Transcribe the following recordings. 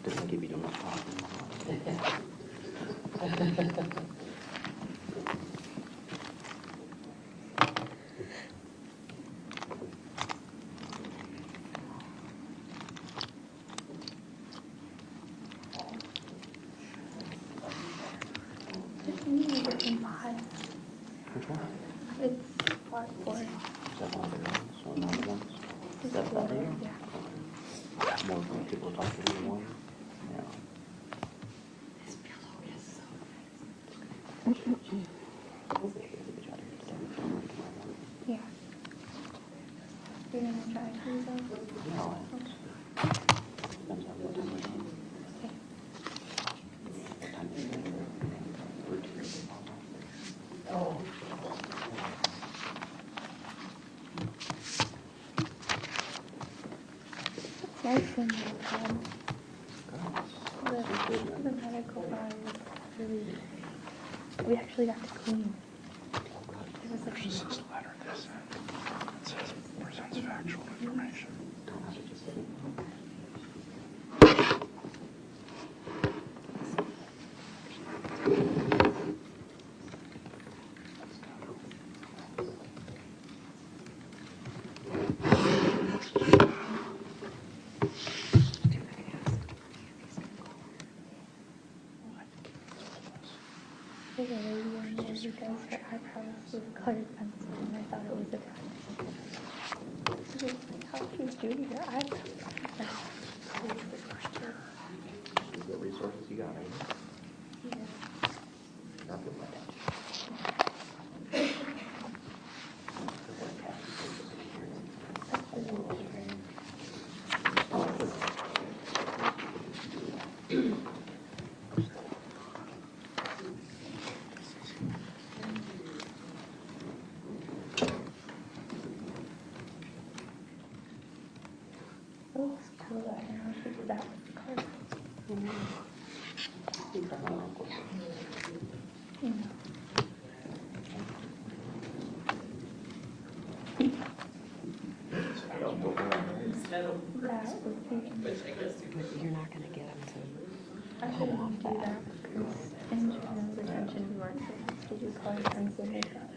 Doesn't give you too much thought. Which one? It's part 4. Is that one of the ones? One of the ones? Is that part of you? Yeah. More people talking to you one? Yeah. This pillow is so nice. Yeah. You're gonna try to use those? No. Depends on what time we're done. Okay. What time is it? Oh. It's nice in the pad. The medical bar was really... We actually got to clean. It was like... There's this letter this it says presents factual information. Don't have to just There's a lady in there who does her eyebrows with a colored pencil, and I thought it was a guy. She was like, how do you do your eyebrows? the resources you got, right? Yeah. Not good like that. It looks cool. I don't know if she did that with the card. You know. That would be... But you're not going to get them to I couldn't do that because in general retention we weren't supposed to do colored pencil makeup.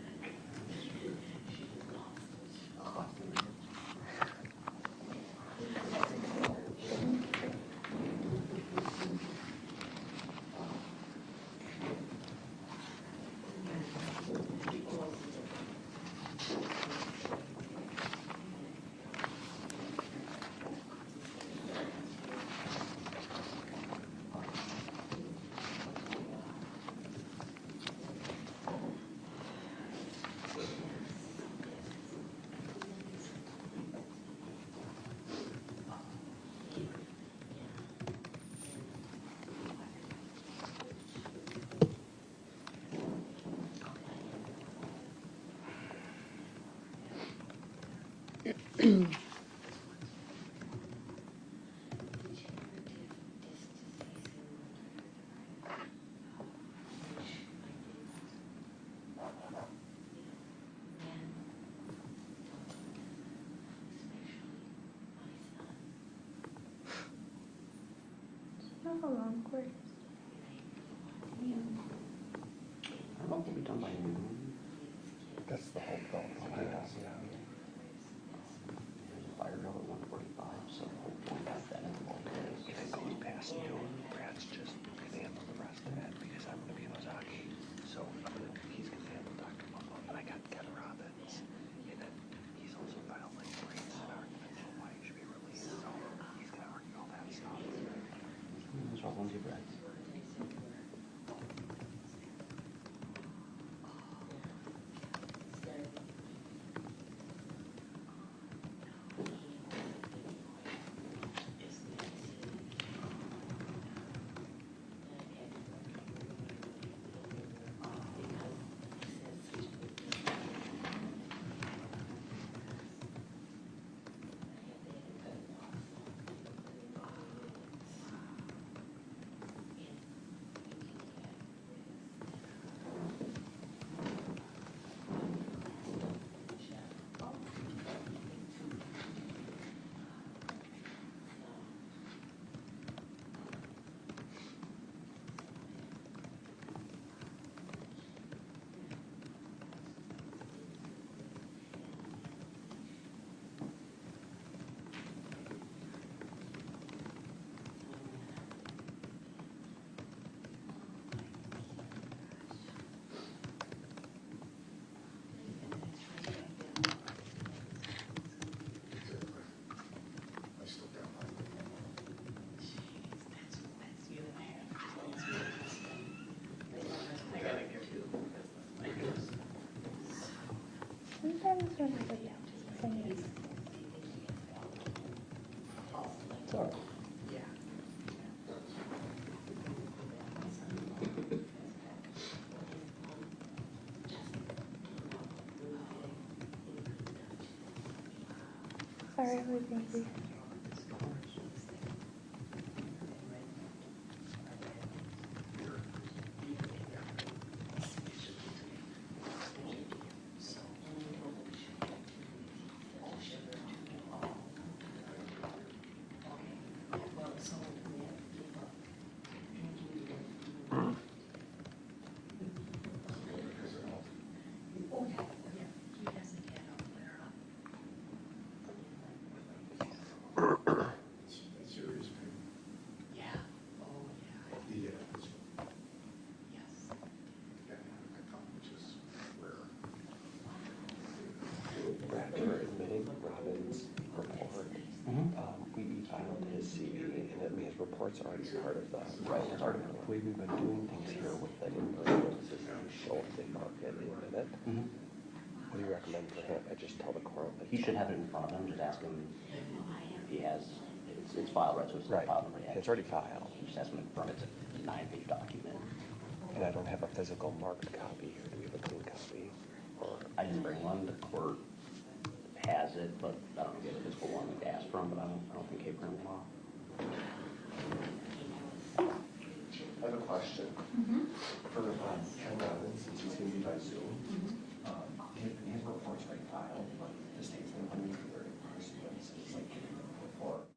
Have a long course. I don't know if we'll be done by noon. That's the whole goal. Yeah. There's a fire drill at 1:45, so hopefully that's that in the morning. If it goes past noon, Brad's just gonna handle the rest of it because I'm gonna be in Ozaki. So he's gonna handle Dr. Lundbom, and I got Robbins, and then he's also filed like briefs and arguments on why he should be released. So he's gonna argue all that stuff. What's wrong with you, Brad? Sorry, I was angry. After admitting Robbins' report, we filed his CV, and his report's already part of the part of the way we've been doing things here with the in-person system. Show if they mark it in a minute. What do you recommend for him? I just tell the court that He should have it in front of him, just ask him if he has, it's filed, right, so it's not filed number yet. It's already filed. You just ask him to confirm it's a 9-page document. And I don't have a physical marked copy here. Do we have a clean copy? Or I didn't bring one, the court has it, but I don't know if you have a physical one, like ask for him, but I don't think Cape Breton law. I have a question. For Ken Robbins, since he's going to be by Zoom, his report's already filed, but the state's been coming for their in-person, it's like giving a report.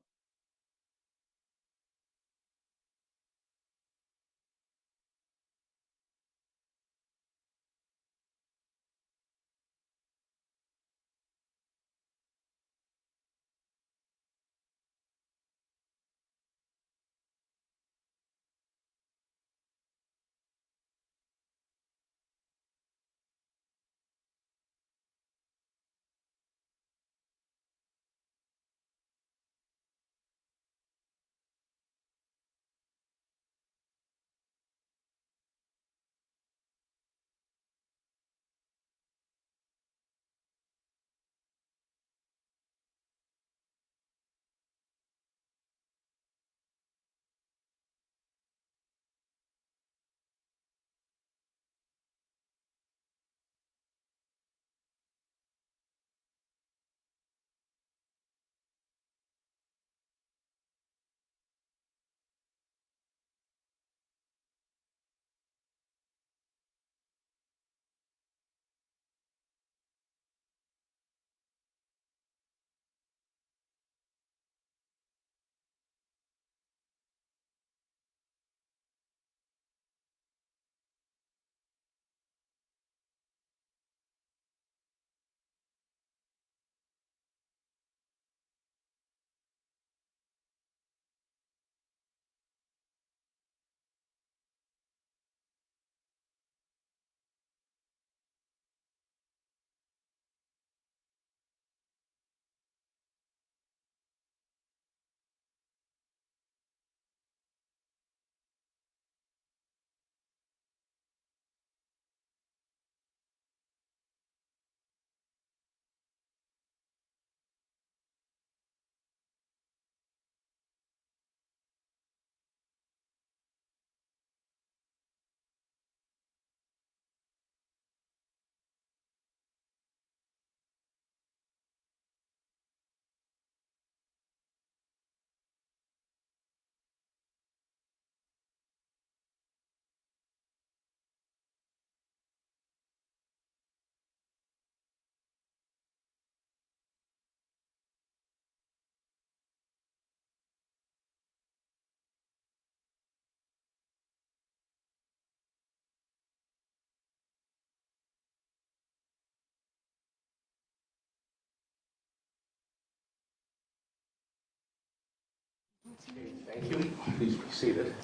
Thank you. Please be seated.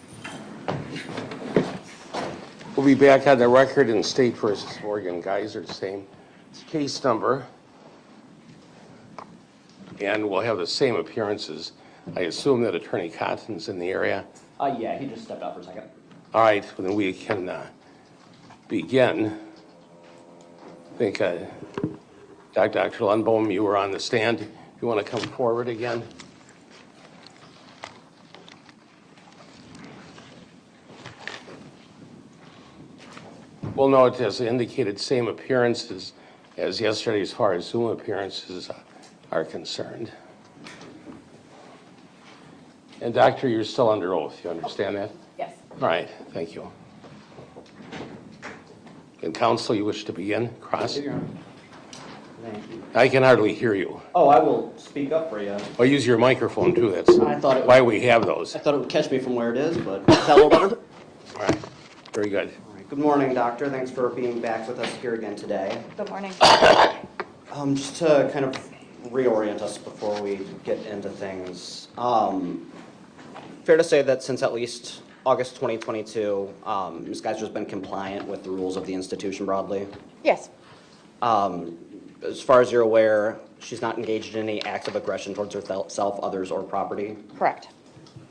We'll be back on the record in State versus Morgan Geyser, same case number. And we'll have the same appearances. I assume that Attorney Cotton's in the area. Yeah, he just stepped out for a second. All right, well, then we can begin. I think Dr. Lundbom, you were on the stand. You want to come forward again? We'll note, as indicated, same appearances as yesterday as far as Zoom appearances are concerned. And doctor, you're still under oath, you understand that? Yes. All right, thank you. And counsel, you wish to begin? Cross? Thank you. I can hardly hear you. Oh, I will speak up for you. I'll use your microphone too, that's I thought it why we have those. I thought it would catch me from where it is, but is that a little better? All right, very good. All right. Good morning, doctor. Thanks for being back with us here again today. Good morning. Just to kind of reorient us before we get into things. Fair to say that since at least August 2022, Ms. Geyser's been compliant with the rules of the institution broadly. Yes. As far as you're aware, she's not engaged in any acts of aggression towards herself, others, or property. Correct.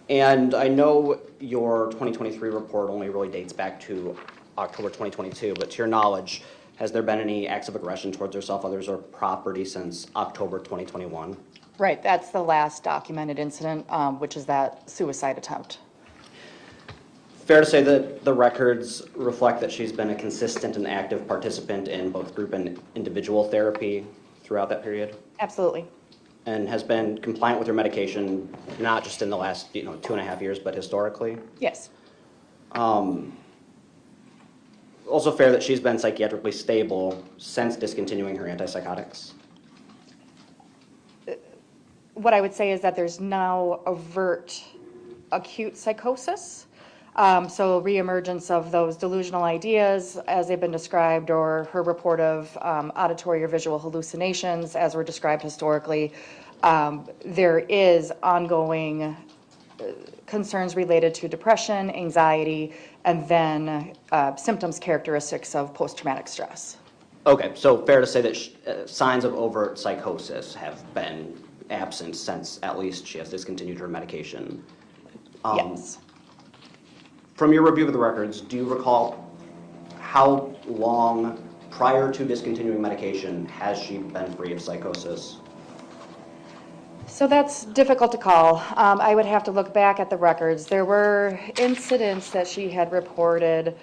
And I know your 2023 report only really dates back to October 2022, but to your knowledge, has there been any acts of aggression towards herself, others, or property since October 2021? Right. That's the last documented incident, which is that suicide attempt. Fair to say that the records reflect that she's been a consistent and active participant in both group and individual therapy throughout that period? Absolutely. And has been compliant with her medication, not just in the last 2.5 years, but historically? Yes. Also fair that she's been psychiatrically stable since discontinuing her antipsychotics? What I would say is that there's now overt acute psychosis. So reemergence of those delusional ideas as they've been described, or her report of auditory or visual hallucinations as were described historically. There is ongoing concerns related to depression, anxiety, and then symptoms characteristics of post-traumatic stress. Okay, so fair to say that signs of overt psychosis have been absent since at least she has discontinued her medication. Yes. From your review of the records, do you recall how long prior to discontinuing medication has she been free of psychosis? So that's difficult to call. I would have to look back at the records. There were incidents that she had reported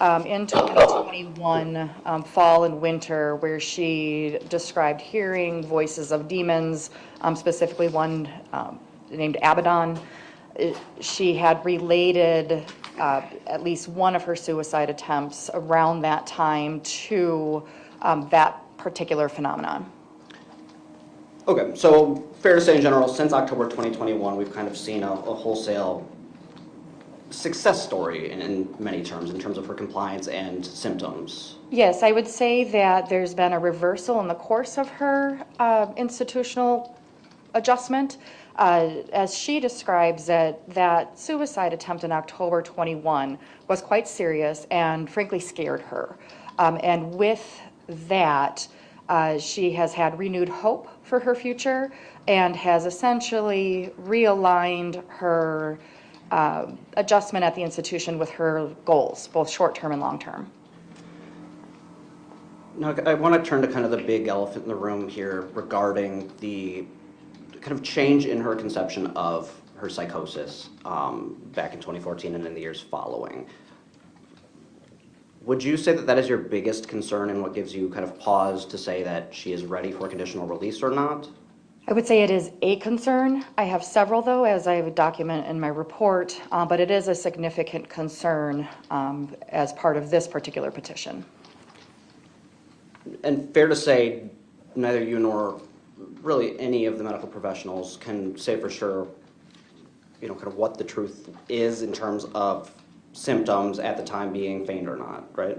in 2021, fall and winter, where she described hearing voices of demons, specifically one named Abaddon. She had related at least one of her suicide attempts around that time to that particular phenomenon. Okay, so fair to say in general, since October 2021, we've kind of seen a wholesale success story in many terms, in terms of her compliance and symptoms. Yes, I would say that there's been a reversal in the course of her institutional adjustment. As she describes it, that suicide attempt in October 21 was quite serious and frankly scared her. And with that, she has had renewed hope for her future and has essentially realigned her adjustment at the institution with her goals, both short-term and long-term. Now, I want to turn to kind of the big elephant in the room here regarding the kind of change in her conception of her psychosis back in 2014 and in the years following. Would you say that that is your biggest concern and what gives you kind of pause to say that she is ready for conditional release or not? I would say it is a concern. I have several, though, as I would document in my report, but it is a significant concern as part of this particular petition. And fair to say, neither you nor really any of the medical professionals can say for sure, kind of what the truth is in terms of symptoms at the time being feigned or not, right?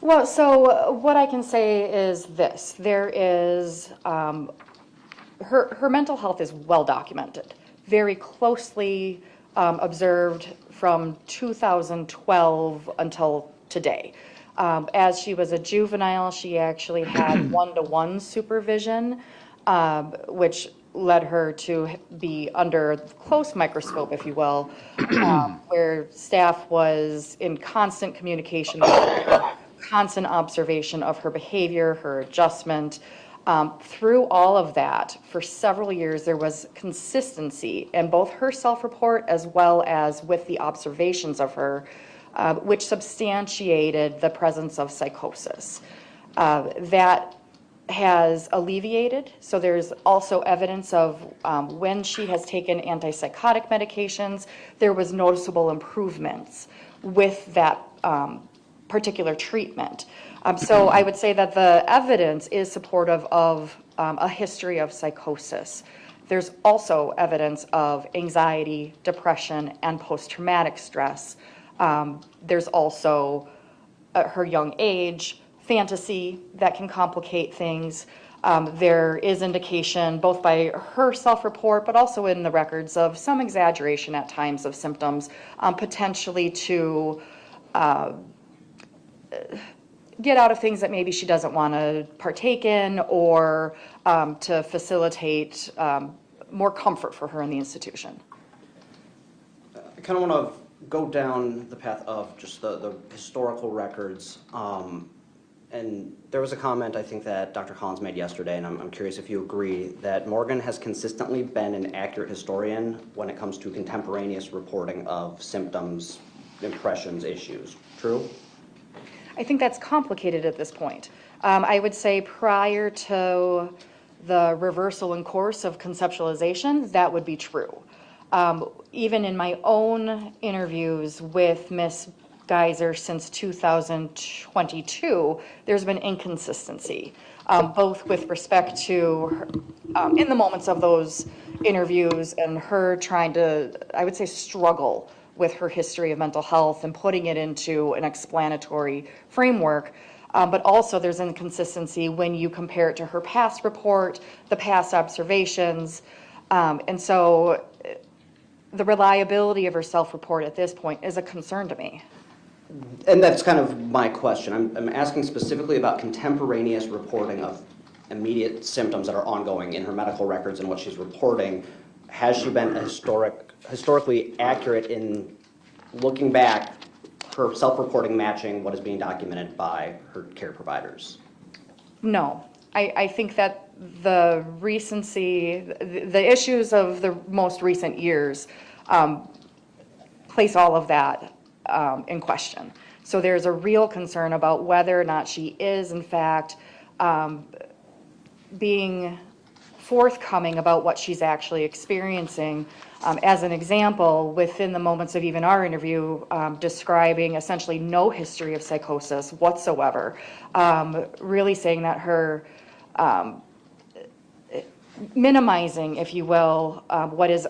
Well, so what I can say is this. There is, her mental health is well documented, very closely observed from 2012 until today. As she was a juvenile, she actually had one-to-one supervision, which led her to be under close microscope, if you will, where staff was in constant communication with her, constant observation of her behavior, her adjustment. Through all of that, for several years, there was consistency in both her self-report as well as with the observations of her, which substantiated the presence of psychosis. That has alleviated. So there's also evidence of when she has taken antipsychotic medications, there was noticeable improvements with that particular treatment. So I would say that the evidence is supportive of a history of psychosis. There's also evidence of anxiety, depression, and post-traumatic stress. There's also her young age, fantasy that can complicate things. There is indication, both by her self-report, but also in the records, of some exaggeration at times of symptoms, potentially to get out of things that maybe she doesn't want to partake in, or to facilitate more comfort for her in the institution. I kind of want to go down the path of just the historical records. And there was a comment I think that Dr. Collins made yesterday, and I'm curious if you agree, that Morgan has consistently been an accurate historian when it comes to contemporaneous reporting of symptoms, impressions, issues. True? I think that's complicated at this point. I would say prior to the reversal in course of conceptualization, that would be true. Even in my own interviews with Ms. Geyser since 2022, there's been inconsistency, both with respect to her, in the moments of those interviews and her trying to, I would say, struggle with her history of mental health and putting it into an explanatory framework. But also there's inconsistency when you compare it to her past report, the past observations. And so the reliability of her self-report at this point is a concern to me. And that's kind of my question. I'm asking specifically about contemporaneous reporting of immediate symptoms that are ongoing in her medical records and what she's reporting. Has she been historically accurate in looking back, her self-reporting matching what is being documented by her care providers? No. I think that the recency, the issues of the most recent years place all of that in question. So there's a real concern about whether or not she is, in fact, being forthcoming about what she's actually experiencing. As an example, within the moments of even our interview, describing essentially no history of psychosis whatsoever, really saying that her minimizing, if you will, what is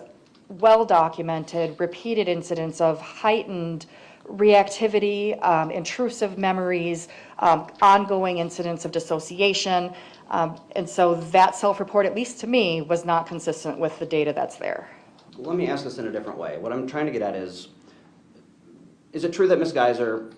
well-documented, repeated incidents of heightened reactivity, intrusive memories, ongoing incidents of dissociation. And so that self-report, at least to me, was not consistent with the data that's there. Let me ask this in a different way. What I'm trying to get at is it true that Ms. Geyser,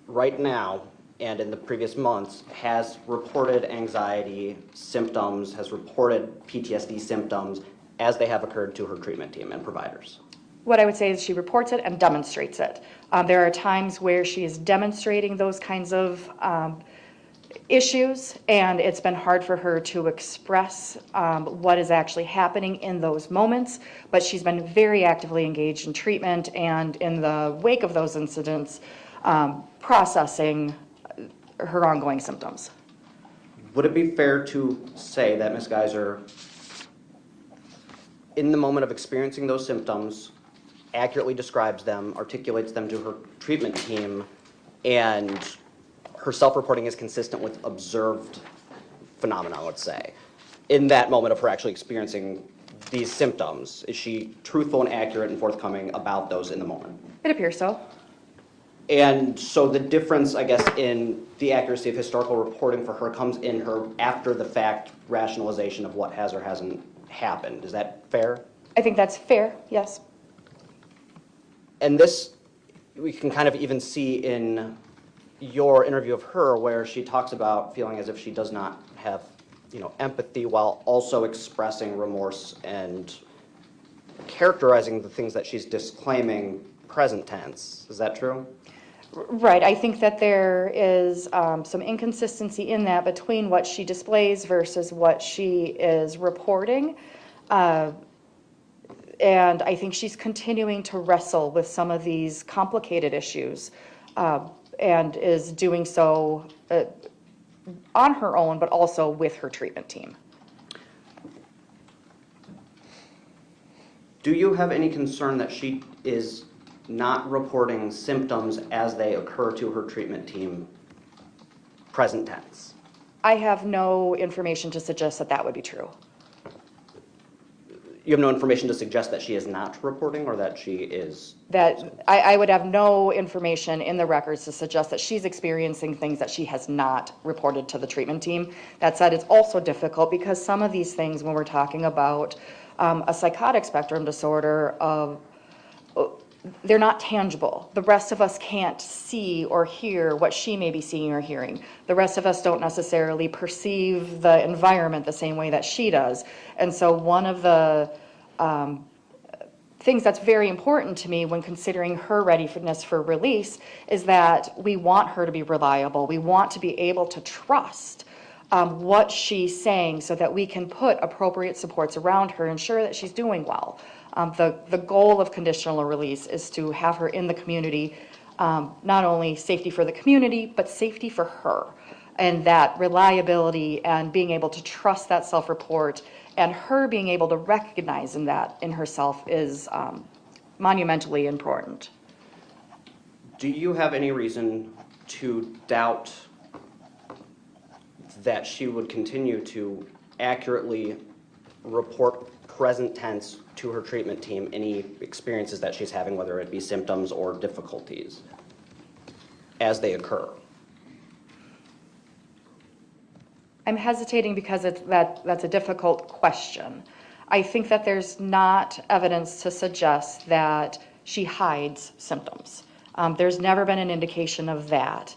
right now and in the previous months, has reported anxiety symptoms, has reported PTSD symptoms as they have occurred to her treatment team and providers? What I would say is she reports it and demonstrates it. There are times where she is demonstrating those kinds of issues, and it's been hard for her to express what is actually happening in those moments, but she's been very actively engaged in treatment and in the wake of those incidents, processing her ongoing symptoms. Would it be fair to say that Ms. Geyser, in the moment of experiencing those symptoms, accurately describes them, articulates them to her treatment team, and her self-reporting is consistent with observed phenomena, let's say? In that moment of her actually experiencing these symptoms, is she truthful and accurate and forthcoming about those in the moment? It appears so. And so the difference, I guess, in the accuracy of historical reporting for her comes in her after-the-fact rationalization of what has or hasn't happened. Is that fair? I think that's fair, yes. And this, we can kind of even see in your interview of her, where she talks about feeling as if she does not have, empathy, while also expressing remorse and characterizing the things that she's disclaiming present tense. Is that true? Right. I think that there is some inconsistency in that between what she displays versus what she is reporting. And I think she's continuing to wrestle with some of these complicated issues and is doing so on her own, but also with her treatment team. Do you have any concern that she is not reporting symptoms as they occur to her treatment team, present tense? I have no information to suggest that that would be true. You have no information to suggest that she is not reporting or that she is? That I would have no information in the records to suggest that she's experiencing things that she has not reported to the treatment team. That said, it's also difficult because some of these things, when we're talking about a psychotic spectrum disorder, they're not tangible. The rest of us can't see or hear what she may be seeing or hearing. The rest of us don't necessarily perceive the environment the same way that she does. And so one of the things that's very important to me when considering her readiness for release is that we want her to be reliable. We want to be able to trust what she's saying so that we can put appropriate supports around her, ensure that she's doing well. The goal of conditional release is to have her in the community, not only safety for the community, but safety for her. And that reliability and being able to trust that self-report and her being able to recognize in herself is monumentally important. Do you have any reason to doubt that she would continue to accurately report present tense to her treatment team any experiences that she's having, whether it be symptoms or difficulties, as they occur? I'm hesitating because that's a difficult question. I think that there's not evidence to suggest that she hides symptoms. There's never been an indication of that.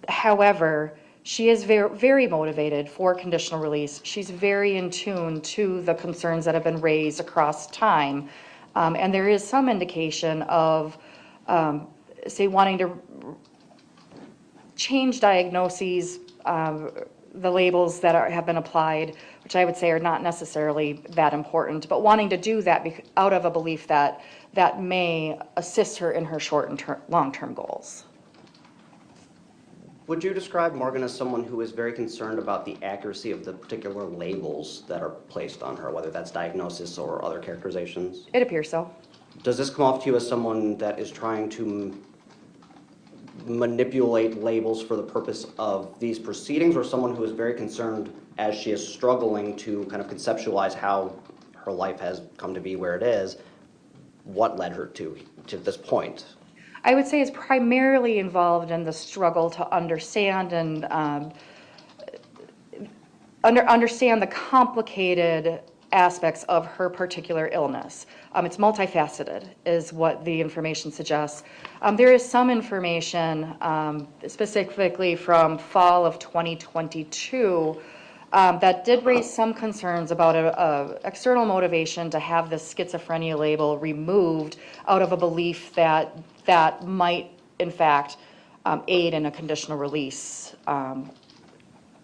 However, she is very, very motivated for conditional release. She's very in tune to the concerns that have been raised across time. And there is some indication of, say, wanting to change diagnoses, the labels that have been applied, which I would say are not necessarily that important, but wanting to do that out of a belief that that may assist her in her short and long-term goals. Would you describe Morgan as someone who is very concerned about the accuracy of the particular labels that are placed on her, whether that's diagnosis or other characterizations? It appears so. Does this come off to you as someone that is trying to manipulate labels for the purpose of these proceedings, or someone who is very concerned as she is struggling to kind of conceptualize how her life has come to be where it is, what led her to this point? I would say is primarily involved in the struggle to understand and understand the complicated aspects of her particular illness. It's multifaceted, is what the information suggests. There is some information, specifically from fall of 2022, that did raise some concerns about an external motivation to have the schizophrenia label removed out of a belief that that might, in fact, aid in a conditional release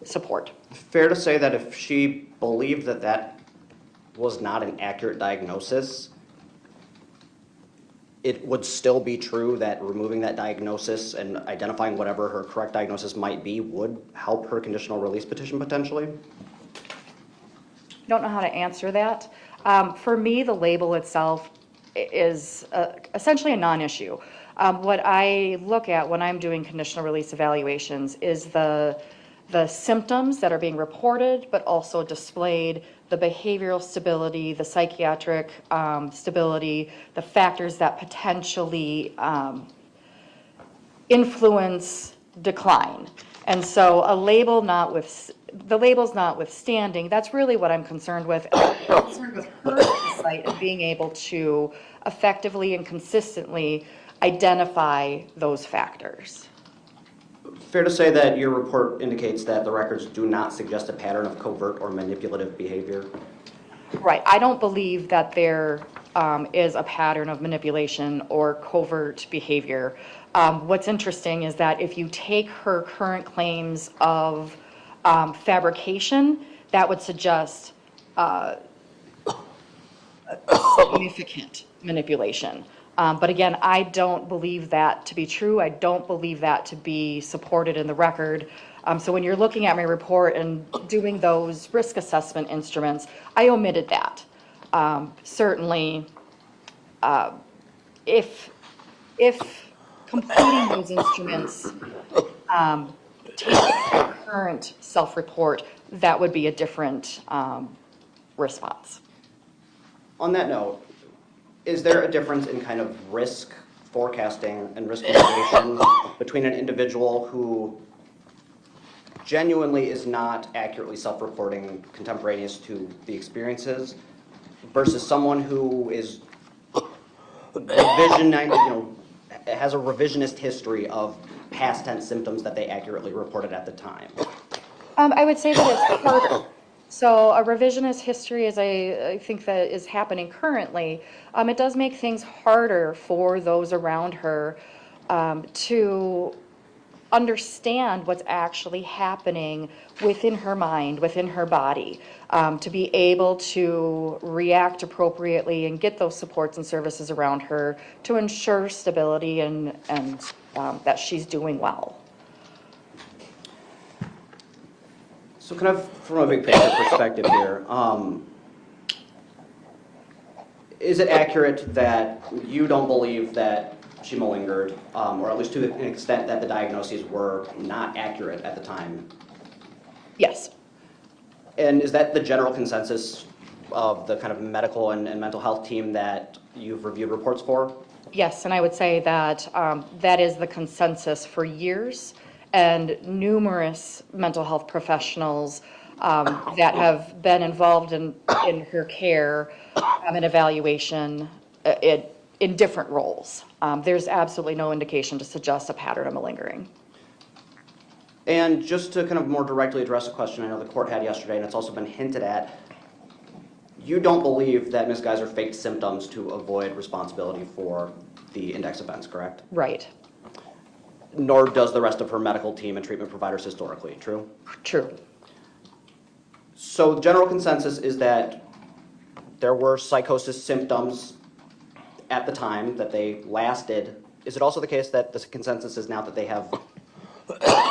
support. Fair to say that if she believed that that was not an accurate diagnosis, it would still be true that removing that diagnosis and identifying whatever her correct diagnosis might be would help her conditional release petition potentially? Don't know how to answer that. For me, the label itself is essentially a non-issue. What I look at when I'm doing conditional release evaluations is the symptoms that are being reported, but also displayed, the behavioral stability, the psychiatric stability, the factors that potentially influence decline. And so the label's notwithstanding, that's really what I'm concerned with. I'm concerned with her insight of being able to effectively and consistently identify those factors. Fair to say that your report indicates that the records do not suggest a pattern of covert or manipulative behavior? Right. I don't believe that there is a pattern of manipulation or covert behavior. What's interesting is that if you take her current claims of fabrication, that would suggest significant manipulation. But again, I don't believe that to be true. I don't believe that to be supported in the record. So when you're looking at my report and doing those risk assessment instruments, I omitted that. Certainly, if completing those instruments takes the current self-report, that would be a different response. On that note, is there a difference in kind of risk forecasting and risk mitigation between an individual who genuinely is not accurately self-reporting contemporaneous to the experiences versus someone who is has a revisionist history of past tense symptoms that they accurately reported at the time? I would say that it's harder. So a revisionist history, as I think that is happening currently, it does make things harder for those around her to understand what's actually happening within her mind, within her body, to be able to react appropriately and get those supports and services around her to ensure stability and that she's doing well. So kind of from a big picture perspective here, is it accurate that you don't believe that she malingered, or at least to an extent that the diagnoses were not accurate at the time? Yes. And is that the general consensus of the kind of medical and mental health team that you've reviewed reports for? Yes, and I would say that that is the consensus for years, and numerous mental health professionals that have been involved in her care and evaluation in different roles. There's absolutely no indication to suggest a pattern of malingering. And just to kind of more directly address a question I know the court had yesterday, and it's also been hinted at, you don't believe that Ms. Geyser faked symptoms to avoid responsibility for the index offense, correct? Right. Nor does the rest of her medical team and treatment providers historically, true? True. So the general consensus is that there were psychosis symptoms at the time, that they lasted. Is it also the case that the consensus is now that they have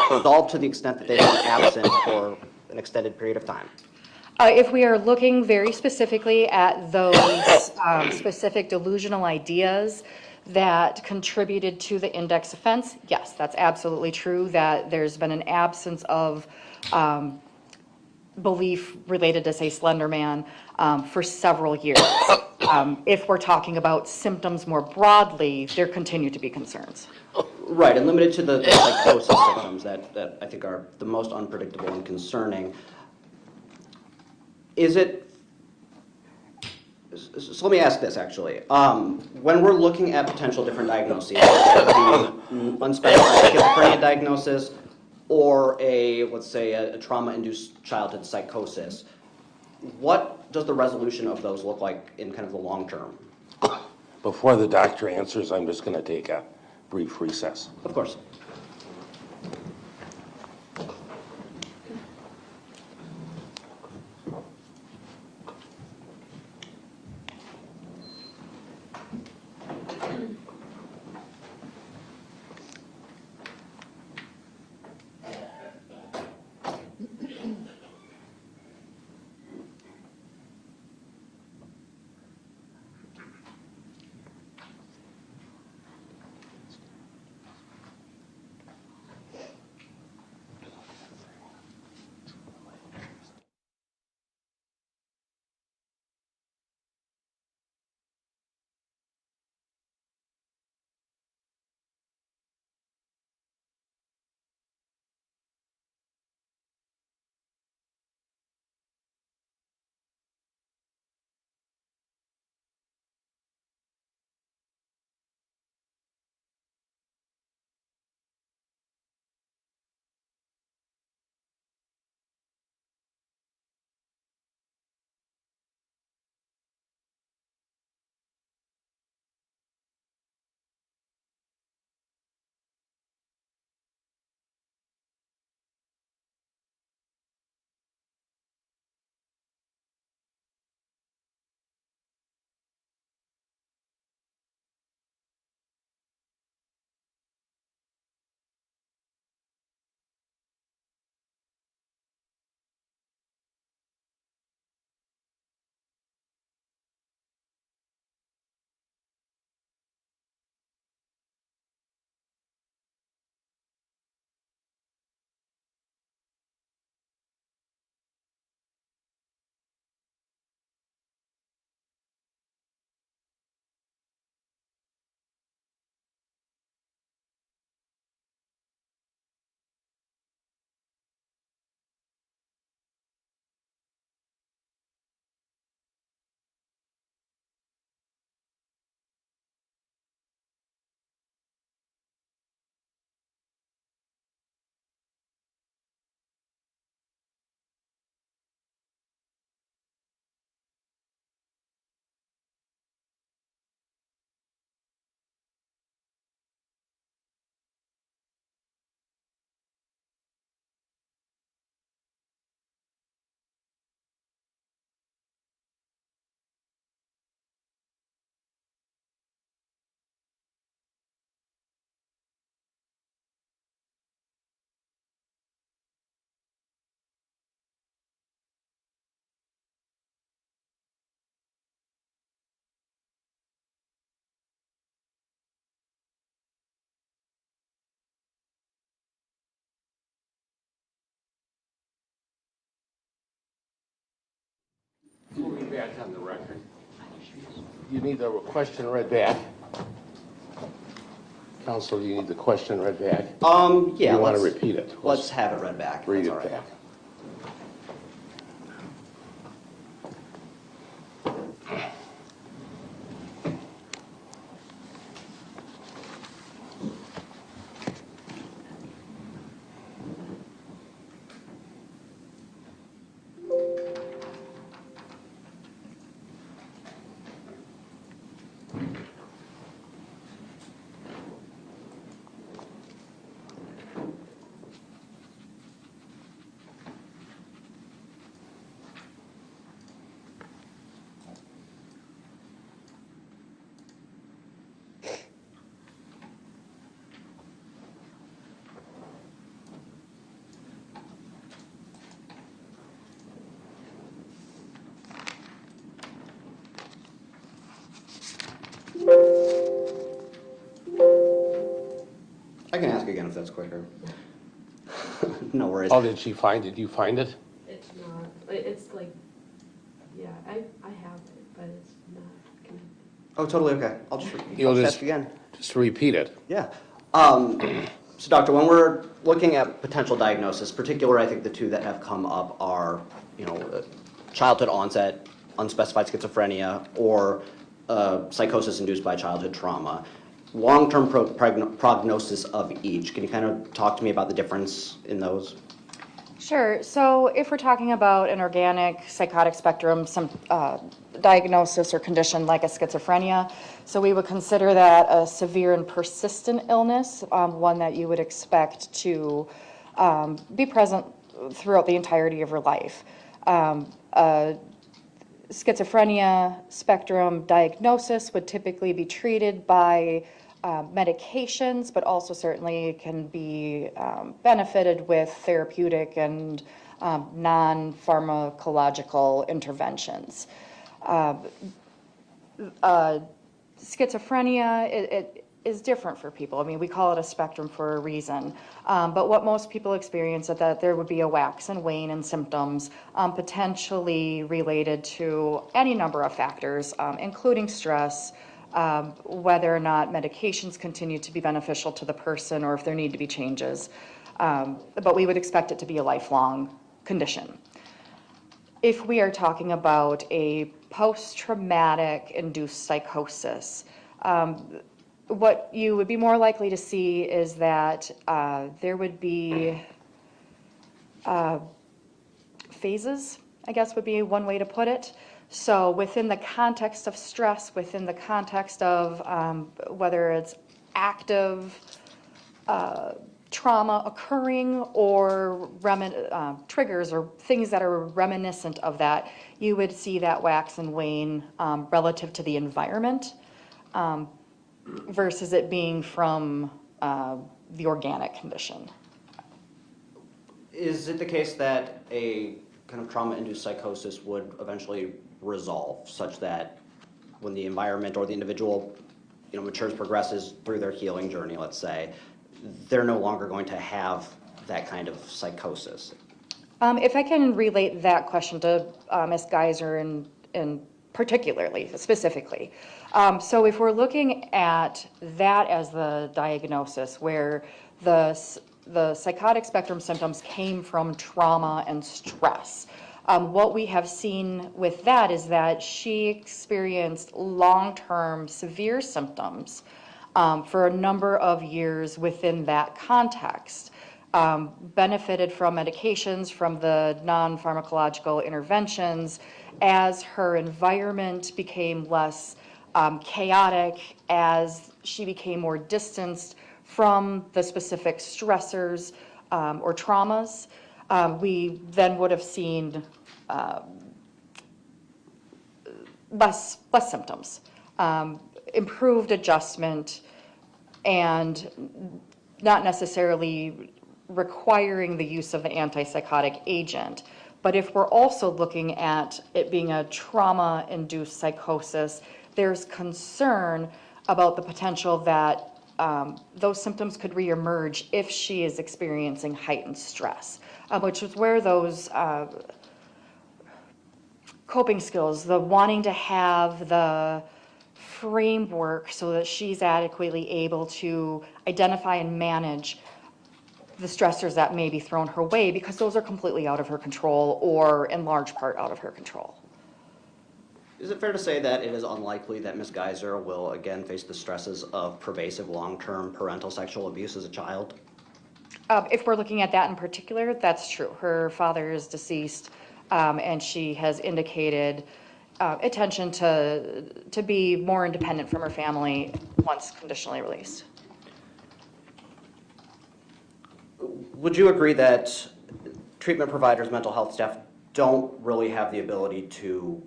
resolved to the extent that they've been absent for an extended period of time? If we are looking very specifically at those specific delusional ideas that contributed to the index offense, yes, that's absolutely true, that there's been an absence of belief related to, say, Slender Man for several years. If we're talking about symptoms more broadly, there continue to be concerns. Right, and limited to the psychosis symptoms that I think are the most unpredictable and concerning. Is it, so let me ask this actually. When we're looking at potential different diagnoses, the unspecified schizophrenia diagnosis or let's say a trauma-induced childhood psychosis, what does the resolution of those look like in kind of the long term? Before the doctor answers, I'm just going to take a brief recess. Of course. back on the record. You need the question read back. Counsel, you need the question read back. Yeah. You want to let's- repeat it? Let's have it read back. Read That's it all right. back. I can ask again if that's quicker. No worries. How did she find it? Did you find it? It's not, it's like, yeah, I have it, but it's not connected. Oh, totally okay. I'll just You'll ask again. Just repeat it. Yeah. So, doctor, when we're looking at potential diagnosis, particular, I think the two that have come up are, childhood onset, unspecified schizophrenia, or psychosis induced by childhood trauma. Long-term prognosis of each. Can you kind of talk to me about the difference in those? Sure. So if we're talking about an organic psychotic spectrum, some diagnosis or condition like a schizophrenia, so we would consider that a severe and persistent illness, one that you would expect to be present throughout the entirety of your life. Schizophrenia spectrum diagnosis would typically be treated by medications, but also certainly can be benefited with therapeutic and non-pharmacological interventions. Schizophrenia, it is different for people. I mean, we call it a spectrum for a reason. But what most people experience is that there would be a wax and wane in symptoms, potentially related to any number of factors, including stress, whether or not medications continue to be beneficial to the person or if there need to be changes. But we would expect it to be a lifelong condition. If we are talking about a post-traumatic induced psychosis, what you would be more likely to see is that there would be phases, I guess would be one way to put it. So within the context of stress, within the context of whether it's active trauma occurring or triggers or things that are reminiscent of that, you would see that wax and wane relative to the environment versus it being from the organic condition. Is it the case that a kind of trauma-induced psychosis would eventually resolve, such that when the environment or the individual, matures, progresses through their healing journey, let's say, they're no longer going to have that kind of psychosis? If I can relate that question to Ms. Geyser and particularly, specifically. So if we're looking at that as the diagnosis, where the psychotic spectrum symptoms came from trauma and stress, what we have seen with that is that she experienced long-term severe symptoms for a number of years within that context, benefited from medications, from the non-pharmacological interventions. As her environment became less chaotic, as she became more distanced from the specific stressors or traumas, we then would have seen less symptoms, improved adjustment, and not necessarily requiring the use of the antipsychotic agent. But if we're also looking at it being a trauma-induced psychosis, there's concern about the potential that those symptoms could reemerge if she is experiencing heightened stress, which is where those coping skills, the wanting to have the framework so that she's adequately able to identify and manage the stressors that may be thrown her way, because those are completely out of her control or in large part out of her control. Is it fair to say that it is unlikely that Ms. Geyser will again face the stresses of pervasive long-term parental sexual abuse as a child? If we're looking at that in particular, that's true. Her father is deceased, and she has indicated intention to be more independent from her family once conditionally released. Would you agree that treatment providers, mental health staff don't really have the ability to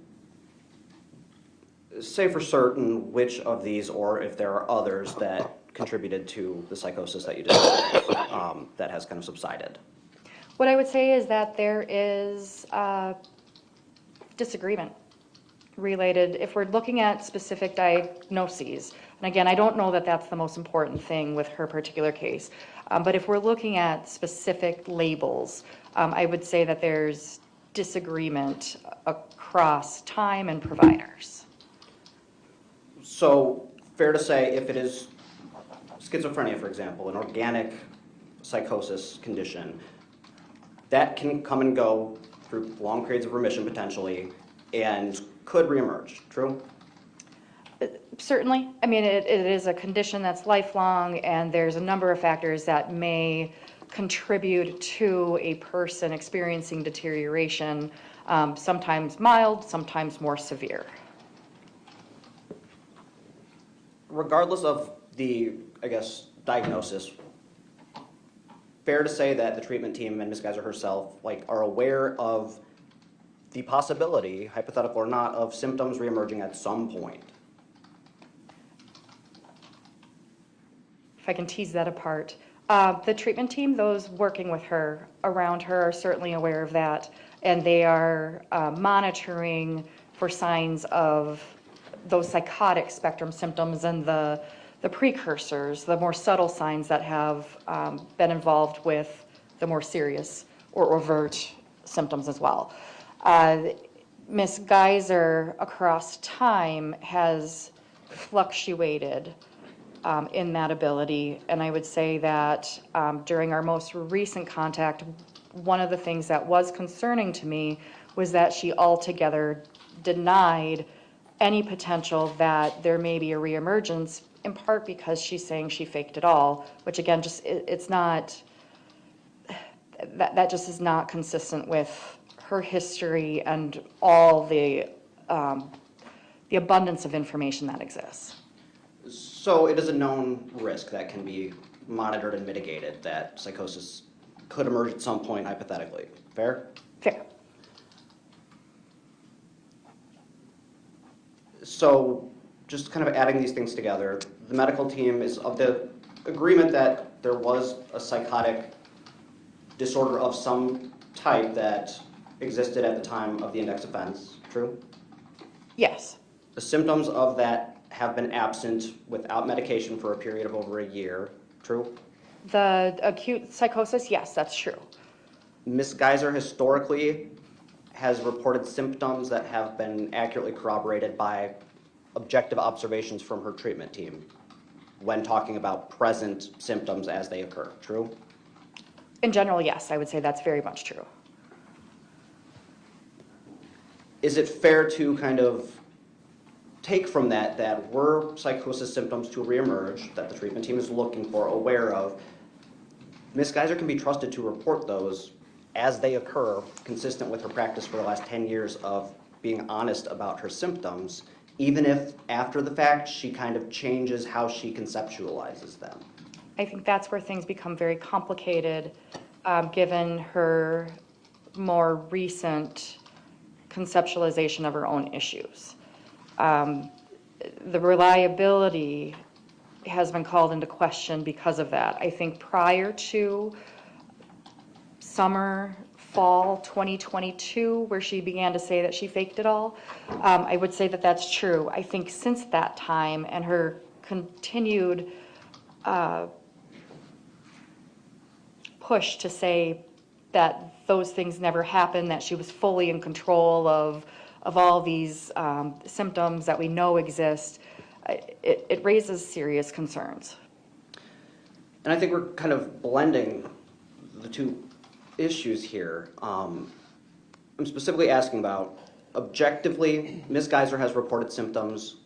say for certain which of these, or if there are others that contributed to the psychosis that you described that has kind of subsided? What I would say is that there is disagreement related, if we're looking at specific diagnoses, and again, I don't know that that's the most important thing with her particular case, but if we're looking at specific labels, I would say that there's disagreement across time and providers. So, fair to say, if it is schizophrenia, for example, an organic psychosis condition, that can come and go through long periods of remission potentially and could reemerge, true? Certainly. I mean, it is a condition that's lifelong, and there's a number of factors that may contribute to a person experiencing deterioration, sometimes mild, sometimes more severe. Regardless of the, I guess, diagnosis, fair to say that the treatment team and Ms. Geyser herself are aware of the possibility, hypothetical or not, of symptoms reemerging at some point. If I can tease that apart. The treatment team, those working with her, around her, are certainly aware of that, and they are monitoring for signs of those psychotic spectrum symptoms and the precursors, the more subtle signs that have been involved with the more serious or overt symptoms as well. Ms. Geyser, across time, has fluctuated in that ability, and I would say that during our most recent contact, one of the things that was concerning to me was that she altogether denied any potential that there may be a reemergence, in part because she's saying she faked it all, which again, just it's not, that just is not consistent with her history and all the abundance of information that exists. So it is a known risk that can be monitored and mitigated, that psychosis could emerge at some point, hypothetically. Fair? Fair. So just kind of adding these things together, the medical team is of the agreement that there was a psychotic disorder of some type that existed at the time of the index offense, true? Yes. The symptoms of that have been absent without medication for a period of over a year, true? The acute psychosis, yes, that's true. Ms. Geyser historically has reported symptoms that have been accurately corroborated by objective observations from her treatment team when talking about present symptoms as they occur, true? In general, yes, I would say that's very much true. Is it fair to kind of take from that that were psychosis symptoms to reemerge that the treatment team is looking for, aware of, Ms. Geyser can be trusted to report those as they occur, consistent with her practice for the last 10 years of being honest about her symptoms, even if after the fact she kind of changes how she conceptualizes them? I think that's where things become very complicated, given her more recent conceptualization of her own issues. The reliability has been called into question because of that. I think prior to fall 2022, where she began to say that she faked it all, I would say that that's true. I think since that time and her continued push to say that those things never happened, that she was fully in control of of all these symptoms that we know exist, it raises serious concerns. And I think we're kind of blending the two issues here. I'm specifically asking about, objectively, Ms. Geyser has reported symptoms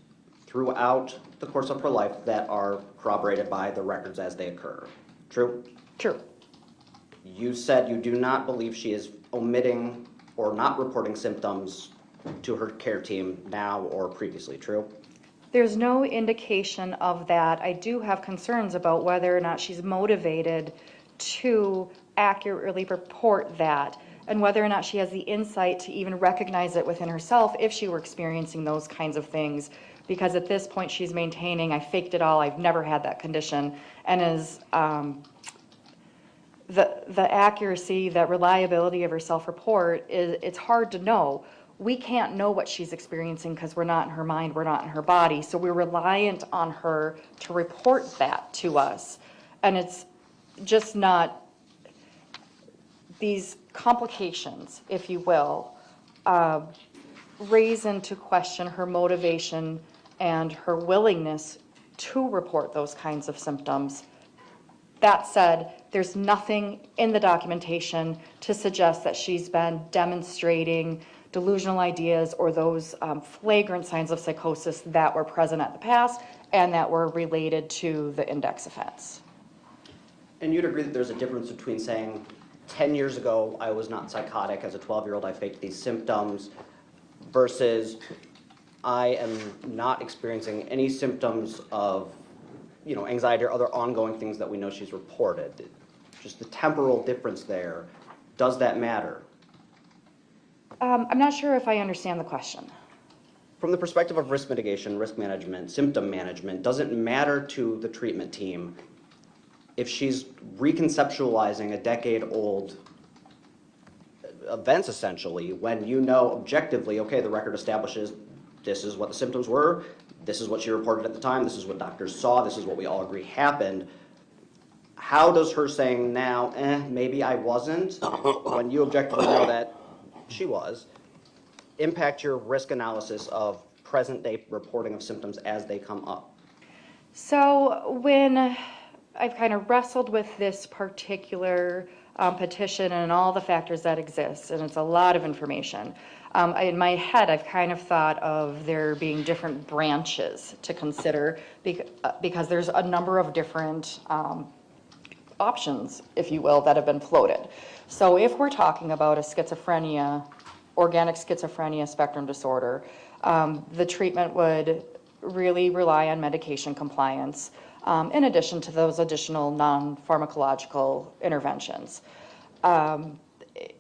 throughout the course of her life that are corroborated by the records as they occur. True? True. You said you do not believe she is omitting or not reporting symptoms to her care team now or previously. True? There's no indication of that. I do have concerns about whether or not she's motivated to accurately report that, and whether or not she has the insight to even recognize it within herself if she were experiencing those kinds of things. Because at this point she's maintaining, I faked it all, I've never had that condition, and is the accuracy, that reliability of her self-report, it's hard to know. We can't know what she's experiencing because we're not in her mind, we're not in her body, so we're reliant on her to report that to us. And it's just not, these complications, if you will, raise into question her motivation and her willingness to report those kinds of symptoms. That said, there's nothing in the documentation to suggest that she's been demonstrating delusional ideas or those flagrant signs of psychosis that were present at the past and that were related to the index offense. And you'd agree that there's a difference between saying, 10 years ago, I was not psychotic. As a 12-year-old, I faked these symptoms, versus I am not experiencing any symptoms of, anxiety or other ongoing things that we know she's reported. Just the temporal difference there. Does that matter? I'm not sure if I understand the question. From the perspective of risk mitigation, risk management, symptom management, does it matter to the treatment team if she's reconceptualizing a decade-old events, essentially, when you know objectively, okay, the record establishes this is what the symptoms were, this is what she reported at the time, this is what doctors saw, this is what we all agree happened. How does her saying now, maybe I wasn't, when you objectively know that she was, impact your risk analysis of present-day reporting of symptoms as they come up? So when I've kind of wrestled with this particular petition and all the factors that exist, and it's a lot of information, in my head I've kind of thought of there being different branches to consider because there's a number of different options, if you will, that have been floated. So if we're talking about a schizophrenia, organic schizophrenia spectrum disorder, the treatment would really rely on medication compliance, in addition to those additional non-pharmacological interventions.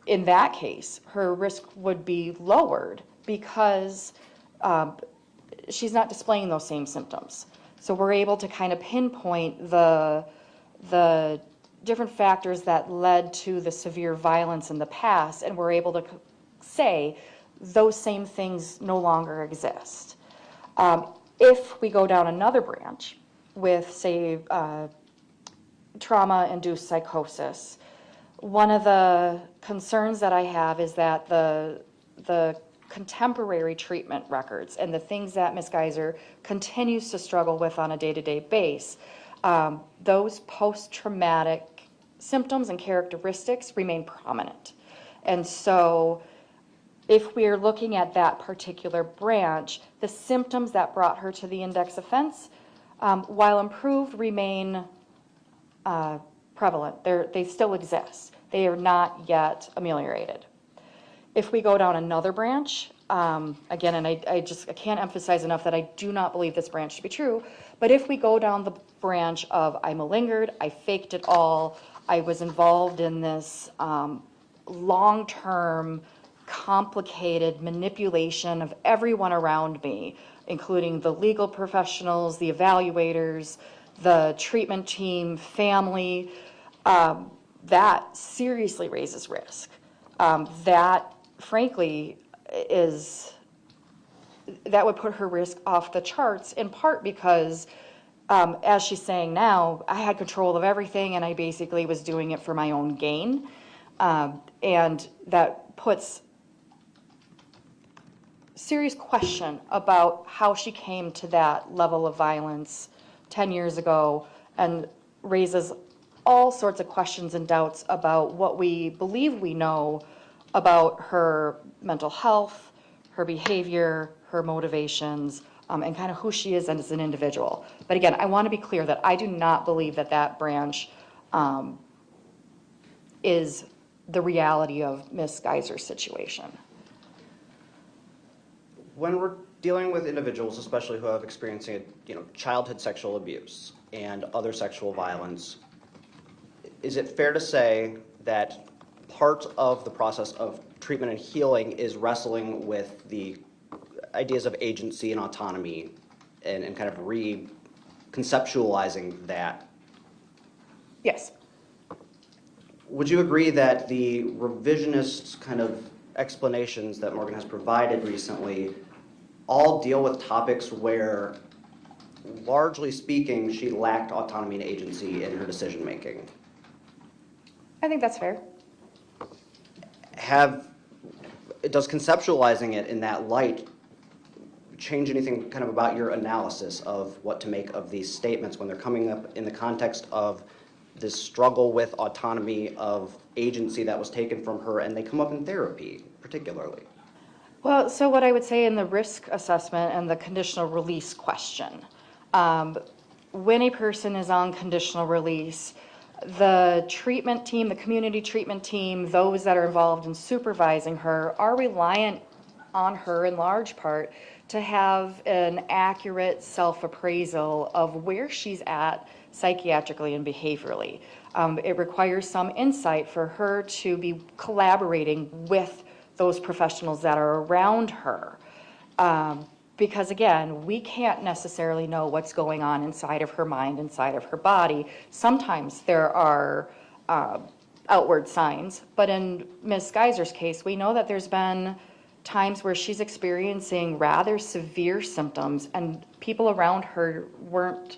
In that case, her risk would be lowered because she's not displaying those same symptoms. So we're able to kind of pinpoint the different factors that led to the severe violence in the past, and we're able to say those same things no longer exist. If we go down another branch with, say, trauma-induced psychosis, one of the concerns that I have is that the contemporary treatment records and the things that Ms. Geyser continues to struggle with on a day-to-day basis, those post-traumatic symptoms and characteristics remain prominent. And so if we're looking at that particular branch, the symptoms that brought her to the index offense, while improved, remain prevalent. They still exist. They are not yet ameliorated. If we go down another branch, again, and I can't emphasize enough that I do not believe this branch to be true, but if we go down the branch of I malingered, I faked it all, I was involved in this long-term, complicated manipulation of everyone around me, including the legal professionals, the evaluators, the treatment team, family, that seriously raises risk. That, frankly, that would put her risk off the charts, in part because, as she's saying now, I had control of everything and I basically was doing it for my own gain. And that puts serious question about how she came to that level of violence 10 years ago, and raises all sorts of questions and doubts about what we believe we know about her mental health, her behavior, her motivations, and kind of who she is as an individual. But again, I want to be clear that I do not believe that that branch is the reality of Ms. Geyser's situation. When we're dealing with individuals, especially who have experiencing, childhood sexual abuse and other sexual violence, is it fair to say that part of the process of treatment and healing is wrestling with the ideas of agency and autonomy and kind of reconceptualizing that? Yes. Would you agree that the revisionist kind of explanations that Morgan has provided recently all deal with topics where, largely speaking, she lacked autonomy and agency in her decision making? I think that's fair. Does conceptualizing it in that light change anything kind of about your analysis of what to make of these statements when they're coming up in the context of this struggle with autonomy of agency that was taken from her, and they come up in therapy particularly? Well, so what I would say in the risk assessment and the conditional release question, when a person is on conditional release, the treatment team, the community treatment team, those that are involved in supervising her are reliant on her in large part to have an accurate self-appraisal of where she's at psychiatrically and behaviorally. It requires some insight for her to be collaborating with those professionals that are around her. Because again, we can't necessarily know what's going on inside of her mind, inside of her body. Sometimes there are outward signs, but in Ms. Geyser's case, we know that there's been times where she's experiencing rather severe symptoms and people around her weren't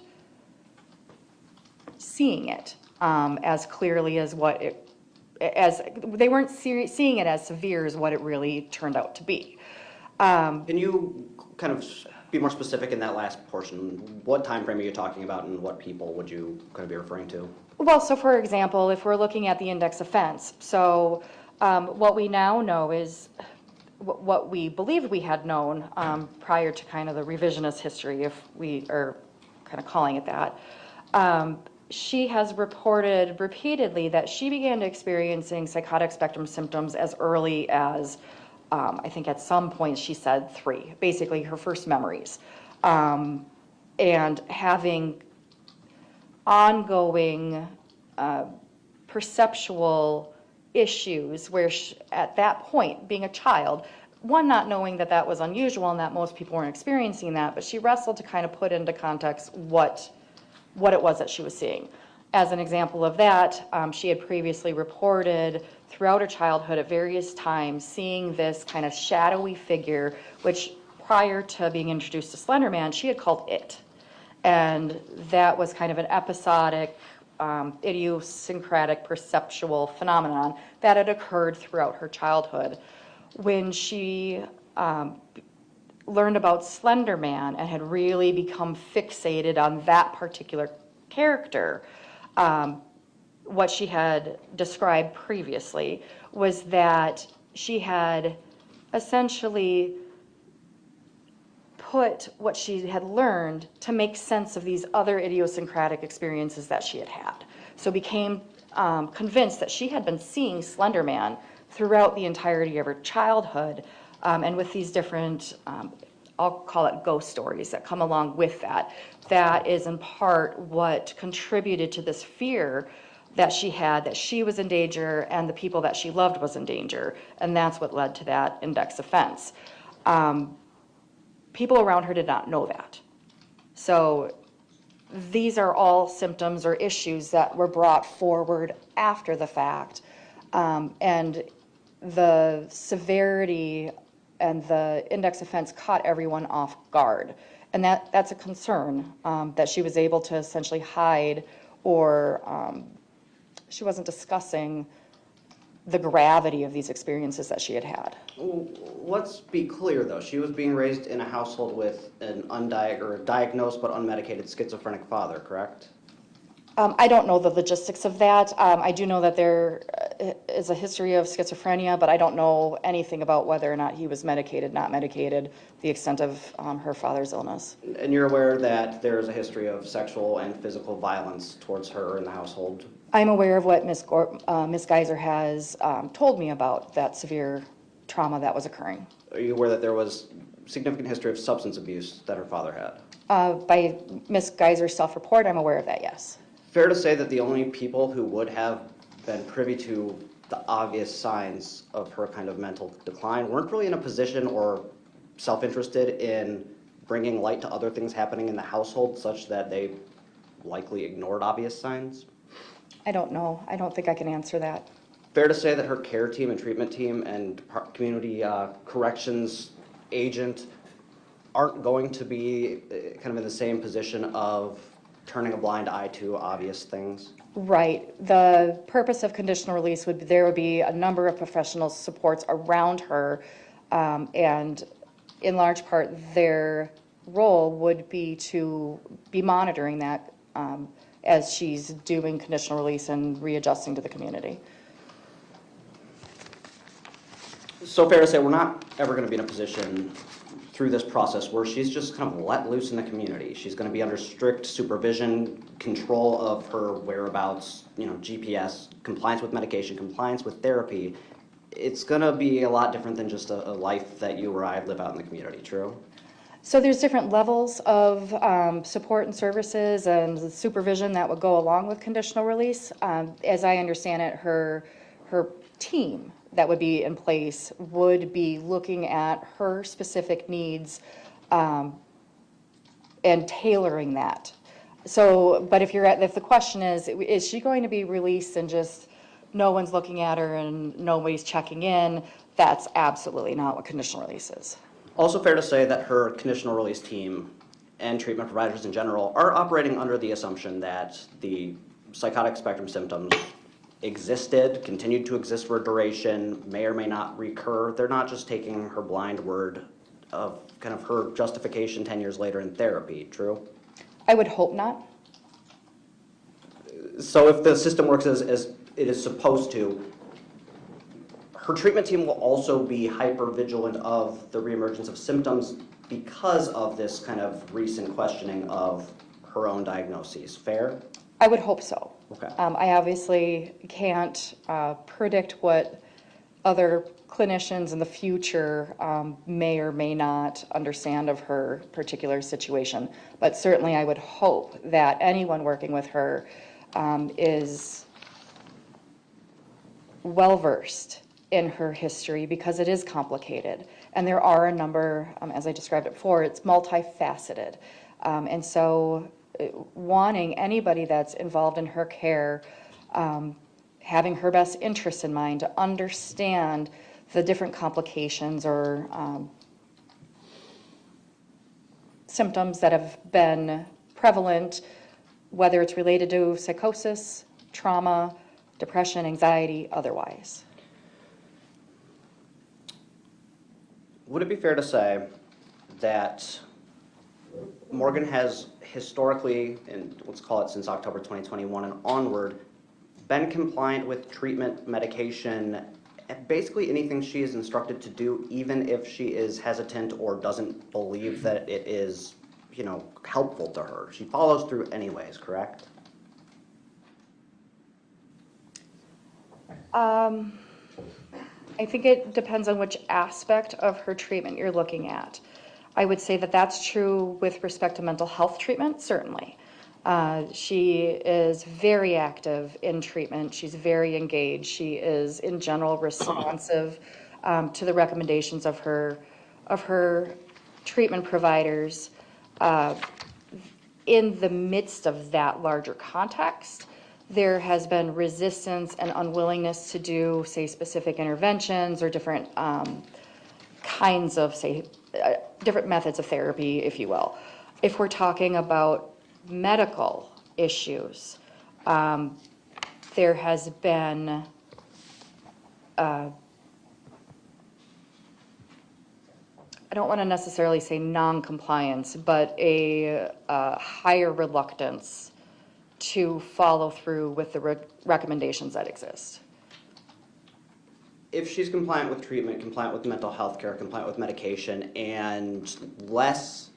seeing it as clearly as they weren't seeing it as severe as what it really turned out to be. Can you kind of be more specific in that last portion? What time frame are you talking about, and what people would you kind of be referring to? Well, so for example, if we're looking at the index offense, so what we now know is what we believed we had known prior to kind of the revisionist history, if we are kind of calling it that. She has reported repeatedly that she began experiencing psychotic spectrum symptoms as early as, I think at some point she said 3, basically her first memories. And having ongoing perceptual issues where she, at that point, being a child, one, not knowing that that was unusual and that most people weren't experiencing that, but she wrestled to kind of put into context what it was that she was seeing. As an example of that, she had previously reported throughout her childhood at various times seeing this kind of shadowy figure, which prior to being introduced to Slender Man, she had called it. And that was kind of an episodic, idiosyncratic perceptual phenomenon that had occurred throughout her childhood. When she learned about Slender Man and had really become fixated on that particular character, what she had described previously was that she had essentially put what she had learned to make sense of these other idiosyncratic experiences that she had had. So became convinced that she had been seeing Slender Man throughout the entirety of her childhood, and with these different, I'll call it ghost stories that come along with that. That is in part what contributed to this fear that she had, that she was in danger and the people that she loved was in danger. And that's what led to that index offense. People around her did not know that. So these are all symptoms or issues that were brought forward after the fact. And the severity and the index offense caught everyone off guard. And that's a concern, that she was able to essentially hide, or she wasn't discussing the gravity of these experiences that she had had. Well, let's be clear, though. She was being raised in a household with an diagnosed but unmedicated schizophrenic father, correct? I don't know the logistics of that. I do know that there is a history of schizophrenia, but I don't know anything about whether or not he was medicated, not medicated, the extent of her father's illness. And you're aware that there is a history of sexual and physical violence towards her in the household? I'm aware of what Ms. Geyser has told me about that severe trauma that was occurring. Are you aware that there was significant history of substance abuse that her father had? By Ms. Geyser's self-report, I'm aware of that, yes. Fair to say that the only people who would have been privy to the obvious signs of her kind of mental decline weren't really in a position or self-interested in bringing light to other things happening in the household such that they likely ignored obvious signs? I don't know. I don't think I can answer that. Fair to say that her care team and treatment team and community corrections agent aren't going to be kind of in the same position of turning a blind eye to obvious things? Right. The purpose of conditional release would be there would be a number of professional supports around her, and in large part their role would be to be monitoring that as she's doing conditional release and readjusting to the community. So fair to say we're not ever going to be in a position through this process where she's just kind of let loose in the community. She's going to be under strict supervision, control of her whereabouts, GPS, compliance with medication, compliance with therapy. It's going to be a lot different than just a life that you or I live out in the community, true? So there's different levels of support and services and supervision that would go along with conditional release. As I understand it, her team that would be in place would be looking at her specific needs and tailoring that. So, but if the question is she going to be released and just no one's looking at her and nobody's checking in? That's absolutely not what conditional release is. Also fair to say that her conditional release team and treatment providers in general are operating under the assumption that the psychotic spectrum symptoms existed, continued to exist for a duration, may or may not recur. They're not just taking her blind word of kind of her justification 10 years later in therapy, true? I would hope not. So if the system works as it is supposed to, her treatment team will also be hyper vigilant of the reemergence of symptoms because of this kind of recent questioning of her own diagnoses. Fair? I would hope so. Okay. I obviously can't predict what other clinicians in the future may or may not understand of her particular situation, but certainly I would hope that anyone working with her is well-versed in her history because it is complicated. And there are a number, as I described it before, it's multifaceted. And so wanting anybody that's involved in her care, having her best interests in mind to understand the different complications or symptoms that have been prevalent, whether it's related to psychosis, trauma, depression, anxiety, otherwise. Would it be fair to say that Morgan has historically, and let's call it since October 2021 and onward, been compliant with treatment, medication, basically anything she is instructed to do, even if she is hesitant or doesn't believe that it is, helpful to her? She follows through anyways, correct? I think it depends on which aspect of her treatment you're looking at. I would say that that's true with respect to mental health treatment, certainly. She is very active in treatment. She's very engaged. She is, in general, responsive to the recommendations of her treatment providers. In the midst of that larger context, there has been resistance and unwillingness to do, say, specific interventions or different kinds of, say, different methods of therapy, if you will. If we're talking about medical issues, there has been I don't want to necessarily say non-compliance, but a higher reluctance to follow through with the recommendations that exist. If she's compliant with treatment, compliant with mental health care, compliant with medication, and less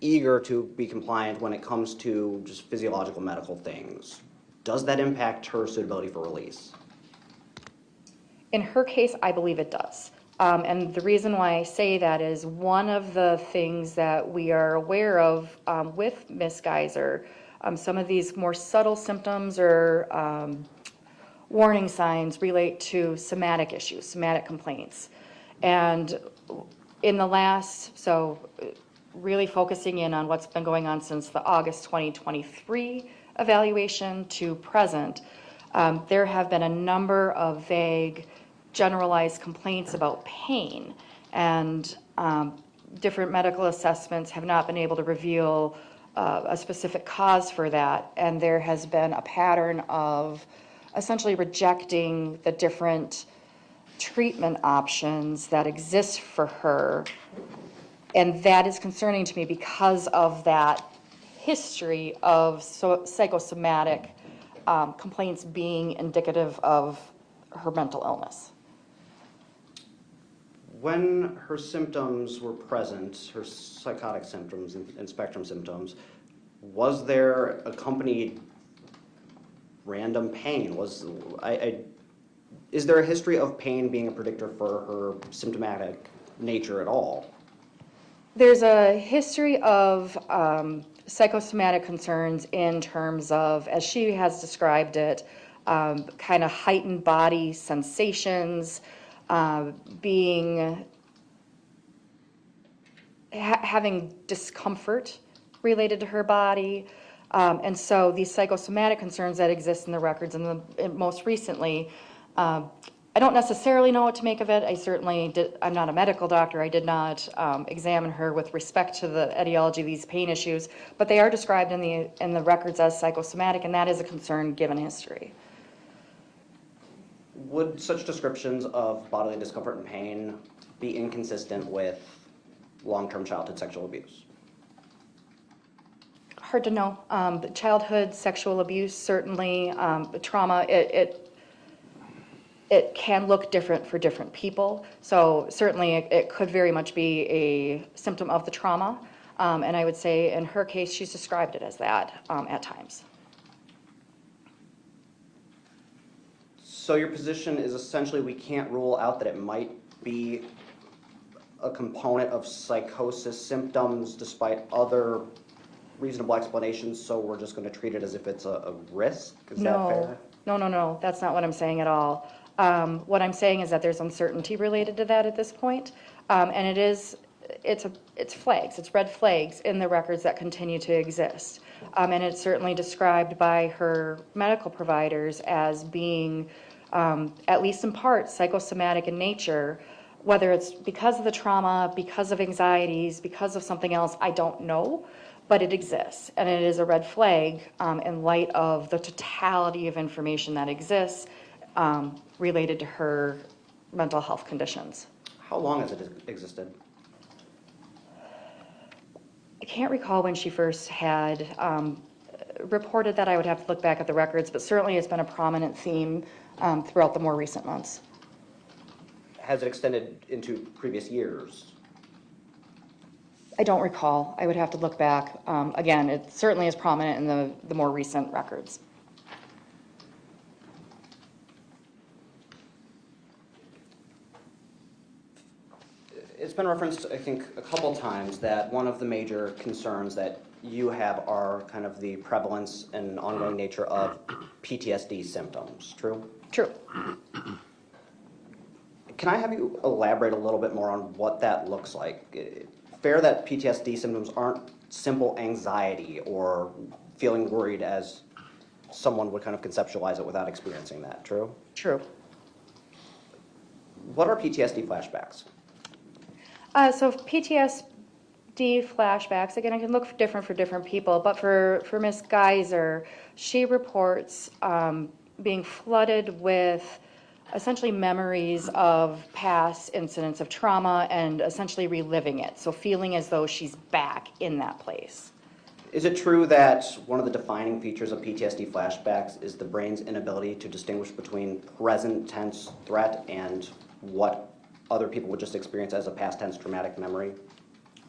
eager to be compliant when it comes to just physiological medical things, does that impact her suitability for release? In her case, I believe it does. And the reason why I say that is one of the things that we are aware of with Ms. Geyser, some of these more subtle symptoms or warning signs relate to somatic issues, somatic complaints. And in the last, so really focusing in on what's been going on since the August 2023 evaluation to present, there have been a number of vague, generalized complaints about pain, and different medical assessments have not been able to reveal a specific cause for that, and there has been a pattern of essentially rejecting the different treatment options that exist for her, and that is concerning to me because of that history of psychosomatic complaints being indicative of her mental illness. When her symptoms were present, her psychotic symptoms and spectrum symptoms, was there accompanied random pain? Is there a history of pain being a predictor for her symptomatic nature at all? There's a history of psychosomatic concerns in terms of, as she has described it, kind of heightened body sensations, having discomfort related to her body. And so these psychosomatic concerns that exist in the records, and most recently, I don't necessarily know what to make of it. I'm not a medical doctor. I did not examine her with respect to the etiology of these pain issues, but they are described in the records as psychosomatic, and that is a concern given history. Would such descriptions of bodily discomfort and pain be inconsistent with long-term childhood sexual abuse? Hard to know. Childhood sexual abuse, certainly, trauma, it can look different for different people. So certainly it could very much be a symptom of the trauma. And I would say in her case, she's described it as that at times. So your position is essentially we can't rule out that it might be a component of psychosis symptoms despite other reasonable explanations, so we're just going to treat it as if it's a risk? Is that fair? No, that's not what I'm saying at all. What I'm saying is that there's uncertainty related to that at this point, and it's flags, it's red flags in the records that continue to exist, and it's certainly described by her medical providers as being, at least in part, psychosomatic in nature. Whether it's because of the trauma, because of anxieties, because of something else, I don't know, but it exists, and it is a red flag in light of the totality of information that exists related to her mental health conditions. How long has it existed? I can't recall when she first had reported that. I would have to look back at the records, but certainly it's been a prominent theme throughout the more recent months. Has it extended into previous years? I don't recall. I would have to look back. Again, it certainly is prominent in the more recent records. It's been referenced, I think, a couple times that one of the major concerns that you have are kind of the prevalence and ongoing nature of PTSD symptoms. True? True. Can I have you elaborate a little bit more on what that looks like? Fair that PTSD symptoms aren't simple anxiety or feeling worried as someone would kind of conceptualize it without experiencing that. True? True. What are PTSD flashbacks? So PTSD flashbacks, again, it can look different for different people, but for Ms. Geyser, she reports being flooded with essentially memories of past incidents of trauma and essentially reliving it. So feeling as though she's back in that place. Is it true that one of the defining features of PTSD flashbacks is the brain's inability to distinguish between present tense threat and what other people would just experience as a past tense traumatic memory?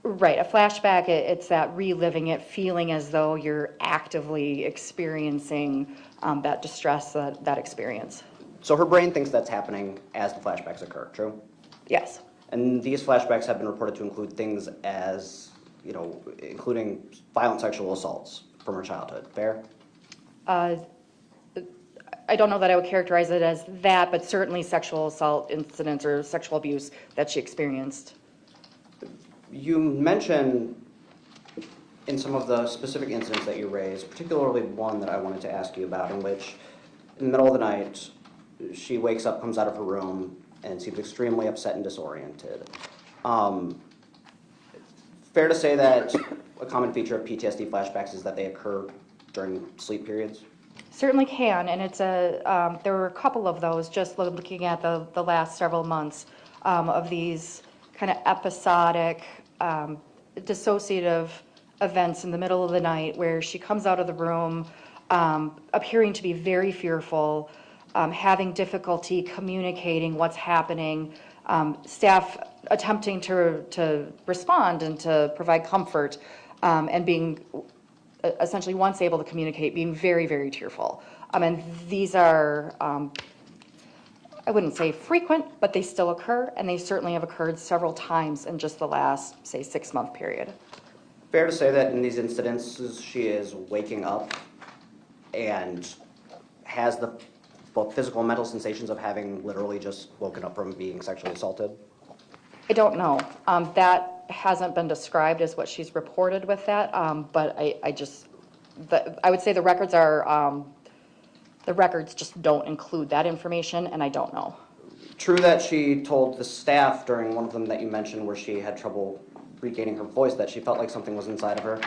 Right, a flashback, it's that reliving it, feeling as though you're actively experiencing that distress, that experience. So her brain thinks that's happening as the flashbacks occur, true? Yes. And these flashbacks have been reported to include things as, including violent sexual assaults from her childhood, fair? I don't know that I would characterize it as that, but certainly sexual assault incidents or sexual abuse that she experienced. You mention in some of the specific incidents that you raised, particularly one that I wanted to ask you about, in which in the middle of the night, she wakes up, comes out of her room, and seems extremely upset and disoriented. Fair to say that a common feature of PTSD flashbacks is that they occur during sleep periods? Certainly can, and it's there were a couple of those, just looking at the last several months of these kind of episodic dissociative events in the middle of the night where she comes out of the room appearing to be very fearful, having difficulty communicating what's happening, staff attempting to respond and to provide comfort, and being essentially, once able to communicate, being very, very tearful. And these are, I wouldn't say frequent, but they still occur, and they certainly have occurred several times in just the last, say, 6-month period. Fair to say that in these incidences, she is waking up and has the both physical and mental sensations of having literally just woken up from being sexually assaulted? I don't know. That hasn't been described as what she's reported with that, but I would say the records are, the records just don't include that information, and I don't know. True that she told the staff during one of them that you mentioned where she had trouble regaining her voice that she felt like something was inside of her?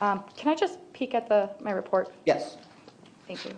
Can I just peek at my report? Yes. Thank you.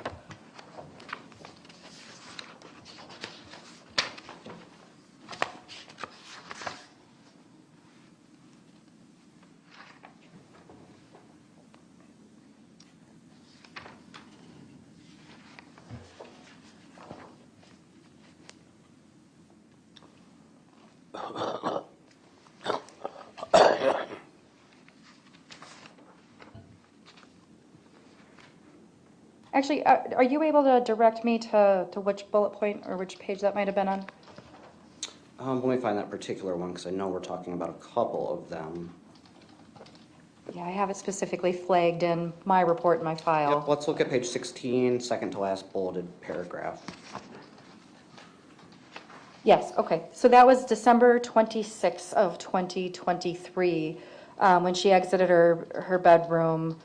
Actually, are you able to direct me to which bullet point or which page that might have been on? Let me find that particular one because I know we're talking about a couple of them. Yeah, I have it specifically flagged in my report in my file. Yep, let's look at page 16, second to last bulleted paragraph. Yes, okay. So that was December 26th of 2023 when she exited her bedroom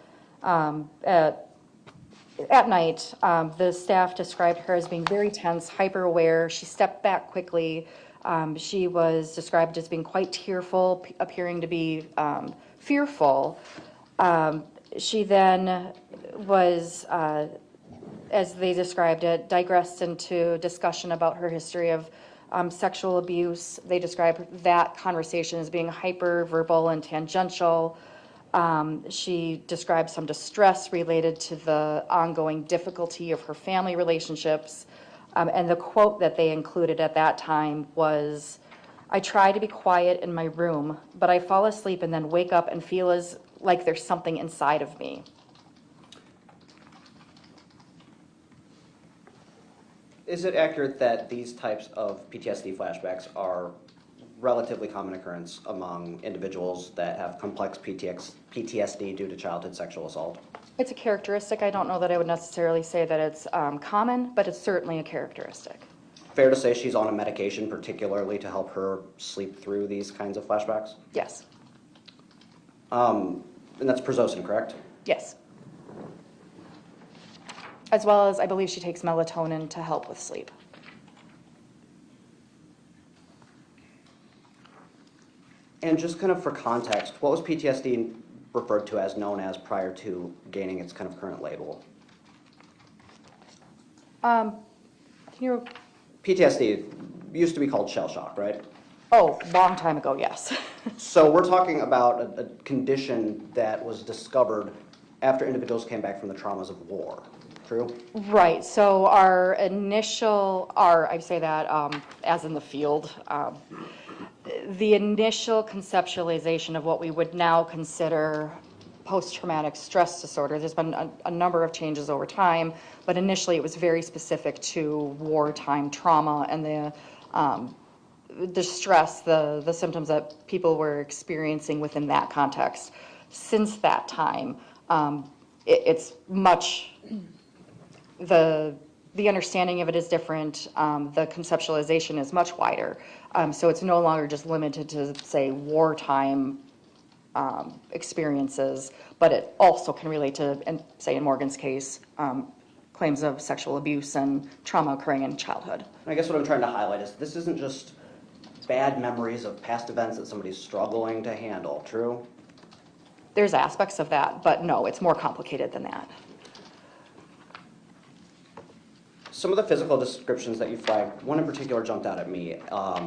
at night. The staff described her as being very tense, hyper aware. She stepped back quickly. She was described as being quite tearful, appearing to be fearful. She then was, as they described it, digressed into discussion about her history of sexual abuse. They described that conversation as being hyper-verbal and tangential. She described some distress related to the ongoing difficulty of her family relationships. And the quote that they included at that time was, "I try to be quiet in my room, but I fall asleep and then wake up and feel as like there's something inside of me." Is it accurate that these types of PTSD flashbacks are relatively common occurrence among individuals that have complex PTSD due to childhood sexual assault? It's a characteristic. I don't know that I would necessarily say that it's common, but it's certainly a characteristic. Fair to say she's on a medication particularly to help her sleep through these kinds of flashbacks? Yes. And that's Prozocin, correct? Yes. As well as, I believe she takes melatonin to help with sleep. And just kind of for context, what was PTSD referred to as, known as, prior to gaining its kind of current label? Can you, PTSD used to be called shell shock, right? oh, long time ago, yes. So we're talking about a condition that was discovered after individuals came back from the traumas of war, true? Right, so I say that as in the field, the initial conceptualization of what we would now consider post-traumatic stress disorder, there's been a number of changes over time, but initially it was very specific to wartime trauma and the stress, the symptoms that people were experiencing within that context. Since that time, it's much, the understanding of it is different, the conceptualization is much wider. So it's no longer just limited to, say, wartime experiences, but it also can relate to, and say in Morgan's case, claims of sexual abuse and trauma occurring in childhood. I guess what I'm trying to highlight is this isn't just bad memories of past events that somebody's struggling to handle, true? There's aspects of that, but no, it's more complicated than that. Some of the physical descriptions that you flagged, one in particular jumped out at me. Let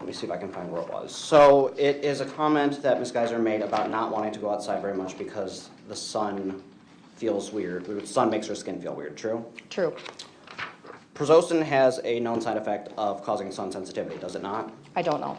me see if I can find where it was. So it is a comment that Ms. Geyser made about not wanting to go outside very much because the sun feels weird. The sun makes her skin feel weird, true? True. Prazosin has a known side effect of causing sun sensitivity, does it not? I don't know.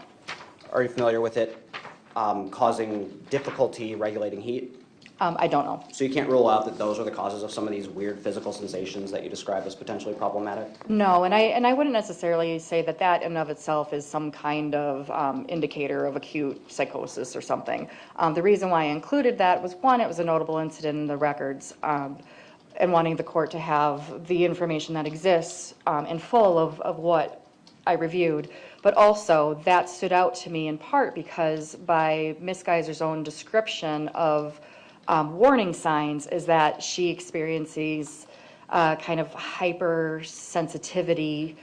Are you familiar with it causing difficulty regulating heat? I don't know. So you can't rule out that those are the causes of some of these weird physical sensations that you describe as potentially problematic? No, and I wouldn't necessarily say that that in and of itself is some kind of indicator of acute psychosis or something. The reason why I included that was, one, it was a notable incident in the records, and wanting the court to have the information that exists in full of what I reviewed. But also, that stood out to me in part because by Ms. Geyser's own description of warning signs is that she experiences kind of hypersensitivity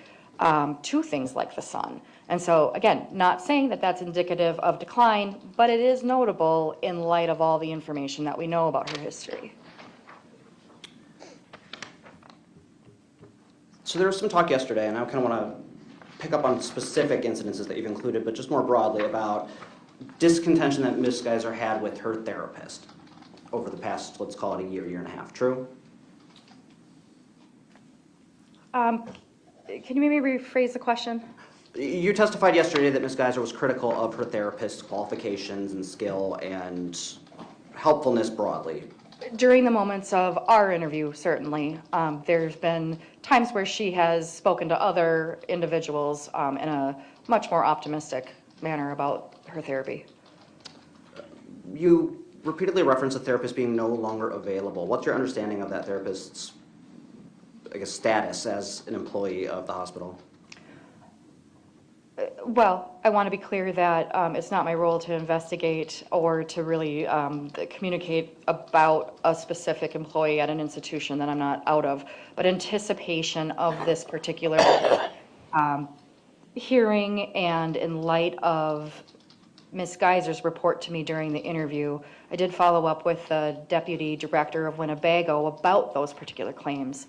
to things like the sun. And so, again, not saying that that's indicative of decline, but it is notable in light of all the information that we know about her history. So there was some talk yesterday, and I kind of want to pick up on specific incidences that you've included, but just more broadly about discontention that Ms. Geyser had with her therapist over the past, let's call it a year, year and a half. True? Can you maybe rephrase the question? You testified yesterday that Ms. Geyser was critical of her therapist's qualifications and skill and helpfulness broadly. During the moments of our interview, certainly, there's been times where she has spoken to other individuals in a much more optimistic manner about her therapy. You repeatedly referenced a therapist being no longer available. What's your understanding of that therapist's, I guess, status as an employee of the hospital? Well, I want to be clear that it's not my role to investigate or to really communicate about a specific employee at an institution that I'm not out of. But anticipation of this particular hearing and in light of Ms. Geyser's report to me during the interview, I did follow up with the deputy director of Winnebago about those particular claims.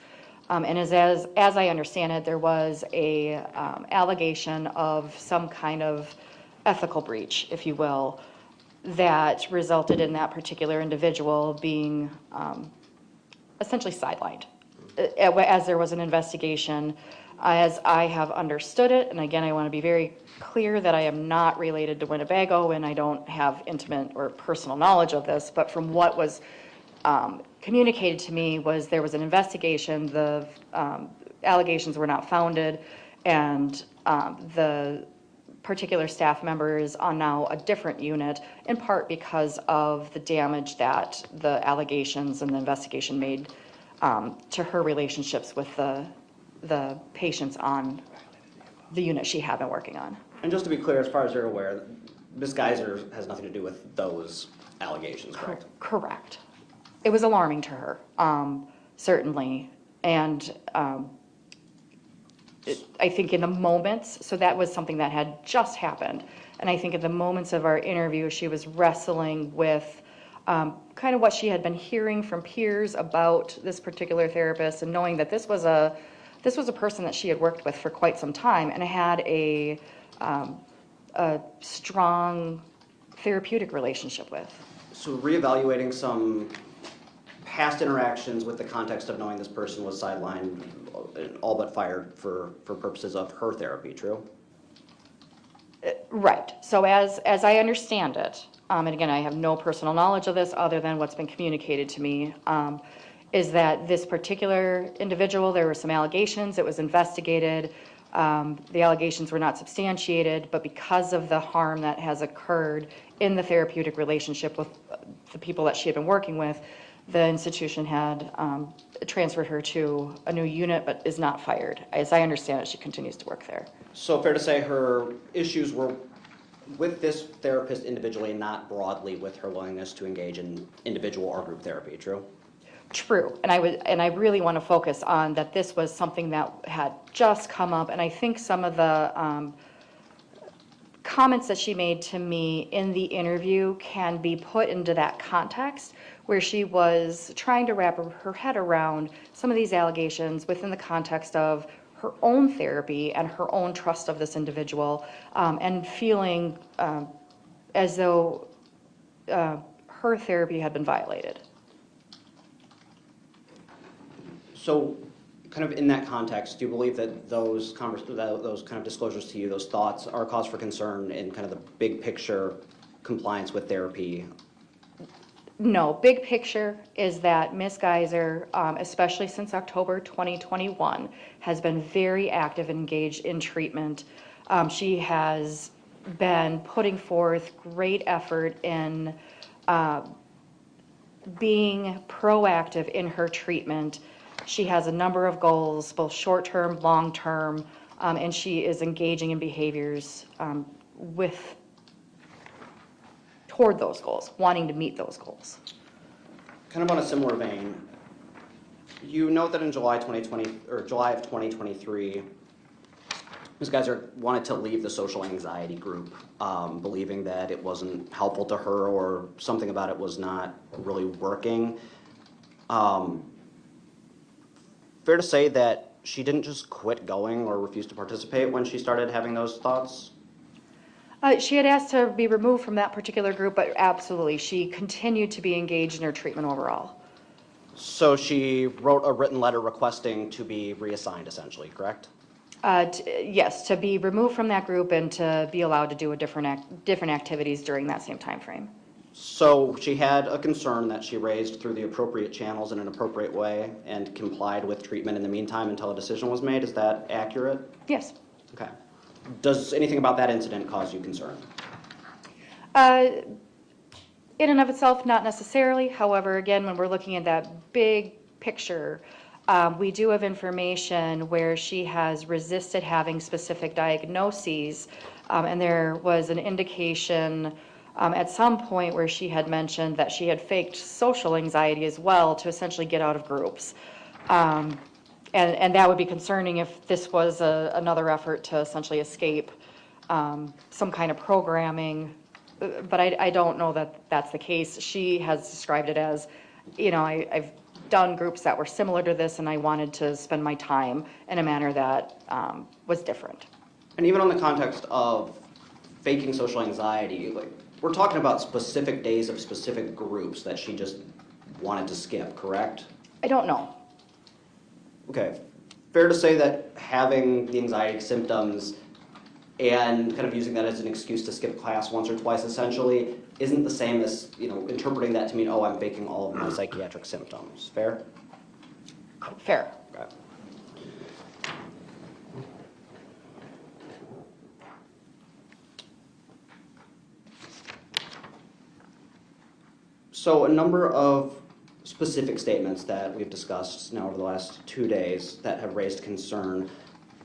And as I understand it, there was a allegation of some kind of ethical breach, if you will, that resulted in that particular individual being essentially sidelined. As there was an investigation, as I have understood it, and again, I want to be very clear that I am not related to Winnebago and I don't have intimate or personal knowledge of this, but from what was communicated to me was there was an investigation, the allegations were not founded, and the particular staff member is on now a different unit, in part because of the damage that the allegations and the investigation made to her relationships with the patients on the unit she had been working on. And just to be clear, as far as you're aware, Ms. Geyser has nothing to do with those allegations, correct? Correct. It was alarming to her, certainly. And I think in the moments, so that was something that had just happened. And I think in the moments of our interview, she was wrestling with kind of what she had been hearing from peers about this particular therapist, and knowing that this was a person that she had worked with for quite some time and had a strong therapeutic relationship with. So reevaluating some past interactions with the context of knowing this person was sidelined, all but fired for purposes of her therapy, true? Right. So as I understand it, and again, I have no personal knowledge of this other than what's been communicated to me, is that this particular individual, there were some allegations, it was investigated, the allegations were not substantiated, but because of the harm that has occurred in the therapeutic relationship with the people that she had been working with, the institution had transferred her to a new unit, but is not fired. As I understand it, she continues to work there. So fair to say her issues were with this therapist individually, not broadly with her willingness to engage in individual or group therapy, true? True, and I really want to focus on that this was something that had just come up, and I think some of the comments that she made to me in the interview can be put into that context where she was trying to wrap her head around some of these allegations within the context of her own therapy and her own trust of this individual, and feeling as though her therapy had been violated. So kind of in that context, do you believe that those kind of disclosures to you, those thoughts, are a cause for concern in kind of the big picture compliance with therapy? No, big picture is that Ms. Geyser, especially since October 2021, has been very active and engaged in treatment. She has been putting forth great effort in being proactive in her treatment. She has a number of goals, both short-term, long-term, and she is engaging in behaviors toward those goals, wanting to meet those goals. Kind of on a similar vein, you note that in July of 2023, Ms. Geyser wanted to leave the social anxiety group, believing that it wasn't helpful to her or something about it was not really working. Fair to say that she didn't just quit going or refuse to participate when she started having those thoughts? She had asked to be removed from that particular group, but absolutely, she continued to be engaged in her treatment overall. So she wrote a written letter requesting to be reassigned, essentially, correct? Yes, to be removed from that group and to be allowed to do different activities during that same time frame. So she had a concern that she raised through the appropriate channels in an appropriate way and complied with treatment in the meantime until a decision was made. Is that accurate? Yes. Okay. Does anything about that incident cause you concern? In and of itself, not necessarily. However, again, when we're looking at that big picture, we do have information where she has resisted having specific diagnoses, and there was an indication at some point where she had mentioned that she had faked social anxiety as well to essentially get out of groups. And that would be concerning if this was another effort to essentially escape some kind of programming. But I don't know that that's the case. She has described it as, you know, I've done groups that were similar to this and I wanted to spend my time in a manner that was different. And even on the context of faking social anxiety, like, we're talking about specific days of specific groups that she just wanted to skip, correct? I don't know. Okay. Fair to say that having the anxiety symptoms and kind of using that as an excuse to skip class once or twice essentially isn't the same as, you know, interpreting that to mean, oh, I'm faking all of my psychiatric symptoms. Fair? Fair. Okay. So a number of specific statements that we've discussed now over the last 2 days that have raised concern,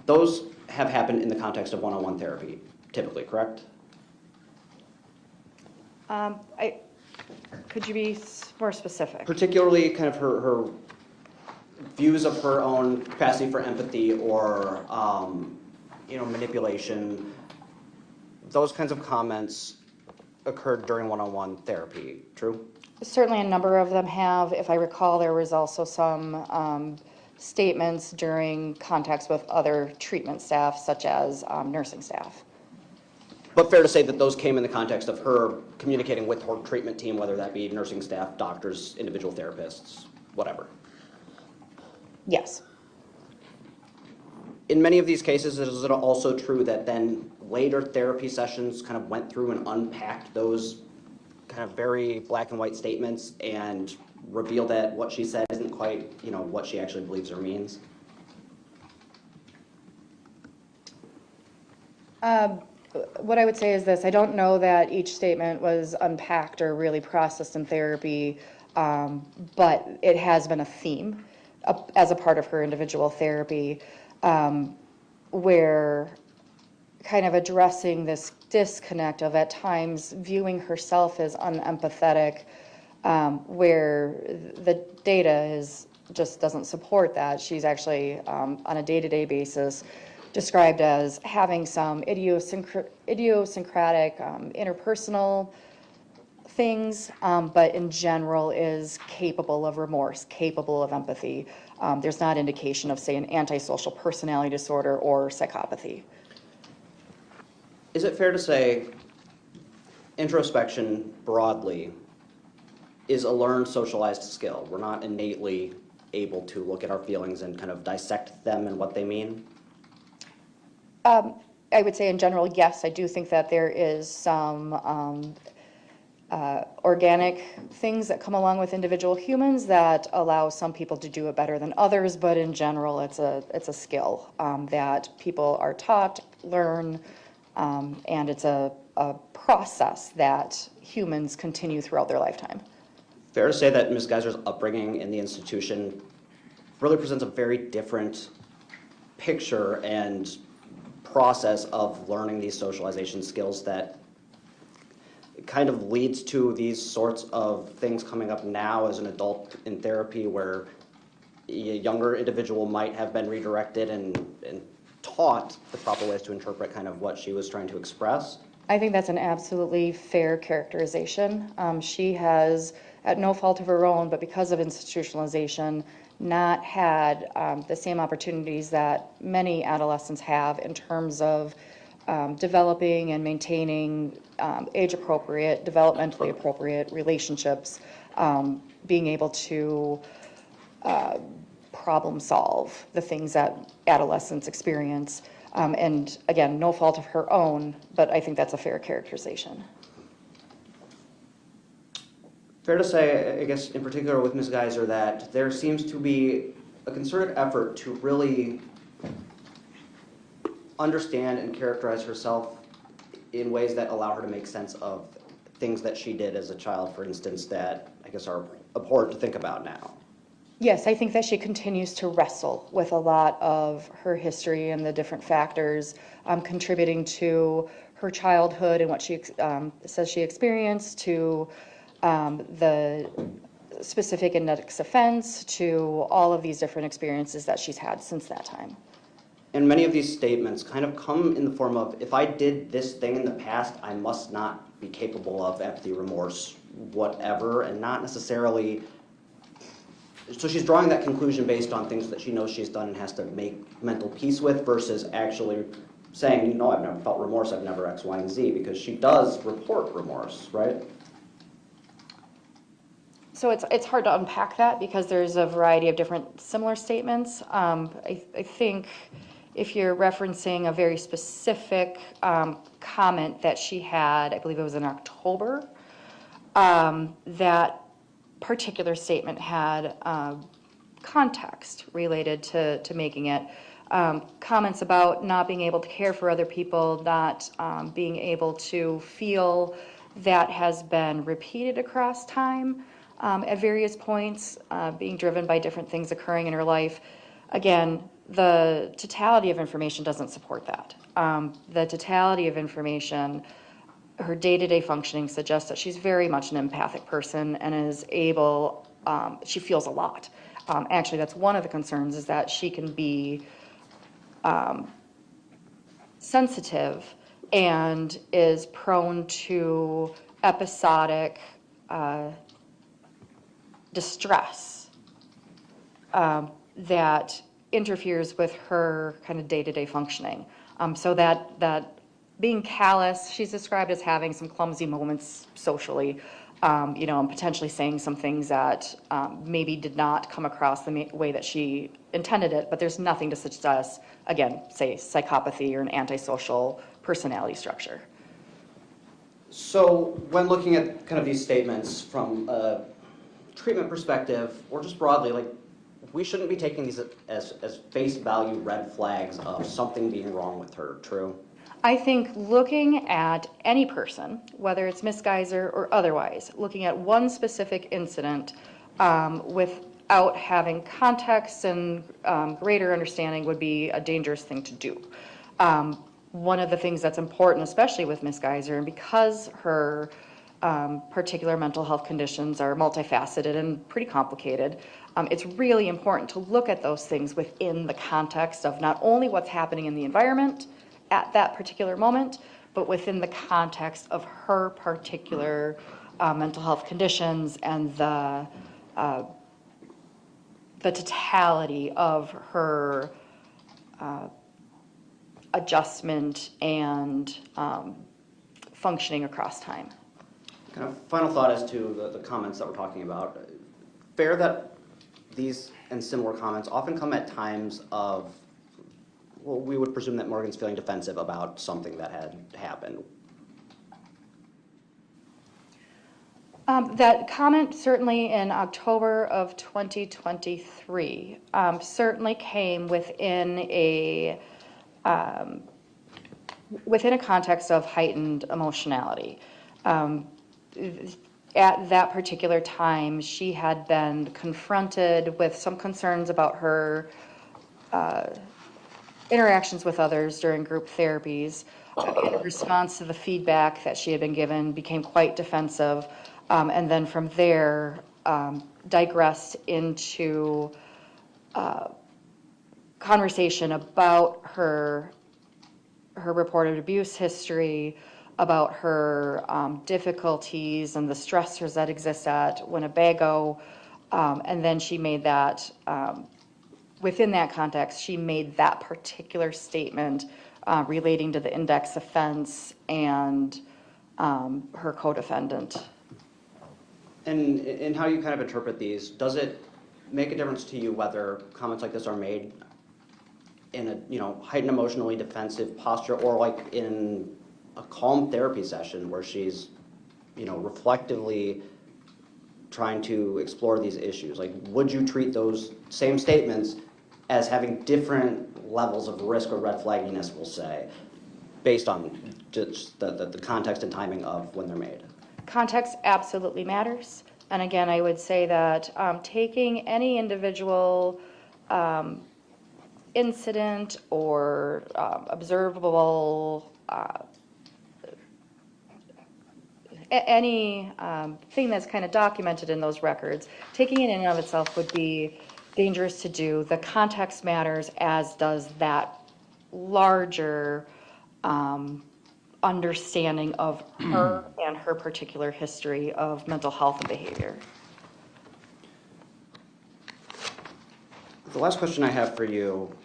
those have happened in the context of one-on-one therapy, typically, correct? Could you be more specific? Particularly kind of her views of her own capacity for empathy or, you know, manipulation. Those kinds of comments occurred during one-on-one therapy, true? Certainly a number of them have. If I recall, there was also some statements during contacts with other treatment staff, such as nursing staff. But fair to say that those came in the context of her communicating with her treatment team, whether that be nursing staff, doctors, individual therapists, whatever. Yes. In many of these cases, is it also true that then later therapy sessions kind of went through and unpacked those kind of very black and white statements and revealed that what she said isn't quite, what she actually believes or means? What I would say is this: I don't know that each statement was unpacked or really processed in therapy, but it has been a theme as a part of her individual therapy, where kind of addressing this disconnect of at times viewing herself as unempathetic, where the data just doesn't support that. She's actually, on a day-to-day basis, described as having some idiosyncratic interpersonal things, but in general is capable of remorse, capable of empathy. There's not indication of, say, an antisocial personality disorder or psychopathy. Is it fair to say introspection broadly is a learned socialized skill? We're not innately able to look at our feelings and kind of dissect them and what they mean? I would say in general, yes. I do think that there is some organic things that come along with individual humans that allow some people to do it better than others, but in general, it's a skill that people are taught, learn, and it's a process that humans continue throughout their lifetime. Fair to say that Ms. Geyser's upbringing in the institution really presents a very different picture and process of learning these socialization skills that kind of leads to these sorts of things coming up now as an adult in therapy, where a younger individual might have been redirected and taught the proper ways to interpret kind of what she was trying to express. I think that's an absolutely fair characterization. She has, at no fault of her own, but because of institutionalization, not had the same opportunities that many adolescents have in terms of developing and maintaining age-appropriate, developmentally appropriate relationships, being able to problem solve the things that adolescents experience. And again, no fault of her own, but I think that's a fair characterization. Fair to say, I guess, in particular with Ms. Geyser, that there seems to be a concerted effort to really understand and characterize herself in ways that allow her to make sense of things that she did as a child, for instance, that I guess are abhorrent to think about now. Yes, I think that she continues to wrestle with a lot of her history and the different factors contributing to her childhood and what she says she experienced, to the specific index offense, to all of these different experiences that she's had since that time. And many of these statements kind of come in the form of, if I did this thing in the past, I must not be capable of empathy, remorse, whatever, and not necessarily. So she's drawing that conclusion based on things that she knows she's done and has to make mental peace with, versus actually saying, no, I've never felt remorse, I've never X, Y, and Z, because she does report remorse, right? So it's hard to unpack that because there's a variety of different similar statements. I think if you're referencing a very specific comment that she had, I believe it was in October, that particular statement had context related to making it. Comments about not being able to care for other people, not being able to feel, that has been repeated across time at various points, being driven by different things occurring in her life. Again, the totality of information doesn't support that. The totality of information, her day-to-day functioning suggests that she's very much an empathic person and is able, she feels a lot. Actually, that's one of the concerns, is that she can be sensitive and is prone to episodic distress that interferes with her kind of day-to-day functioning. So that being callous, she's described as having some clumsy moments socially, and potentially saying some things that maybe did not come across the way that she intended it, but there's nothing to suggest, again, say psychopathy or an antisocial personality structure. So when looking at kind of these statements from a treatment perspective, or just broadly, like, we shouldn't be taking these as face value red flags of something being wrong with her, true? I think looking at any person, whether it's Ms. Geyser or otherwise, looking at one specific incident without having context and greater understanding would be a dangerous thing to do. One of the things that's important, especially with Ms. Geyser, and because her particular mental health conditions are multifaceted and pretty complicated, it's really important to look at those things within the context of not only what's happening in the environment at that particular moment, but within the context of her particular mental health conditions and the totality of her adjustment and functioning across time. Kind of final thought as to the comments that we're talking about. Fair that these and similar comments often come at times of, well, we would presume that Morgan's feeling defensive about something that had happened. That comment certainly in October of 2023 certainly came within a context of heightened emotionality. At that particular time, she had been confronted with some concerns about her interactions with others during group therapies. In response to the feedback that she had been given, became quite defensive, and then from there digressed into conversation about her reported abuse history, about her difficulties and the stressors that exist at Winnebago, and then she made that, within that context, she made that particular statement relating to the index offense and her co-defendant. And in how you kind of interpret these, does it make a difference to you whether comments like this are made in a heightened emotionally defensive posture, or like in a calm therapy session where she's reflectively trying to explore these issues? Like, would you treat those same statements as having different levels of risk or red flagginess, we'll say, based on just the context and timing of when they're made? Context absolutely matters. And again, I would say that taking any individual incident or observable any thing that's kind of documented in those records, taking it in and of itself would be dangerous to do. The context matters, as does that larger understanding of her and her particular history of mental health and behavior. The last question I have for you,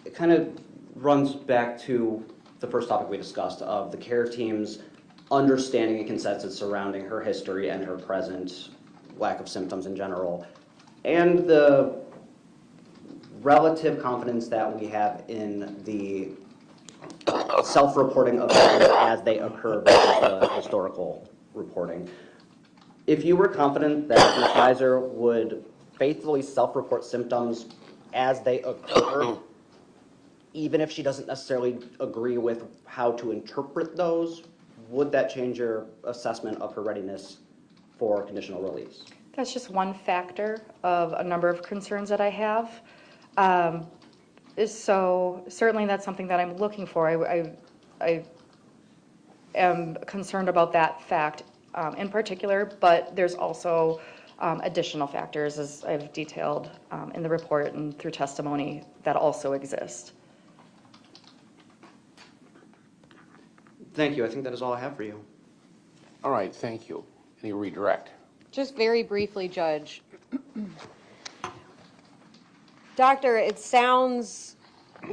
it kind of runs back to the first topic we discussed of the care team's understanding and consensus surrounding her history and her present lack of symptoms in general, and the relative confidence that we have in the self-reporting of events as they occur versus the historical reporting. If you were confident that Ms. Geyser would faithfully self-report symptoms as they occur, even if she doesn't necessarily agree with how to interpret those, would that change your assessment of her readiness for conditional release? That's just one factor of a number of concerns that I have. So certainly that's something that I'm looking for. I am concerned about that fact in particular, but there's also additional factors, as I've detailed in the report and through testimony, that also exist. Thank you. I think that is all I have for you. All right, thank you. Any redirect? Just very briefly, Judge. Doctor, it sounds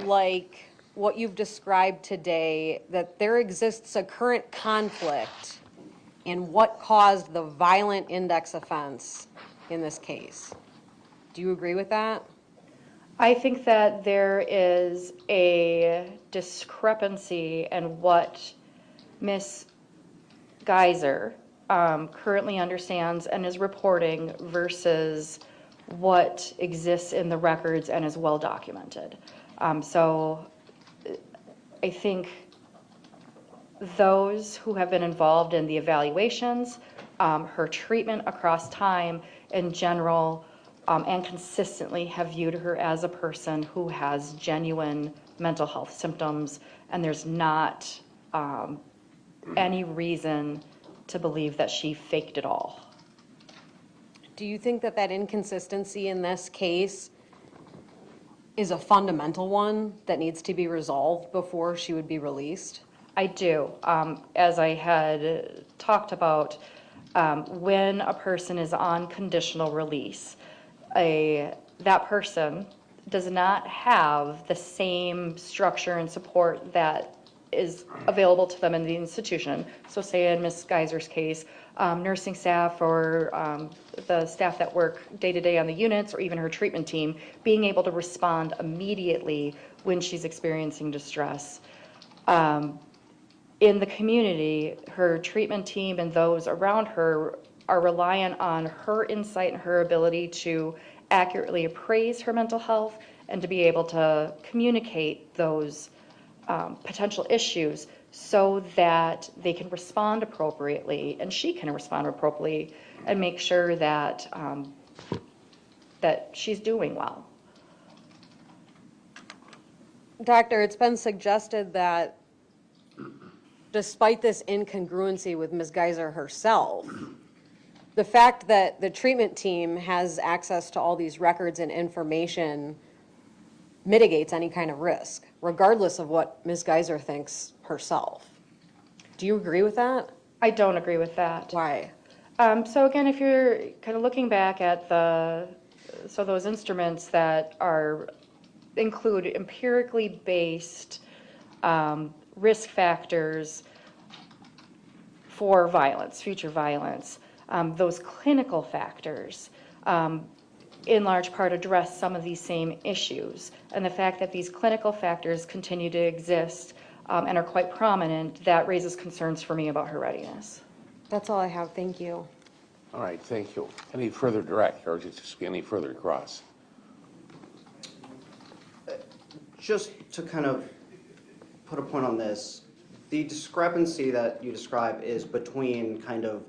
like what you've described today, that there exists a current conflict in what caused the violent index offense in this case. Do you agree with that? I think that there is a discrepancy in what Ms. Geyser currently understands and is reporting versus what exists in the records and is well documented. So I think those who have been involved in the evaluations, her treatment across time in general, and consistently have viewed her as a person who has genuine mental health symptoms, and there's not any reason to believe that she faked it all. Do you think that that inconsistency in this case is a fundamental one that needs to be resolved before she would be released? I do. As I had talked about, when a person is on conditional release, that person does not have the same structure and support that is available to them in the institution. So say in Ms. Geyser's case, nursing staff or the staff that work day-to-day on the units, or even her treatment team, being able to respond immediately when she's experiencing distress. In the community, her treatment team and those around her are reliant on her insight and her ability to accurately appraise her mental health and to be able to communicate those potential issues so that they can respond appropriately and she can respond appropriately and make sure that that she's doing well. Doctor, it's been suggested that despite this incongruency with Ms. Geyser herself, the fact that the treatment team has access to all these records and information mitigates any kind of risk, regardless of what Ms. Geyser thinks herself. Do you agree with that? I don't agree with that. Why? So again, if you're kind of looking back at those instruments that include empirically based risk factors for violence, future violence, those clinical factors in large part address some of these same issues. And the fact that these clinical factors continue to exist and are quite prominent, that raises concerns for me about her readiness. That's all I have. Thank you. All right, thank you. Any further direct, or just be any further cross? Just to kind of put a point on this, the discrepancy that you describe is between kind of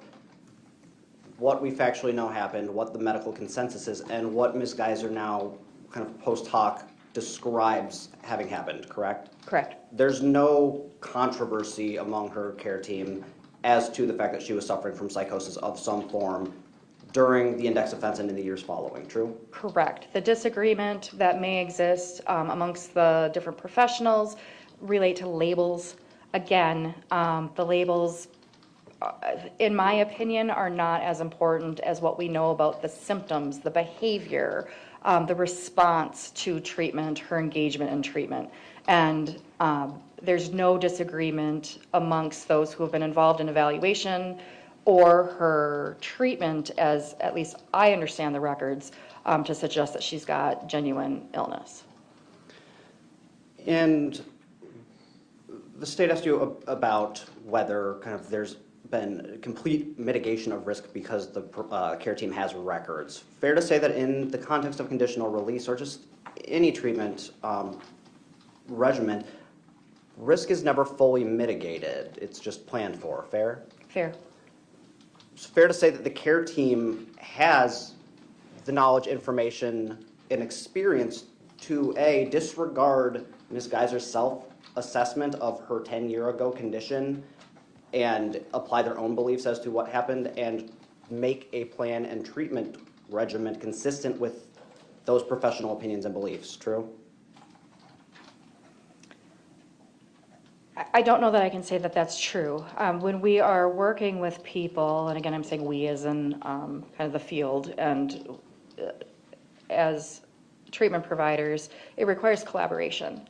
what we factually know happened, what the medical consensus is, and what Ms. Geyser now kind of post hoc describes having happened, correct? Correct. There's no controversy among her care team as to the fact that she was suffering from psychosis of some form during the index offense and in the years following, true? Correct. The disagreement that may exist amongst the different professionals relate to labels. Again, the labels, in my opinion, are not as important as what we know about the symptoms, the behavior, the response to treatment, her engagement in treatment. And there's no disagreement amongst those who have been involved in evaluation or her treatment, as at least I understand the records, to suggest that she's got genuine illness. And the state asked you about whether kind of there's been complete mitigation of risk because the care team has records. Fair to say that in the context of conditional release or just any treatment regimen, risk is never fully mitigated. It's just planned for. Fair? Fair. It's fair to say that the care team has the knowledge, information, and experience to disregard Ms. Geyser's self-assessment of her 10-year-ago condition and apply their own beliefs as to what happened and make a plan and treatment regimen consistent with those professional opinions and beliefs, true? I don't know that I can say that that's true. When we are working with people, and again, I'm saying we as in kind of the field and as treatment providers, it requires collaboration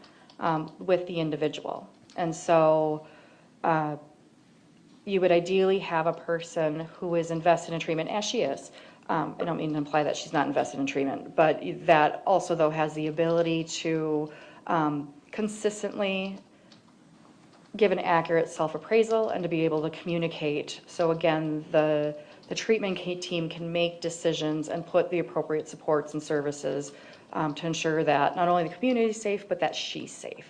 with the individual. And so you would ideally have a person who is invested in treatment, as she is. I don't mean to imply that she's not invested in treatment, but that also, though, has the ability to consistently give an accurate self-appraisal and to be able to communicate. So again, the treatment team can make decisions and put the appropriate supports and services to ensure that not only the community is safe, but that she's safe.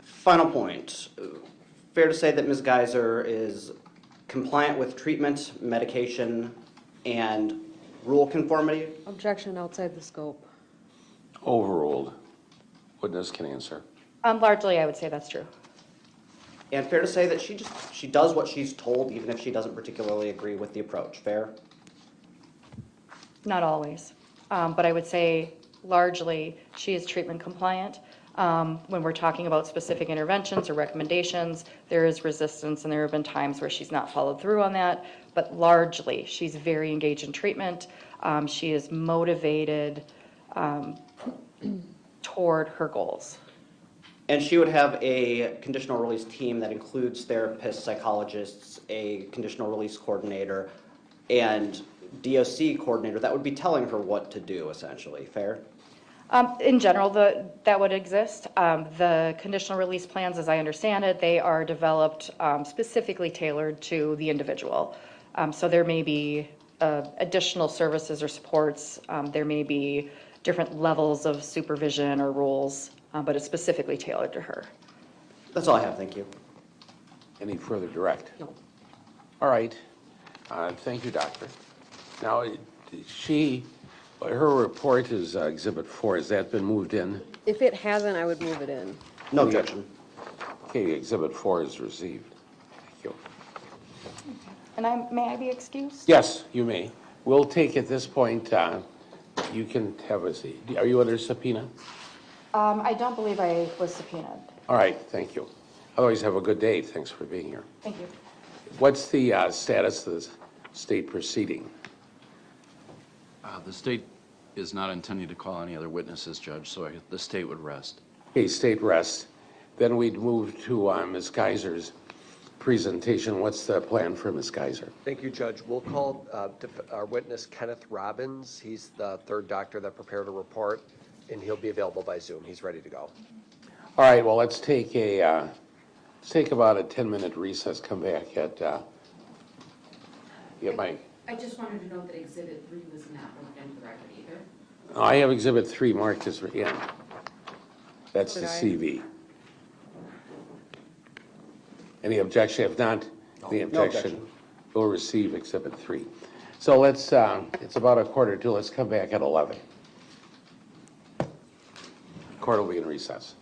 Final point. Fair to say that Ms. Geyser is compliant with treatment, medication, and rule conformity? Objection outside the scope. Overruled. Witness can answer. Largely, I would say that's true. And fair to say that she does what she's told, even if she doesn't particularly agree with the approach. Fair? Not always, but I would say largely she is treatment compliant. When we're talking about specific interventions or recommendations, there is resistance, and there have been times where she's not followed through on that, but largely she's very engaged in treatment. She is motivated toward her goals. And she would have a conditional release team that includes therapists, psychologists, a conditional release coordinator, and DOC coordinator that would be telling her what to do, essentially. Fair? In general, that would exist. The conditional release plans, as I understand it, they are developed specifically tailored to the individual. So there may be additional services or supports. There may be different levels of supervision or rules, but it's specifically tailored to her. That's all I have. Thank you. Any further direct? No. All right. Thank you, doctor. Now, her report is Exhibit 4. Has that been moved in? If it hasn't, I would move it in. No objection. Okay, Exhibit 4 is received. Thank you. And may I be excused? Yes, you may. We'll take at this point, you can have a seat. Are you under subpoena? I don't believe I was subpoenaed. All right, thank you. Otherwise, have a good day. Thanks for being here. Thank you. What's the status of this state proceeding? The state is not intending to call any other witnesses, Judge, so the state would rest. Okay, state rests. Then we'd move to Ms. Geyser's presentation. What's the plan for Ms. Geyser? Thank you, Judge. We'll call our witness, Kenneth Robbins. He's the third doctor that prepared a report, and he'll be available by Zoom. He's ready to go. All right, well, let's take about a 10-minute recess. Come back at, get my... I just wanted to note that Exhibit 3 was not looked into the record either. I have Exhibit 3 marked as, yeah. That's the Did I? CV. Any objection? If not, the objection will receive Exhibit 3. So let's, it's about 11:45. Let's come back at 11. Court will be in recess.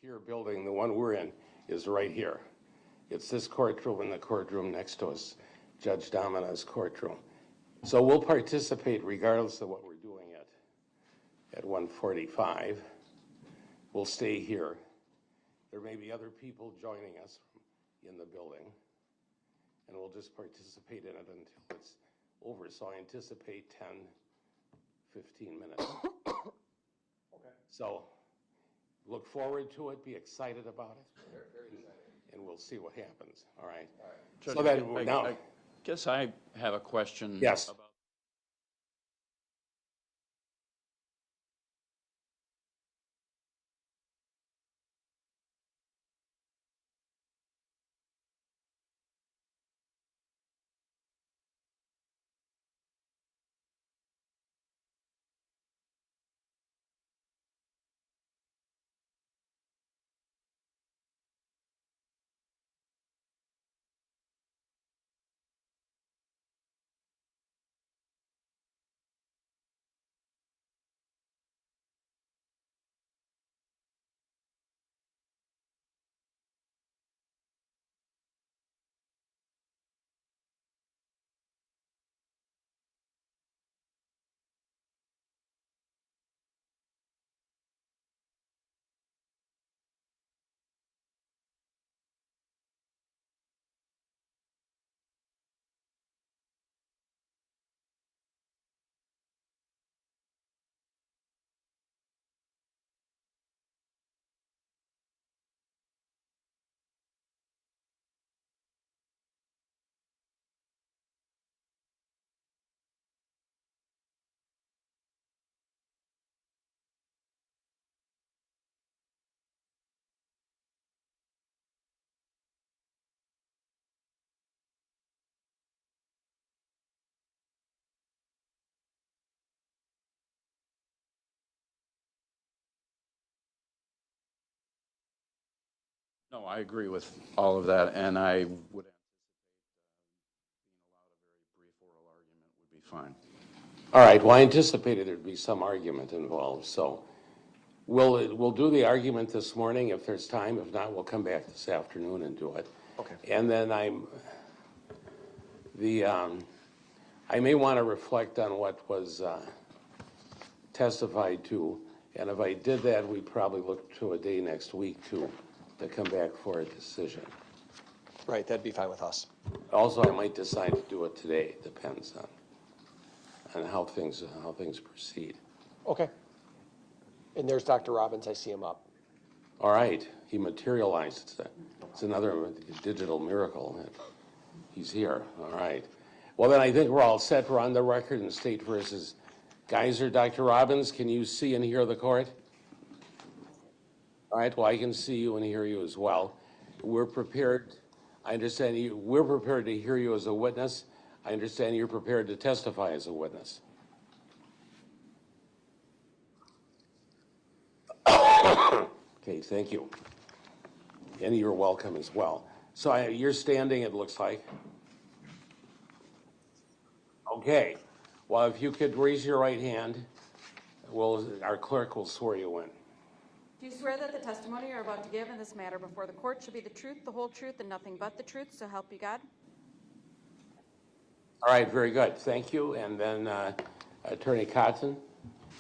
secure building, the one we're in, is right here. It's this courtroom and the courtroom next to us, Judge Domina's courtroom. So we'll participate regardless of what we're doing at 1:45. We'll stay here. There may be other people joining us in the building, and we'll just participate in it until it's over. So I anticipate 10, 15 minutes. Okay. So look forward to it, be excited about it. Very exciting. And we'll see what happens, all right? All right. So Judge, then, now, I guess I have a question. Yes. About No, I agree with all of that, and I would anticipate being allowed a very brief oral argument would be fine. all right, well, I anticipated there'd be some argument involved, so we'll do the argument this morning if there's time. If not, we'll come back this afternoon and do it. Okay. And then I may want to reflect on what was testified to, and if I did that, we'd probably look to a day next week to come back for a decision. Right, that'd be fine with us. Also, I might decide to do it today. Depends on how things proceed. Okay. And there's Dr. Robbins, I see him up. All right, he materialized. It's another digital miracle that he's here. All right. Well, then I think we're all set. We're on the record in State versus Geyser. Dr. Robbins, can you see and hear the court? All right, well, I can see you and hear you as well. We're prepared, I understand you, we're prepared to hear you as a witness. I understand you're prepared to testify as a witness. Okay, thank you. And you're welcome as well. So you're standing, it looks like. Okay, well, if you could raise your right hand, our clerk will swear you in. Do you swear that the testimony you're about to give in this matter before the court shall be the truth, the whole truth, and nothing but the truth, so help you God? All right, very good. Thank you. And then Attorney Cotton.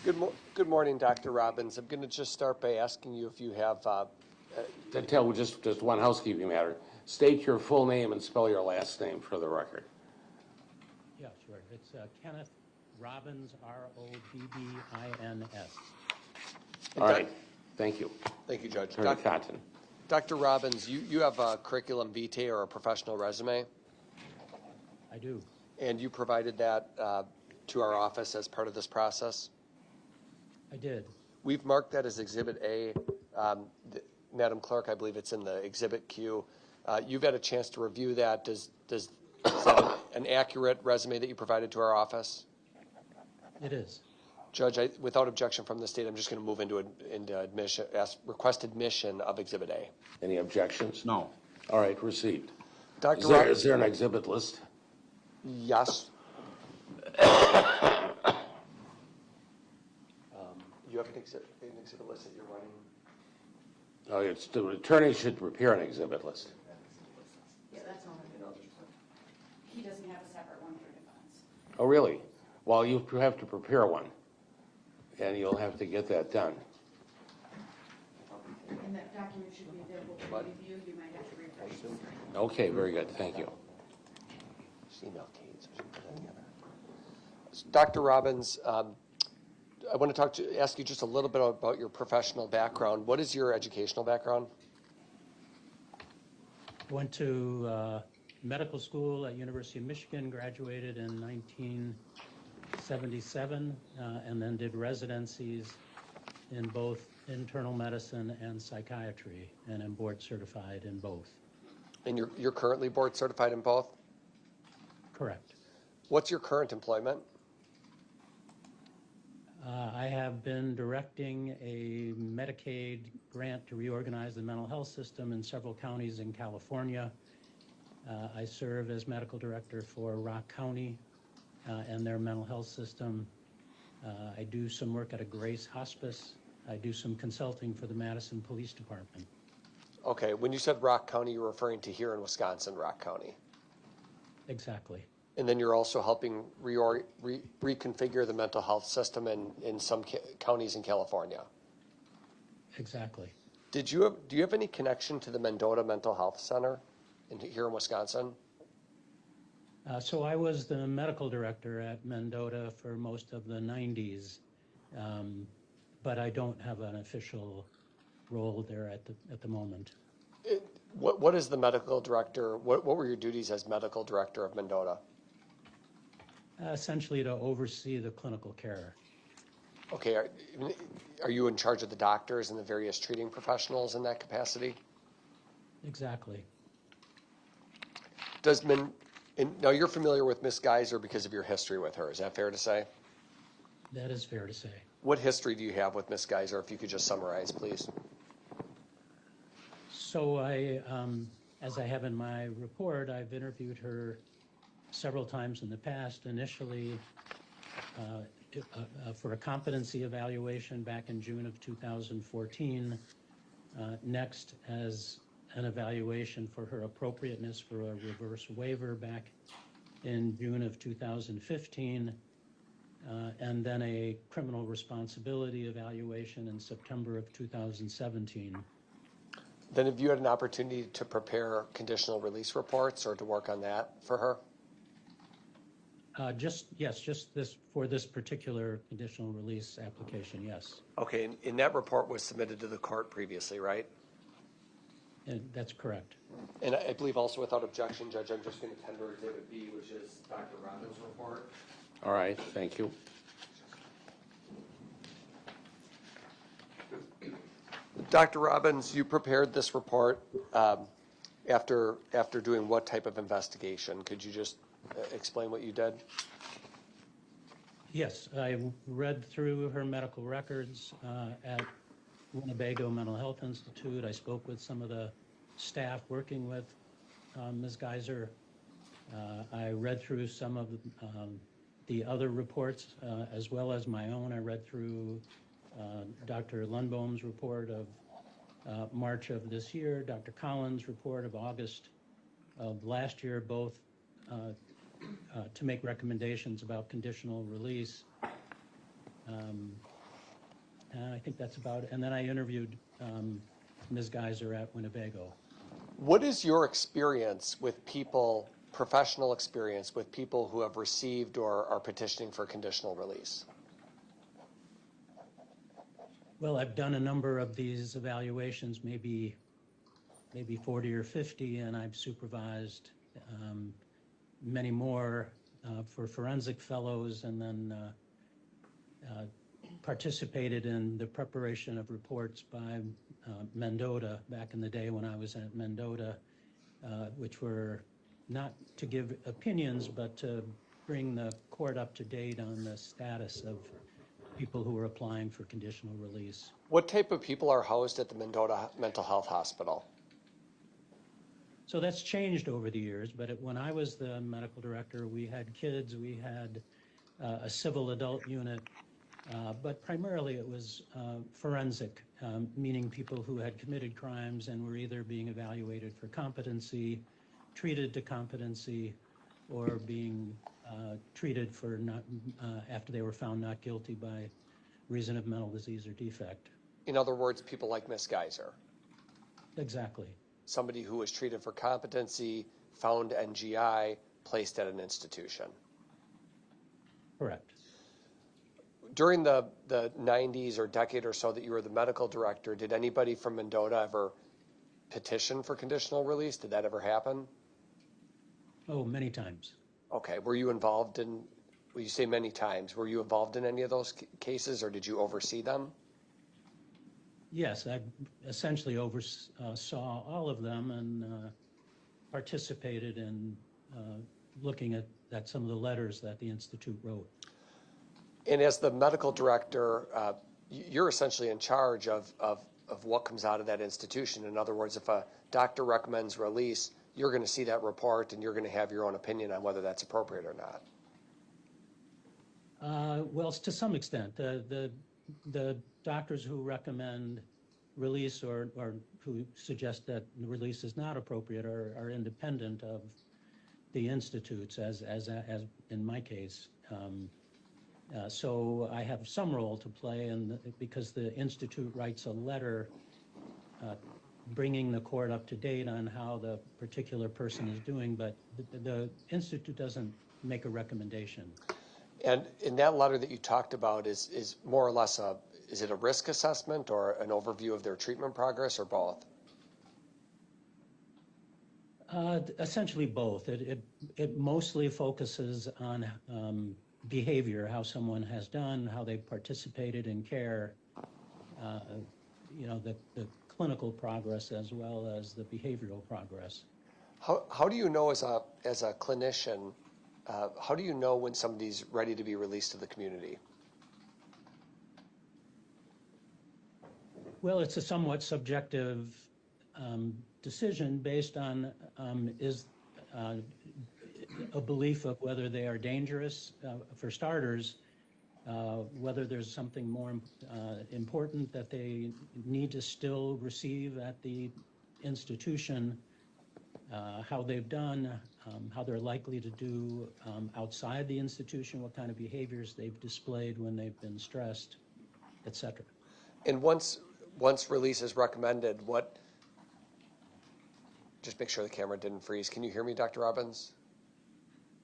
Good morning, Dr. Robbins. I'm going to just start by asking you if you have... Just one housekeeping matter. State your full name and spell your last name for the record. Yeah, sure. It's Kenneth Robbins, Robbins. All right. Thank you. Thank you, Judge. Attorney Cotton. Dr. Robbins, you have a curriculum vitae or a professional resume, I do. and you provided that to our office as part of this process? I did. We've marked that as Exhibit A. Madam Clerk, I believe it's in the Exhibit Q. You've had a chance to review that. Is that an accurate resume that you provided to our office? It is. Judge, without objection from the state, I'm just going to move into admission, request admission of Exhibit A. Any objections? No. All right, received. Dr. Is there an exhibit list? Yes. You have an exhibit list that you're running? It's the attorney should prepare an exhibit list. Yeah, that's all. He doesn't have a separate one for defense. Oh, really? Well, you have to prepare one, and you'll have to get that done. And that document should be available for review. You might have to refresh it. Okay, very good. Thank you. Just email Kate so she can put that together. Dr. Robbins, I want to ask you just a little bit about your professional background. What is your educational background? I went to medical school at University of Michigan, graduated in 1977, and then did residencies in both internal medicine and psychiatry, and am board certified in both. And you're currently board certified in both? Correct. What's your current employment? I have been directing a Medicaid grant to reorganize the mental health system in several counties in California. I serve as medical director for Rock County and their mental health system. I do some work at a Grace hospice. I do some consulting for the Madison Police Department. Okay, when you said Rock County, you're referring to here in Wisconsin, Rock County. Exactly. And then you're also helping reconfigure the mental health system in some counties in California. Exactly. Do you have any connection to the Mendota Mental Health Center here in Wisconsin? So I was the medical director at Mendota for most of the 90s, but I don't have an official role there at the moment. What is the medical director? What were your duties as medical director of Mendota? Essentially to oversee the clinical care. Okay, are you in charge of the doctors and the various treating professionals in that capacity? Exactly. Now you're familiar with Miss Geyser because of your history with her, is that fair to say? That is fair to say. What history do you have with Miss Geyser, if you could just summarize, please? So as I have in my report, I've interviewed her several times in the past, initially for a competency evaluation back in June of 2014, next as an evaluation for her appropriateness for a reverse waiver back in June of 2015, and then a criminal responsibility evaluation in September of 2017. Then have you had an opportunity to prepare conditional release reports or to work on that for her? Just this for this particular conditional release application, yes. Okay, and that report was submitted to the court previously, right? And that's correct. And I believe also without objection, Judge, I'm just going to tender Exhibit B, which is Dr. Robbins' report. All right, thank you. Dr. Robbins, you prepared this report after doing what type of investigation? Could you just explain what you did? Yes, I read through her medical records at Winnebago Mental Health Institute. I spoke with some of the staff working with Ms. Geyser. I read through some of the other reports as well as my own. I read through Dr. Lundbom's report of March of this year, Dr. Collins' report of August of last year, both to make recommendations about conditional release. And I think that's about it. And then I interviewed Ms. Geyser at Winnebago. What is your experience with people, professional experience with people who have received or are petitioning for conditional release? Well, I've done a number of these evaluations, maybe 40 or 50, and I've supervised many more for forensic fellows, and then participated in the preparation of reports by Mendota back in the day when I was at Mendota, which were not to give opinions, but to bring the court up to date on the status of people who are applying for conditional release. What type of people are housed at the Mendota Mental Health Hospital? So that's changed over the years, but when I was the medical director, we had kids, we had a civil adult unit, But primarily it was forensic, meaning people who had committed crimes and were either being evaluated for competency, treated to competency, or being treated for not, after they were found not guilty by reason of mental disease or defect. In other words, people like Miss Geyser. Exactly. Somebody who was treated for competency, found NGI, placed at an institution. Correct. During the 90s or decade or so that you were the medical director, did anybody from Mendota ever petition for conditional release? Did that ever happen? Oh, many times. Okay. Were you involved in, well, you say many times, were you involved in any of those cases, or did you oversee them? Yes, I essentially oversaw all of them and participated in looking at some of the letters that the Institute wrote. And as the medical director, you're essentially in charge of what comes out of that institution. In other words, if a doctor recommends release, you're going to see that report and you're going to have your own opinion on whether that's appropriate or not. Well, to some extent, the doctors who recommend release or who suggest that the release is not appropriate are independent of the institutes, as in my case. So I have some role to play, and because the institute writes a letter bringing the court up to date on how the particular person is doing, but the institute doesn't make a recommendation. And in that letter that you talked about is more or less is it a risk assessment or an overview of their treatment progress, or both? Essentially both. It mostly focuses on behavior, how someone has done, how they participated in care, the clinical progress as well as the behavioral progress. How do you know as a clinician, how do you know when somebody's ready to be released to the community? Well, it's a somewhat subjective decision based on a belief of whether they are dangerous, for starters, whether there's something more important that they need to still receive at the institution, how they've done, how they're likely to do outside the institution, what kind of behaviors they've displayed when they've been stressed, etc. And once release is recommended, just make sure the camera didn't freeze. Can you hear me, Dr. Robbins?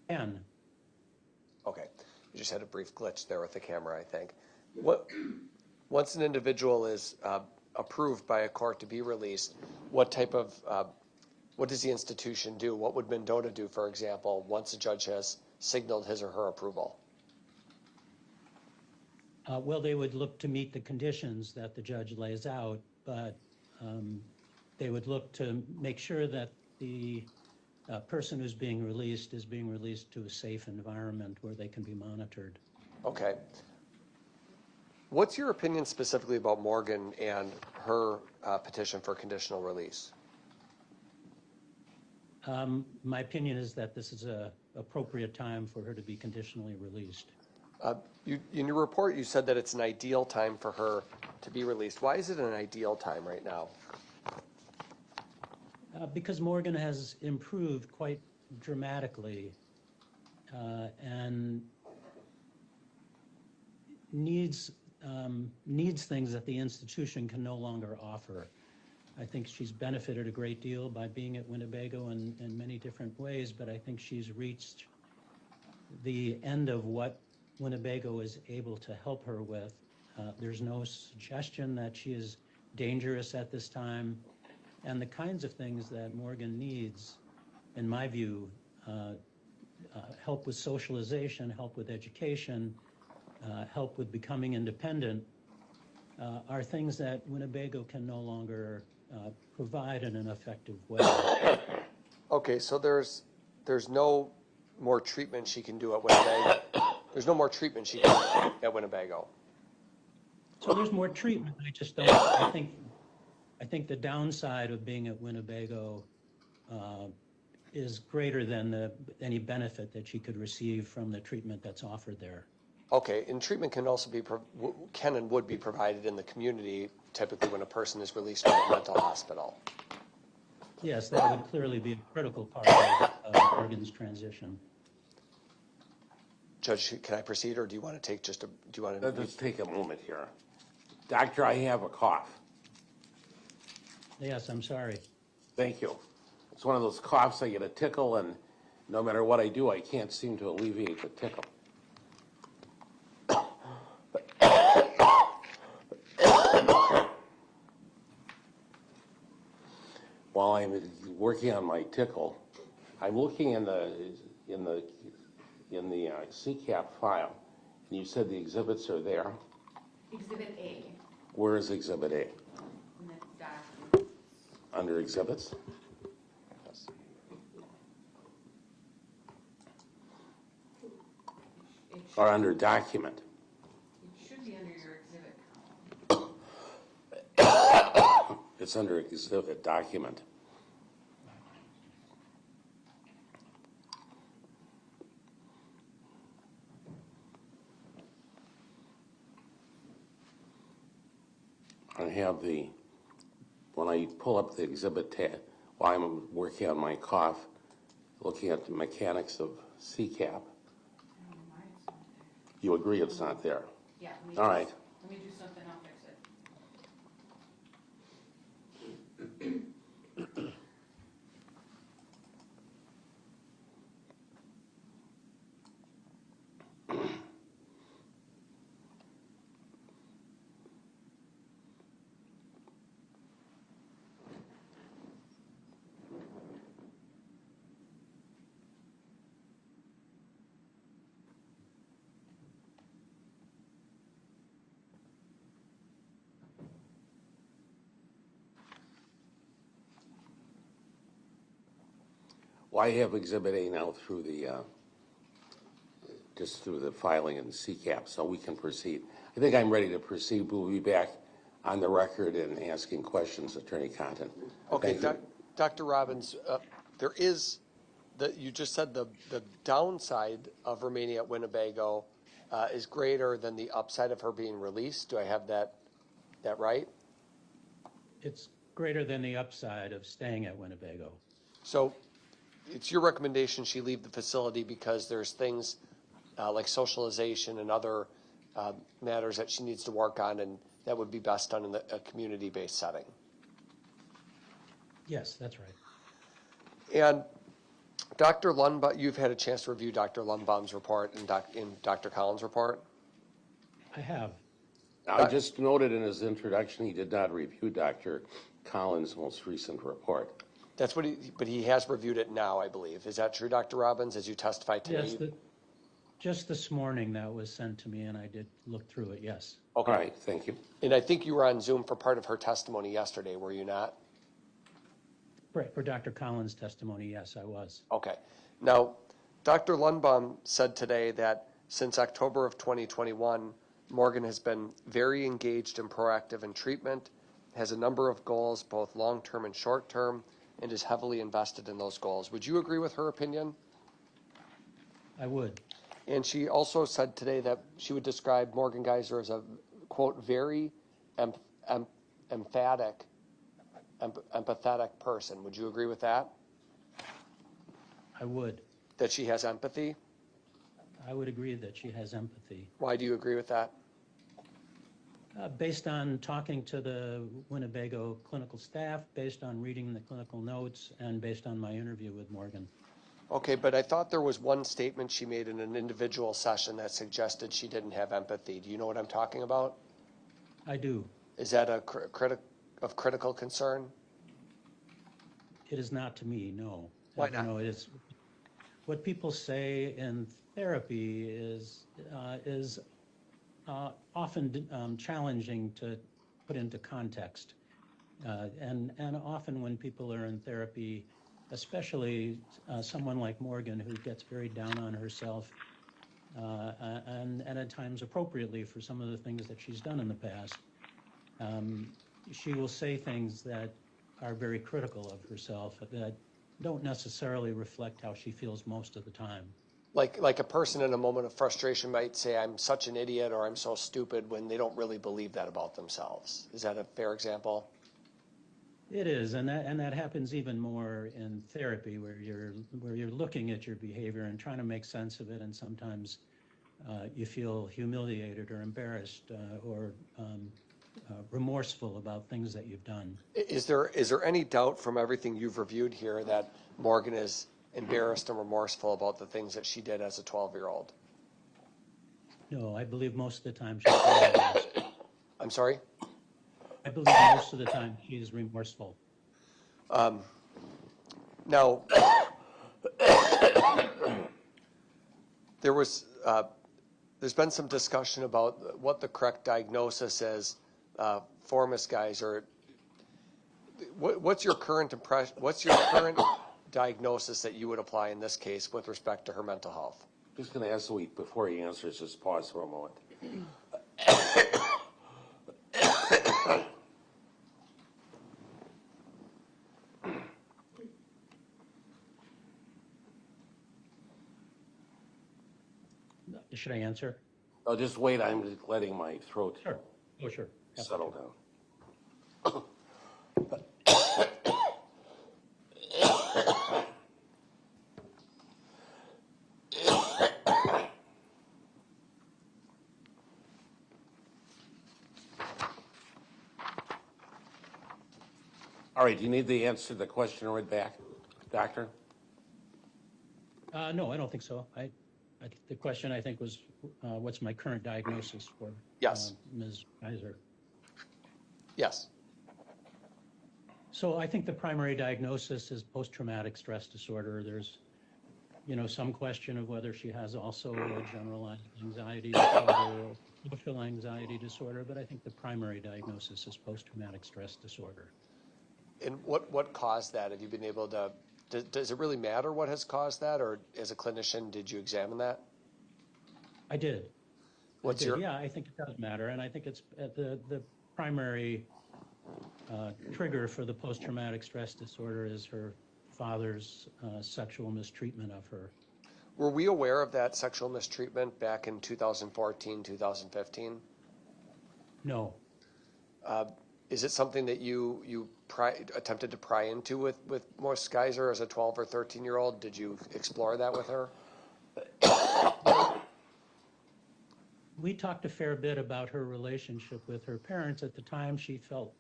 Can. Okay. You just had a brief glitch there with the camera, I think. Once an individual is approved by a court to be released, what does the institution do? What would Mendota do, for example, once a judge has signaled his or her approval? Well, they would look to meet the conditions that the judge lays out, but they would look to make sure that the person who's being released is being released to a safe environment where they can be monitored. Okay. What's your opinion specifically about Morgan and her petition for conditional release? My opinion is that this is an appropriate time for her to be conditionally released. In your report, you said that it's an ideal time for her to be released. Why is it an ideal time right now? Because Morgan has improved quite dramatically and needs things that the institution can no longer offer. I think she's benefited a great deal by being at Winnebago in many different ways, but I think she's reached the end of what Winnebago is able to help her with. There's no suggestion that she is dangerous at this time, and the kinds of things that Morgan needs, in my view, help with socialization, help with education, help with becoming independent, are things that Winnebago can no longer provide in an effective way. Okay, so there's no more treatment she can do at Winnebago. There's no more treatment she can do at Winnebago. So there's more treatment. I just don't. I think the downside of being at Winnebago is greater than any benefit that she could receive from the treatment that's offered there. Okay, and treatment can also be, can and would be provided in the community, typically when a person is released from a mental hospital. Yes, that would clearly be a critical part of Morgan's transition. Judge, can I proceed, or do you want to take just a, do you want to? Let's take a moment here. Doctor, I have a cough. Yes, I'm sorry. Thank you. It's one of those coughs, I get a tickle, and no matter what I do, I can't seem to alleviate the tickle. While I'm working on my tickle, I'm looking in the CCAP file, and you said the exhibits are there. Exhibit A Where is Exhibit A? in the document. Under exhibits? Or under document? It should be under your exhibit column. It's under exhibit document. I have the, when I pull up the exhibit tab, while I'm working on my cough, looking at the mechanics of CCAP, you agree it's not there? Yeah. All right. Let me do something, I'll fix it. Well, I have Exhibit A now through the, just through the filing in CCAP, so we can proceed. I think I'm ready to proceed. We'll be back on the record and asking questions, Attorney Content. Okay, Dr. Robbins, there is, you just said the downside of remaining at Winnebago is greater than the upside of her being released. Do I have that right? It's greater than the upside of staying at Winnebago. So it's your recommendation she leave the facility because there's things like socialization and other matters that she needs to work on, and that would be best done in a community-based setting. Yes, that's right. And Dr. Lundbom, you've had a chance to review Dr. Lundbom's report and Dr. Collins' report? I have. I just noted in his introduction he did not review Dr. Collins' most recent report. That's what but he has reviewed it now, I believe. Is that true, Dr. Robbins, as you testified today? Yes, just this morning that was sent to me, and I did look through it, yes. Okay. All right, thank you. And I think you were on Zoom for part of her testimony yesterday, were you not? Right, for Dr. Collins' testimony, yes, I was. Okay. Now, Dr. Lundbom said today that since October of 2021, Morgan has been very engaged and proactive in treatment, has a number of goals, both long-term and short-term, and is heavily invested in those goals. Would you agree with her opinion? I would. And she also said today that she would describe Morgan Geyser as a, quote, very empathetic person. Would you agree with that? I would. That she has empathy? I would agree that she has empathy. Why do you agree with that? Based on talking to the Winnebago clinical staff, based on reading the clinical notes, and based on my interview with Morgan. Okay, but I thought there was one statement she made in an individual session that suggested she didn't have empathy. Do you know what I'm talking about? I do. Is that of critical concern? It is not to me, no. Why not? No, it is. What people say in therapy is often challenging to put into context. And often when people are in therapy, especially someone like Morgan, who gets very down on herself, and at times appropriately for some of the things that she's done in the past, she will say things that are very critical of herself that don't necessarily reflect how she feels most of the time. Like a person in a moment of frustration might say, I'm such an idiot or I'm so stupid when they don't really believe that about themselves. Is that a fair example? It is, and that happens even more in therapy, where you're looking at your behavior and trying to make sense of it, and sometimes you feel humiliated or embarrassed or remorseful about things that you've done. Is there any doubt from everything you've reviewed here that Morgan is embarrassed and remorseful about the things that she did as a 12-year-old? No, I believe most of the time she's remorseful. I'm sorry? I believe most of the time she's remorseful. Now, there's been some discussion about what the correct diagnosis is for Ms. Geyser. What's your current impression? What's your current diagnosis that you would apply in this case with respect to her mental health? Just going to ask Sweet before he answers, just pause for a moment. Should I answer? Oh, just wait. I'm letting my throat Sure. Oh, sure. settle down. All right, do you need the answer to the question read back, Doctor? No, I don't think so. The question, I think, was what's my current diagnosis for Yes. Ms. Geyser? Yes. So I think the primary diagnosis is post-traumatic stress disorder. There's, some question of whether she has also a generalized anxiety disorder or social anxiety disorder, but I think the primary diagnosis is post-traumatic stress disorder. And what caused that? Have you been able to, does it really matter what has caused that, or as a clinician, did you examine that? I did. What's Yeah, I think it does matter, and I think it's the primary trigger for the post-traumatic stress disorder is her father's sexual mistreatment of her. Were we aware of that sexual mistreatment back in 2014, 2015? No. Is it something that you attempted to pry into with Ms. Geyser as a 12 or 13-year-old? Did you explore that with her? We talked a fair bit about her relationship with her parents. At the time, she felt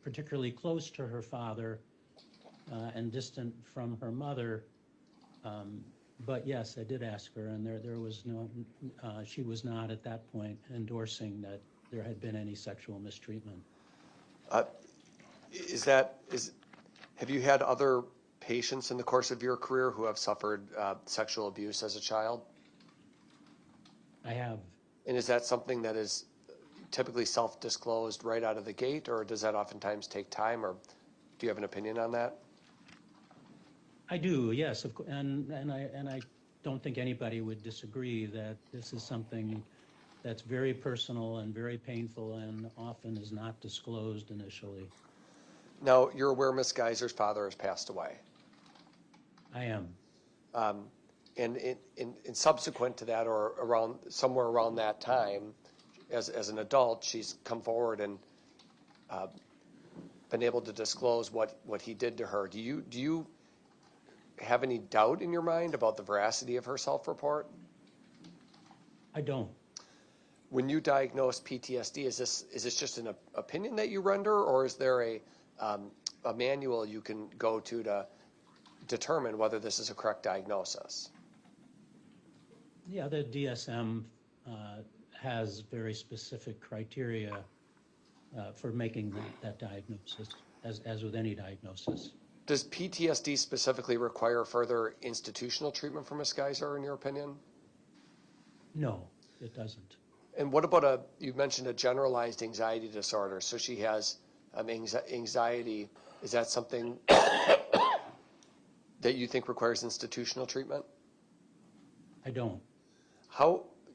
particularly close to her father and distant from her mother. But yes, I did ask her, and there was no, she was not at that point endorsing that there had been any sexual mistreatment. Have you had other patients in the course of your career who have suffered sexual abuse as a child? I have. And is that something that is typically self-disclosed right out of the gate, or does that oftentimes take time, or do you have an opinion on that? I do, yes, and I don't think anybody would disagree that this is something that's very personal and very painful and often is not disclosed initially. Now, you're aware Ms. Geyser's father has passed away. I am. And in subsequent to that, or somewhere around that time, as an adult, she's come forward and been able to disclose what he did to her. Do you have any doubt in your mind about the veracity of her self-report? I don't. When you diagnose PTSD, is this just an opinion that you render, or is there a manual you can go to determine whether this is a correct diagnosis? Yeah, the DSM has very specific criteria for making that diagnosis, as with any diagnosis. Does PTSD specifically require further institutional treatment for Ms. Geyser, in your opinion? No, it doesn't. And what about you mentioned a generalized anxiety disorder, so she has anxiety. Is that something that you think requires institutional treatment? I don't.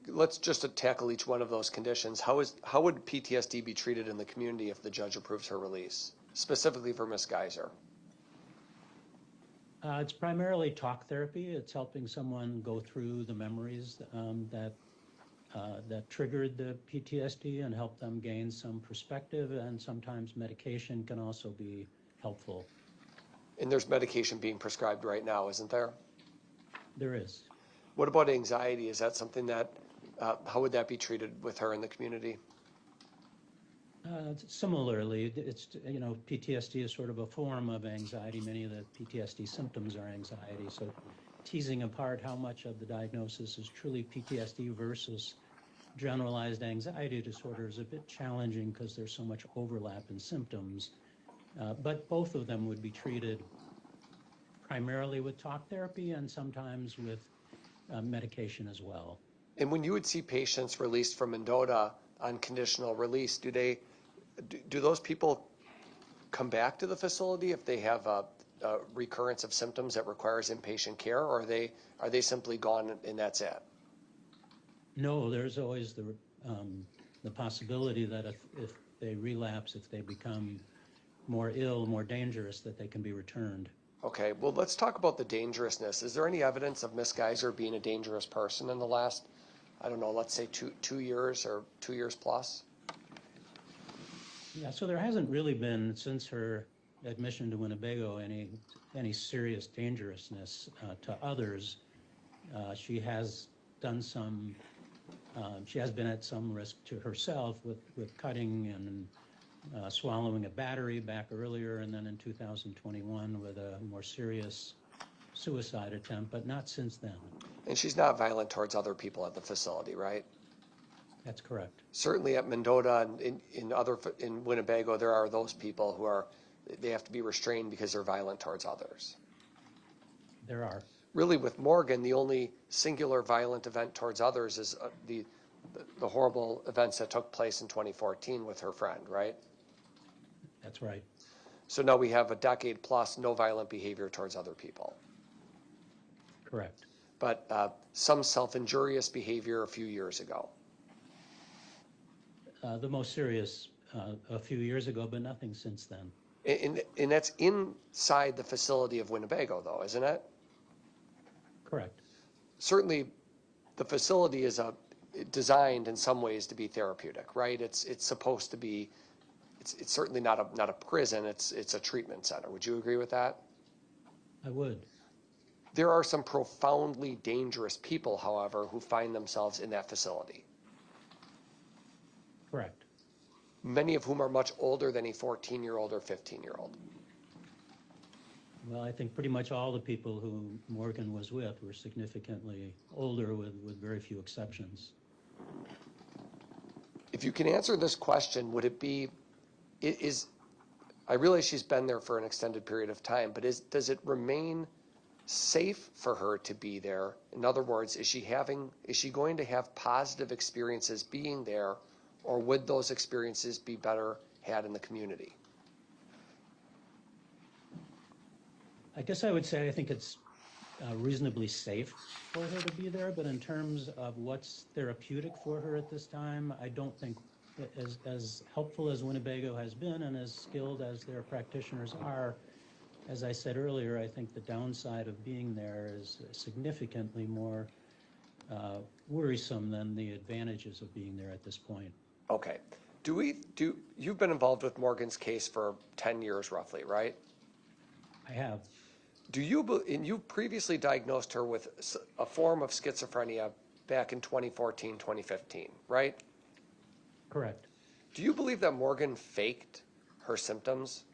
Let's just tackle each one of those conditions. How would PTSD be treated in the community if the judge approves her release, specifically for Ms. Geyser? It's primarily talk therapy. It's helping someone go through the memories that triggered the PTSD and help them gain some perspective, and sometimes medication can also be helpful. And there's medication being prescribed right now, isn't there? There is. What about anxiety? Is that something that, how would that be treated with her in the community? Similarly, it's, PTSD is sort of a form of anxiety. Many of the PTSD symptoms are anxiety. So teasing apart how much of the diagnosis is truly PTSD versus generalized anxiety disorder is a bit challenging because there's so much overlap in symptoms. But both of them would be treated primarily with talk therapy and sometimes with medication as well. And when you would see patients released from Mendota on conditional release, do those people come back to the facility if they have a recurrence of symptoms that requires inpatient care, or are they simply gone and that's it? No, there's always the possibility that if they relapse, if they become more ill, more dangerous, that they can be returned. Okay, well, let's talk about the dangerousness. Is there any evidence of Ms. Geyser being a dangerous person in the last, I don't know, let's say 2 years or 2 years plus? Yeah, so there hasn't really been, since her admission to Winnebago, any serious dangerousness to others. She has done some, she has been at some risk to herself with cutting and swallowing a battery back earlier, and then in 2021 with a more serious suicide attempt, but not since then. And she's not violent towards other people at the facility, right? That's correct. Certainly at Mendota and in Winnebago, there are those people who they have to be restrained because they're violent towards others. There are. Really, with Morgan, the only singular violent event towards others is the horrible events that took place in 2014 with her friend, right? That's right. So now we have a decade plus no violent behavior towards other people. Correct. But some self-injurious behavior a few years ago. The most serious a few years ago, but nothing since then. And that's inside the facility of Winnebago, though, isn't it? Correct. Certainly, the facility is designed in some ways to be therapeutic, right? It's supposed to be. It's certainly not a prison. It's a treatment center. Would you agree with that? I would. There are some profoundly dangerous people, however, who find themselves in that facility. Correct. Many of whom are much older than a 14-year-old or 15-year-old. Well, I think pretty much all the people who Morgan was with were significantly older, with very few exceptions. If you can answer this question, would it be, I realize she's been there for an extended period of time, but does it remain safe for her to be there? In other words, is she going to have positive experiences being there, or would those experiences be better had in the community? I guess I would say I think it's reasonably safe for her to be there, but in terms of what's therapeutic for her at this time, I don't think, as helpful as Winnebago has been and as skilled as their practitioners are, as I said earlier, I think the downside of being there is significantly more worrisome than the advantages of being there at this point. Okay. You've been involved with Morgan's case for 10 years roughly, right? I have. And you previously diagnosed her with a form of schizophrenia back in 2014, 2015, right? Correct. Do you believe that Morgan faked her symptoms?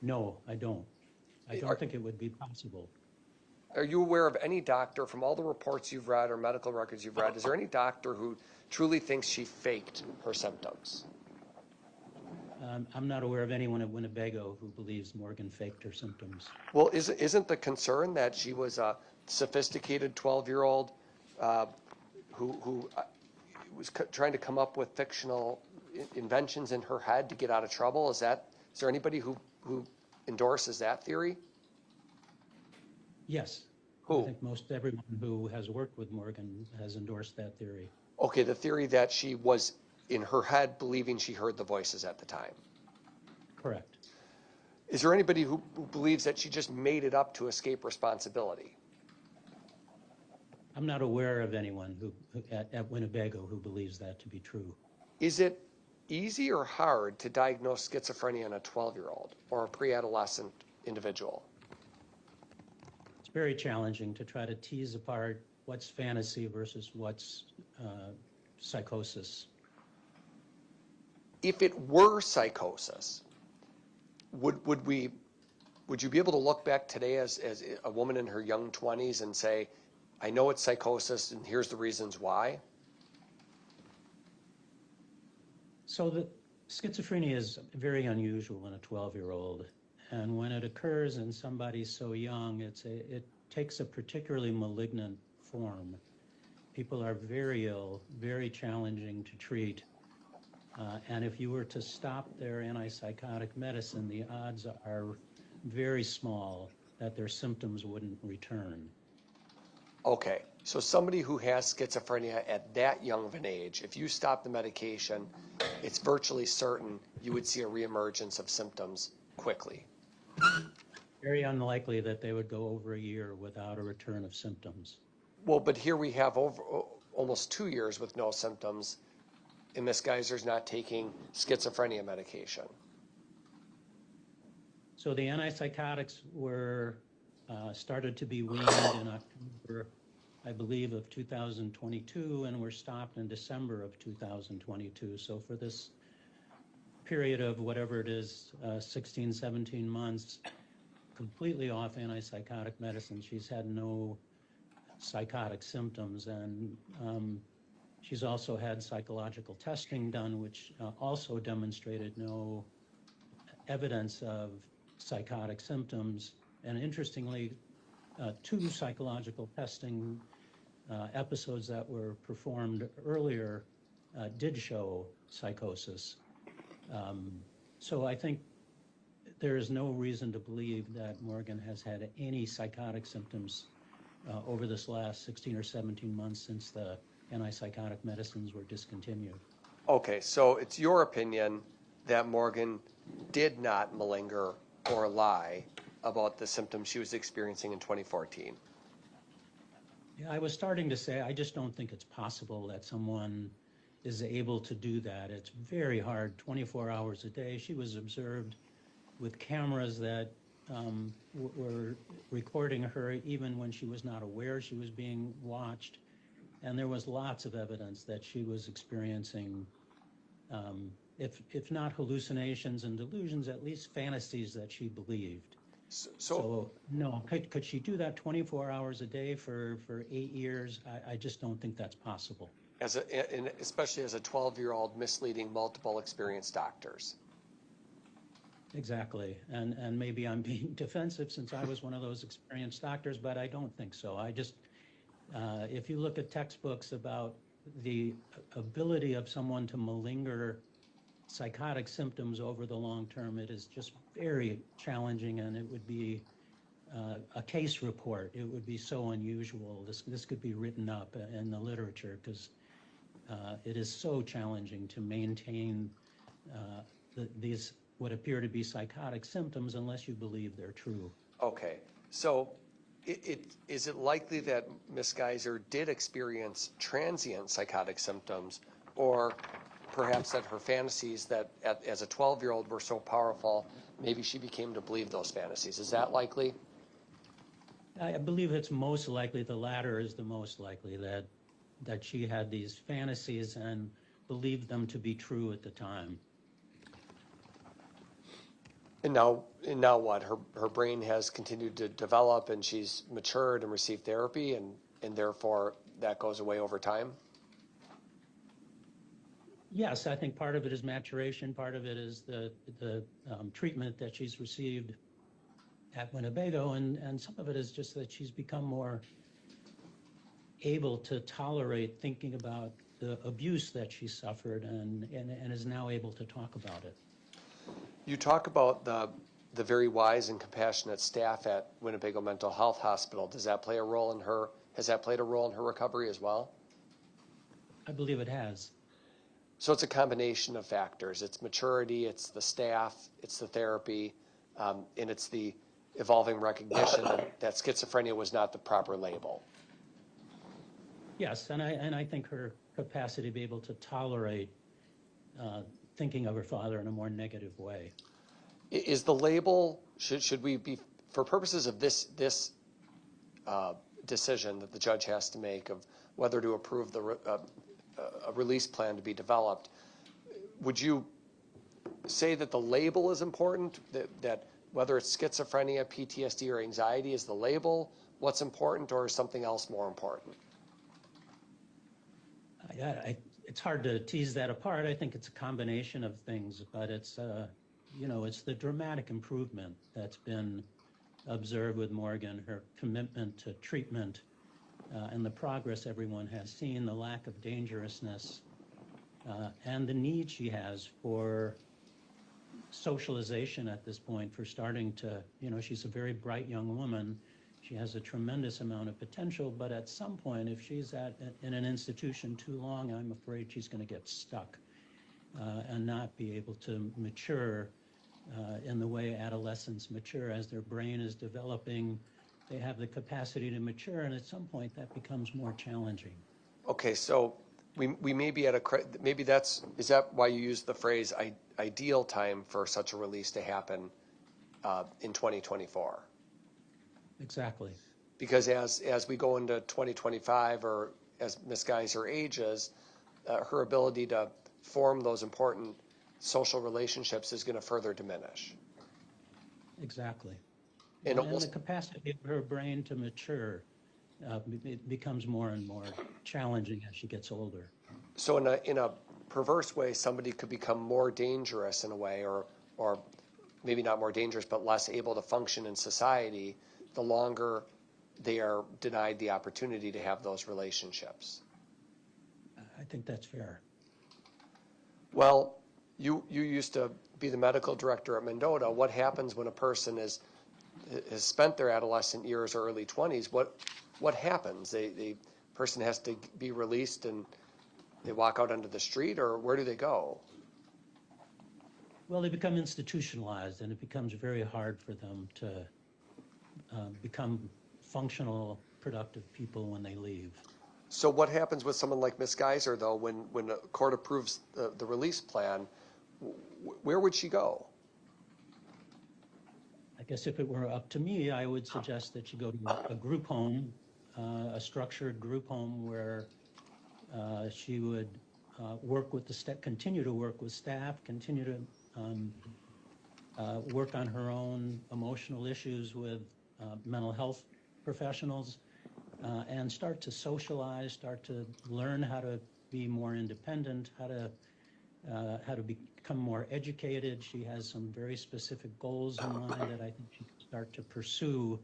No, I don't. I don't think it would be possible. Are you aware of any doctor, from all the reports you've read or medical records you've read, is there any doctor who truly thinks she faked her symptoms? I'm not aware of anyone at Winnebago who believes Morgan faked her symptoms. Well, isn't the concern that she was a sophisticated 12-year-old who was trying to come up with fictional inventions in her head to get out of trouble? Is there anybody who endorses that theory? Yes. Who? I think most everyone who has worked with Morgan has endorsed that theory. Okay, the theory that she was in her head believing she heard the voices at the time. Correct. Is there anybody who believes that she just made it up to escape responsibility? I'm not aware of anyone at Winnebago who believes that to be true. Is it easy or hard to diagnose schizophrenia in a 12-year-old or a pre-adolescent individual? It's very challenging to try to tease apart what's fantasy versus what's psychosis. If it were psychosis, would you be able to look back today as a woman in her young 20s and say, I know it's psychosis and here's the reasons why? So the schizophrenia is very unusual in a 12-year-old. And when it occurs in somebody so young, it takes a particularly malignant form. People are very ill, very challenging to treat. And if you were to stop their antipsychotic medicine, the odds are very small that their symptoms wouldn't return. Okay, so somebody who has schizophrenia at that young of an age, if you stop the medication, it's virtually certain you would see a reemergence of symptoms quickly. Very unlikely that they would go over a year without a return of symptoms. Well, but here we have almost 2 years with no symptoms, and Ms. Geyser's not taking schizophrenia medication. So the antipsychotics were started to be weaned in October, I believe, of 2022, and were stopped in December of 2022. So for this period of whatever it is, 16, 17 months, completely off antipsychotic medicine, she's had no psychotic symptoms, and she's also had psychological testing done, which also demonstrated no evidence of psychotic symptoms. And interestingly, 2 psychological testing episodes that were performed earlier did show psychosis. So I think there is no reason to believe that Morgan has had any psychotic symptoms over this last 16 or 17 months since the antipsychotic medicines were discontinued. Okay, so it's your opinion that Morgan did not malinger or lie about the symptoms she was experiencing in 2014. Yeah, I was starting to say, I just don't think it's possible that someone is able to do that. It's very hard, 24 hours a day. She was observed with cameras that were recording her even when she was not aware she was being watched. And there was lots of evidence that she was experiencing, if not hallucinations and delusions, at least fantasies that she believed. So no, could she do that 24 hours a day for 8 years? I just don't think that's possible. Especially as a 12-year-old misleading multiple experienced doctors. Exactly, and maybe I'm being defensive since I was one of those experienced doctors, but I don't think so. I just, if you look at textbooks about the ability of someone to malinger psychotic symptoms over the long term, it is just very challenging, and it would be a case report. It would be so unusual. This could be written up in the literature because it is so challenging to maintain these what appear to be psychotic symptoms unless you believe they're true. Okay, so is it likely that Ms. Geyser did experience transient psychotic symptoms, or perhaps that her fantasies that as a 12-year-old were so powerful, maybe she became to believe those fantasies? Is that likely? I believe it's most likely the latter is the most likely, that she had these fantasies and believed them to be true at the time. And now what? Her brain has continued to develop and she's matured and received therapy and therefore that goes away over time? Yes, I think part of it is maturation. Part of it is the treatment that she's received at Winnebago, and some of it is just that she's become more able to tolerate thinking about the abuse that she suffered and is now able to talk about it. You talk about the very wise and compassionate staff at Winnebago Mental Health Hospital. Does that play a role in her? Has that played a role in her recovery as well? I believe it has. So it's a combination of factors. It's maturity, it's the staff, it's the therapy, And it's the evolving recognition that schizophrenia was not the proper label. Yes, and I think her capacity to be able to tolerate thinking of her father in a more negative way. Is the label, should we be, for purposes of this decision that the judge has to make of whether to approve a release plan to be developed, would you say that the label is important, that whether it's schizophrenia, PTSD, or anxiety, is the label what's important, or is something else more important? It's hard to tease that apart. I think it's a combination of things, but it's, it's the dramatic improvement that's been observed with Morgan, her commitment to treatment, and the progress everyone has seen, the lack of dangerousness, and the need she has for socialization at this point, for starting to, she's a very bright young woman. She has a tremendous amount of potential, but at some point, if she's in an institution too long, I'm afraid she's going to get stuck and not be able to mature in the way adolescents mature. As their brain is developing, they have the capacity to mature, and at some point that becomes more challenging. Okay, so we may be at is that why you use the phrase ideal time for such a release to happen in 2024? Exactly. Because as we go into 2025, or as Ms. Geyser ages, her ability to form those important social relationships is going to further diminish. Exactly. And the capacity of her brain to mature it becomes more and more challenging as she gets older. So in a perverse way, somebody could become more dangerous in a way, or maybe not more dangerous, but less able to function in society the longer they are denied the opportunity to have those relationships. I think that's fair. Well, you used to be the medical director at Mendota. What happens when a person has spent their adolescent years or early 20s? What happens? The person has to be released and they walk out onto the street, or where do they go? Well, they become institutionalized, and it becomes very hard for them to become functional, productive people when they leave. So what happens with someone like Ms. Geyser, though, when a court approves the release plan? Where would she go? I guess if it were up to me, I would suggest that she go to a group home, a structured group home where she would work with continue to work with staff, continue to work on her own emotional issues with mental health professionals, and start to socialize, start to learn how to be more independent, how to become more educated. She has some very specific goals in mind that I think she can start to pursue.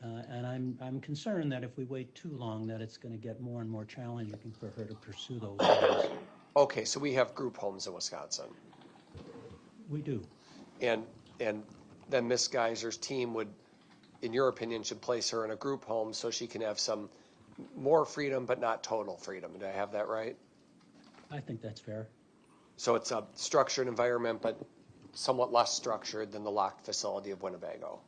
And I'm concerned that if we wait too long, that it's going to get more and more challenging for her to pursue those goals. Okay, so we have group homes in Wisconsin. We do. And then Ms. Geyser's team would, in your opinion, should place her in a group home so she can have some more freedom, but not total freedom. Do I have that right? I think that's fair. So it's a structured environment, but somewhat less structured than the locked facility of Winnebago.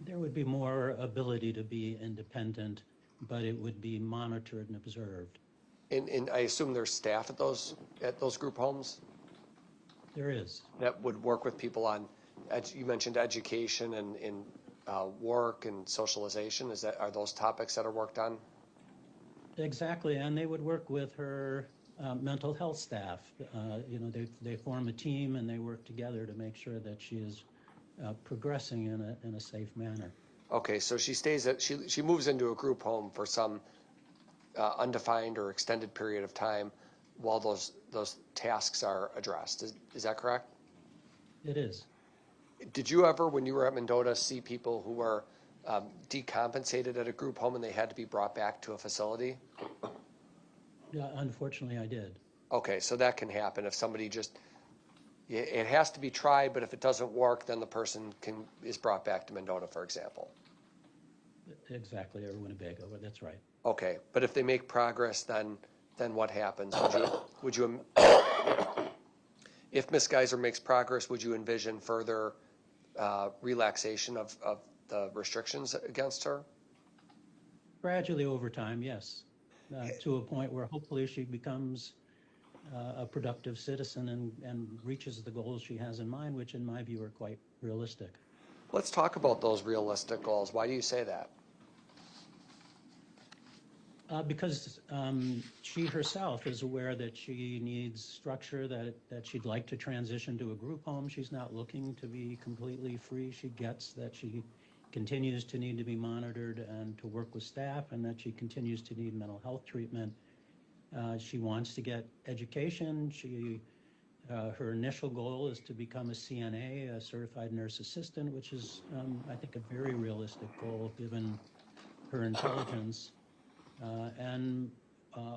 There would be more ability to be independent, but it would be monitored and observed. And I assume there's staff at those group homes? There is. That would work with people on, you mentioned education and work and socialization. Are those topics that are worked on? Exactly, and they would work with her mental health staff. They form a team and they work together to make sure that she is progressing in a safe manner. Okay, so she moves into a group home for some undefined or extended period of time while those tasks are addressed. Is that correct? It is. Did you ever, when you were at Mendota, see people who were decompensated at a group home and they had to be brought back to a facility? Yeah, unfortunately I did. Okay, so that can happen if somebody it has to be tried, but if it doesn't work, then the person is brought back to Mendota, for example. Exactly, or Winnebago, but that's right. Okay, but if they make progress, then what happens? Would you if Ms. Geyser makes progress, would you envision further relaxation of the restrictions against her? Gradually over time, yes, to a point where hopefully she becomes a productive citizen and reaches the goals she has in mind, which in my view are quite realistic. Let's talk about those realistic goals. Why do you say that? Because she herself is aware that she needs structure, that she'd like to transition to a group home. She's not looking to be completely free. She gets that she continues to need to be monitored and to work with staff, and that she continues to need mental health treatment. She wants to get education. Her initial goal is to become a CNA, a certified nurse assistant, which is, I think, a very realistic goal given her intelligence. And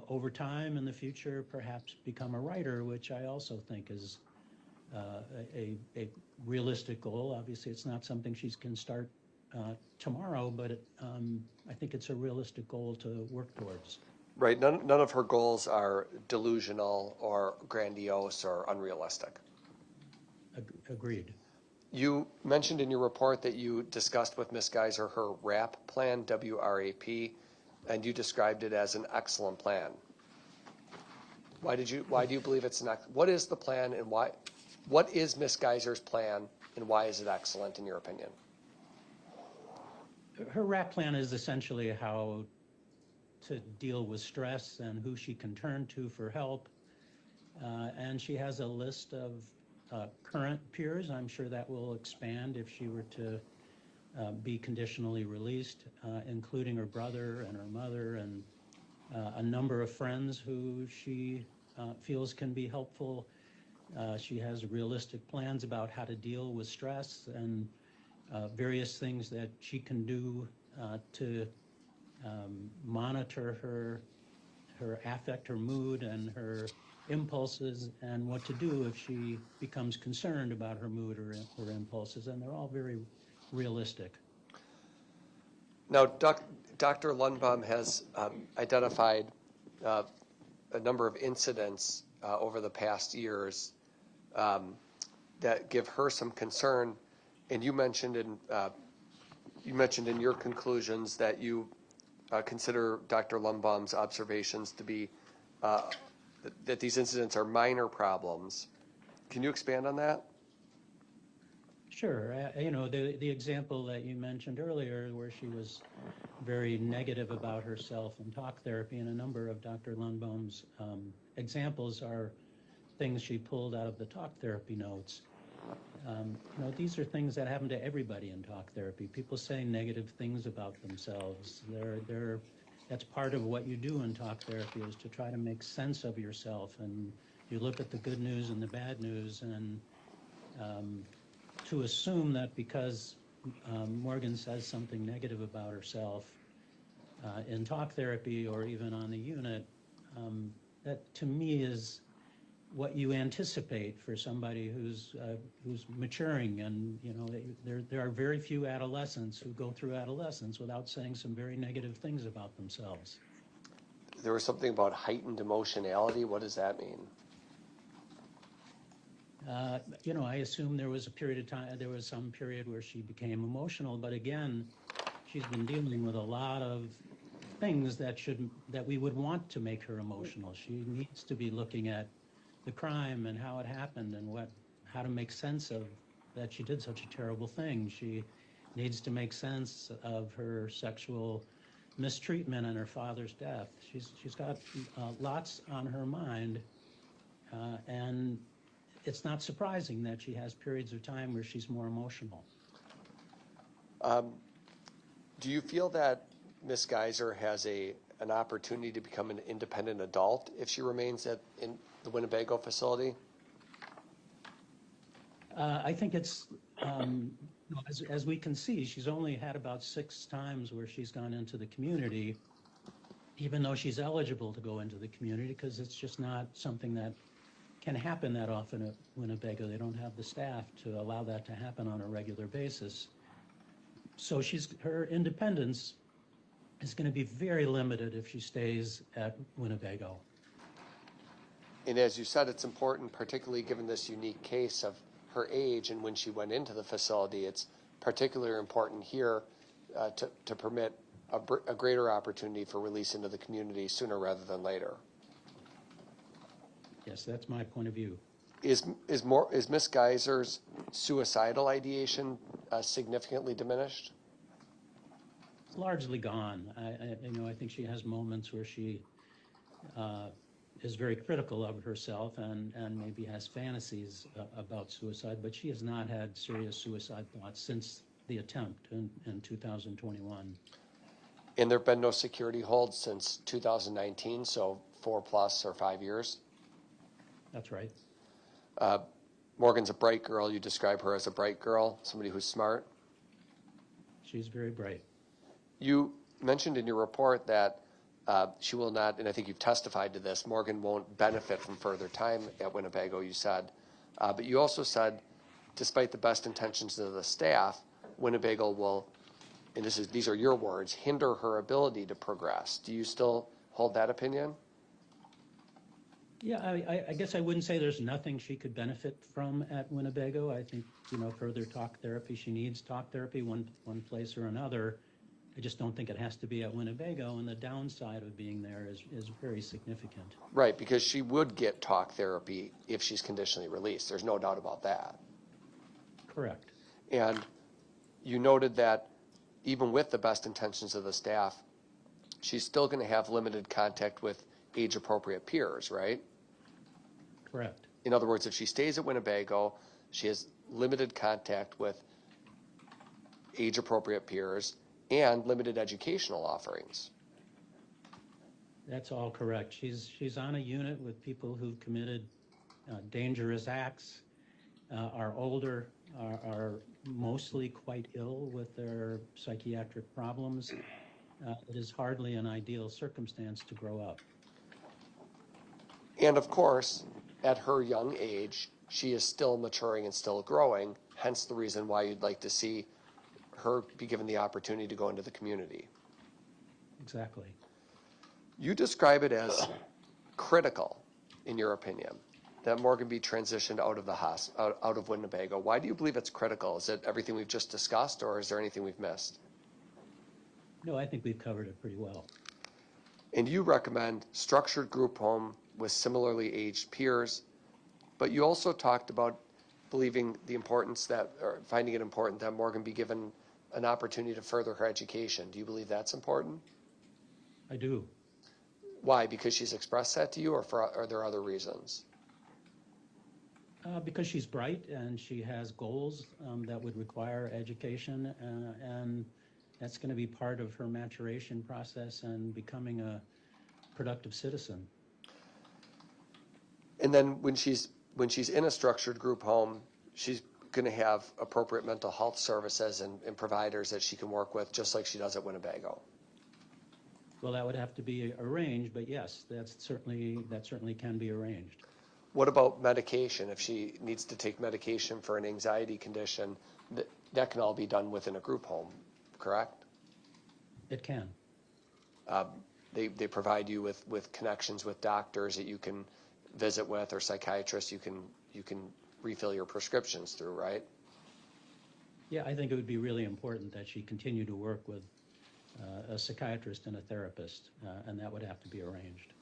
over time in the future, perhaps become a writer, which I also think is a realistic goal. Obviously, it's not something she can start tomorrow, but I think it's a realistic goal to work towards. Right. None of her goals are delusional or grandiose or unrealistic. Agreed. You mentioned in your report that you discussed with Ms. Geyser her WRAP plan, WRAP, and you described it as an excellent plan. Why do you believe it's what is the plan, and what is Ms. Geyser's plan, and why is it excellent in your opinion? Her WRAP plan is essentially how to deal with stress and who she can turn to for help. And she has a list of current peers. I'm sure that will expand if she were to be conditionally released, including her brother and her mother and a number of friends who she feels can be helpful. She has realistic plans about how to deal with stress and various things that she can do to monitor her affect, her mood, and her impulses, and what to do if she becomes concerned about her mood or her impulses, and they're all very realistic. Now, Dr. Lundbom has identified a number of incidents over the past years that give her some concern, and you mentioned in your conclusions that you consider Dr. Lundbom's observations to be that these incidents are minor problems. Can you expand on that? Sure. The example that you mentioned earlier where she was very negative about herself in talk therapy, and a number of Dr. Lundbom's examples are things she pulled out of the talk therapy notes. These are things that happen to everybody in talk therapy. People say negative things about themselves. That's part of what you do in talk therapy, is to try to make sense of yourself, and you look at the good news and the bad news, and to assume that because Morgan says something negative about herself in talk therapy or even on the unit, that to me is what you anticipate for somebody who's maturing. And there are very few adolescents who go through adolescence without saying some very negative things about themselves. There was something about heightened emotionality. What does that mean? I assume there was some period where she became emotional, but again, she's been dealing with a lot of things that we would want to make her emotional. She needs to be looking at the crime and how it happened and how to make sense of that she did such a terrible thing. She needs to make sense of her sexual mistreatment and her father's death. She's got lots on her mind, and it's not surprising that she has periods of time where she's more emotional. Do you feel that Ms. Geyser has an opportunity to become an independent adult if she remains in the Winnebago facility? I think it's, as we can see, she's only had about 6 times where she's gone into the community, even though she's eligible to go into the community, because it's just not something that can happen that often at Winnebago. They don't have the staff to allow that to happen on a regular basis. So her independence is going to be very limited if she stays at Winnebago. And as you said, it's important, particularly given this unique case of her age and when she went into the facility, it's particularly important here to permit a greater opportunity for release into the community sooner rather than later. Yes, that's my point of view. Is Ms. Geyser's suicidal ideation significantly diminished? It's largely gone. I think she has moments where she is very critical of herself and maybe has fantasies about suicide, but she has not had serious suicide thoughts since the attempt in 2021. And there have been no security holds since 2019, so 4+ or 5 years? That's right. Morgan's a bright girl. You describe her as a bright girl, somebody who's smart. She's very bright. You mentioned in your report that she will not, and I think you've testified to this, Morgan won't benefit from further time at Winnebago, you said. But you also said, despite the best intentions of the staff, Winnebago will, and these are your words, hinder her ability to progress. Do you still hold that opinion? Yeah, I guess I wouldn't say there's nothing she could benefit from at Winnebago. I think, further talk therapy, she needs talk therapy one place or another. I just don't think it has to be at Winnebago, and the downside of being there is very significant. Right, because she would get talk therapy if she's conditionally released. There's no doubt about that. Correct. And you noted that even with the best intentions of the staff, she's still going to have limited contact with age-appropriate peers, right? Correct. In other words, if she stays at Winnebago, she has limited contact with age-appropriate peers and limited educational offerings. That's all correct. She's on a unit with people who've committed dangerous acts, are older, are mostly quite ill with their psychiatric problems. It is hardly an ideal circumstance to grow up. And of course, at her young age, she is still maturing and still growing, hence the reason why you'd like to see her be given the opportunity to go into the community. Exactly. You describe it as critical, in your opinion, that Morgan be transitioned out of Winnebago. Why do you believe it's critical? Is it everything we've just discussed, or is there anything we've missed? No, I think we've covered it pretty well. And you recommend structured group home with similarly aged peers, but you also talked about believing the importance that, or finding it important that Morgan be given an opportunity to further her education. Do you believe that's important? I do. Why? Because she's expressed that to you, or are there other reasons? Because she's bright and she has goals that would require education, and that's going to be part of her maturation process and becoming a productive citizen. And then when she's in a structured group home, she's going to have appropriate mental health services and providers that she can work with, just like she does at Winnebago. Well, that would have to be arranged, but yes, that certainly can be arranged. What about medication? If she needs to take medication for an anxiety condition, that can all be done within a group home, correct? It can. They provide you with connections with doctors that you can visit with, or psychiatrists you can refill your prescriptions through, right? Yeah, I think it would be really important that she continue to work with a psychiatrist and a therapist, and that would have to be arranged.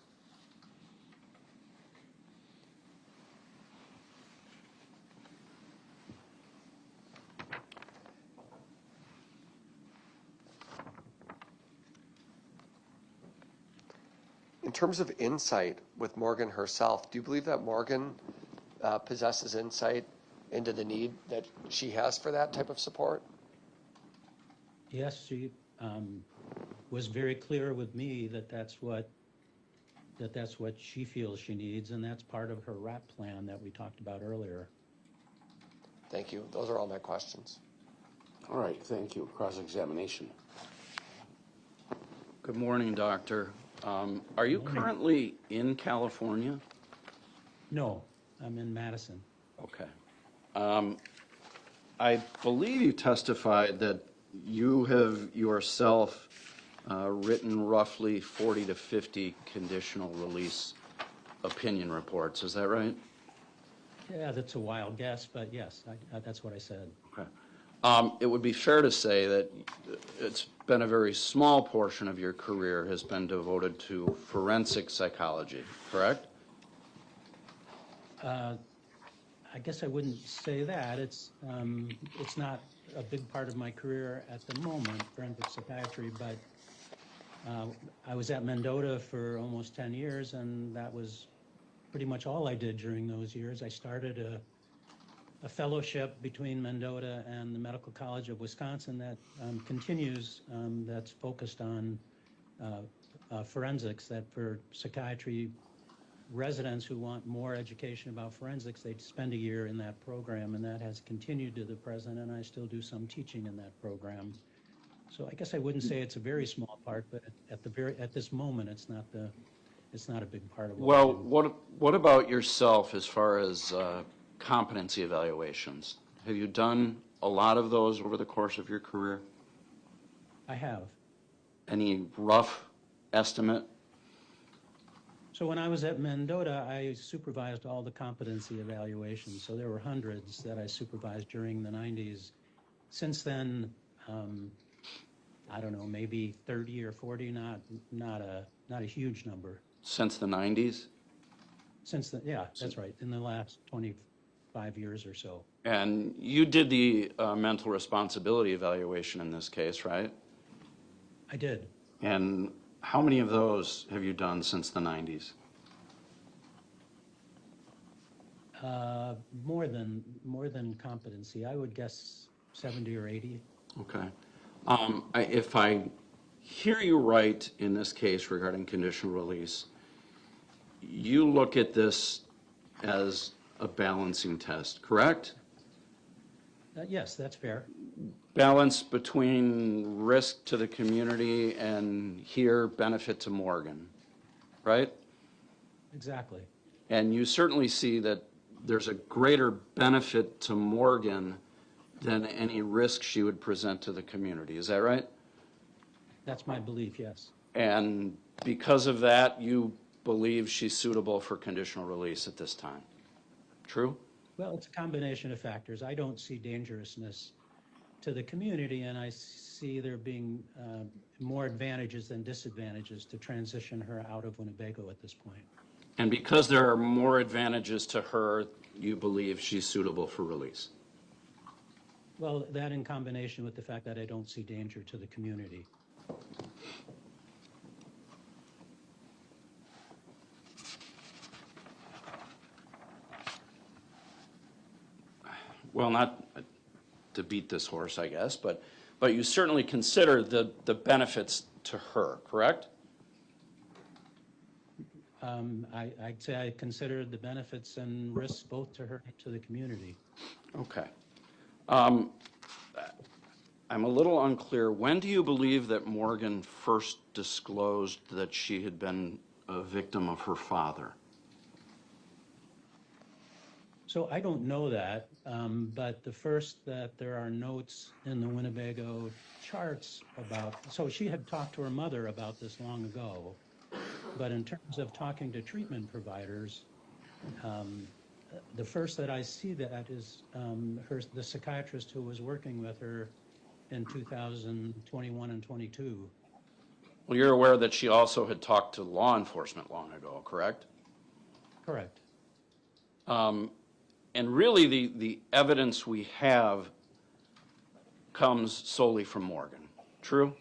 In terms of insight with Morgan herself, do you believe that Morgan possesses insight into the need that she has for that type of support? Yes, she was very clear with me that that's what she feels she needs, and that's part of her RAP plan that we talked about earlier. Thank you. Those are all my questions. All right, thank you. Cross-examination. Good morning, Doctor. Are you currently in California? No, I'm in Madison. Okay. I believe you testified that you have yourself written roughly 40 to 50 conditional release opinion reports. Is that right? Yeah, that's a wild guess, but yes, that's what I said. Okay. It would be fair to say that it's been a very small portion of your career has been devoted to forensic psychology, correct? I guess I wouldn't say that. It's not a big part of my career at the moment, forensic psychiatry, but I was at Mendota for almost 10 years, and that was pretty much all I did during those years. I started a fellowship between Mendota and the Medical College of Wisconsin that continues, that's focused on forensics, that for psychiatry residents who want more education about forensics, they spend a year in that program, and that has continued to the present, and I still do some teaching in that program. So I guess I wouldn't say it's a very small part, but at this moment, it's not a big part of what I do. What about yourself as far as competency evaluations? Have you done a lot of those over the course of your career? I have. Any rough estimate? So when I was at Mendota, I supervised all the competency evaluations. So there were hundreds that I supervised during the 90s. Since then, I don't know, maybe 30 or 40, not a huge number. Since the 90s? Yeah, that's right, in the last 25 years or so. And you did the mental responsibility evaluation in this case, right? I did. And how many of those have you done since the 90s? More than competency. I would guess 70 or 80. Okay. If I hear you right in this case regarding conditional release, you look at this as a balancing test, correct? Yes, that's fair. Balance between risk to the community and here benefit to Morgan, right? Exactly. And you certainly see that there's a greater benefit to Morgan than any risk she would present to the community. Is that right? That's my belief, yes. And because of that, you believe she's suitable for conditional release at this time. True? Well, it's a combination of factors. I don't see dangerousness to the community, and I see there being more advantages than disadvantages to transition her out of Winnebago at this point. And because there are more advantages to her, you believe she's suitable for release? Well, that in combination with the fact that I don't see danger to the community. Well, not to beat this horse, I guess, but you certainly consider the benefits to her, correct? I'd say I consider the benefits and risks both to her and to the community. Okay. I'm a little unclear. When do you believe that Morgan first disclosed that she had been a victim of her father? So I don't know that, but the first that there are notes in the Winnebago charts about, so she had talked to her mother about this long ago, but in terms of talking to treatment providers, the first that I see that is the psychiatrist who was working with her in 2021 and 22. Well, you're aware that she also had talked to law enforcement long ago, correct? Correct. And really the evidence we have comes solely from Morgan, true?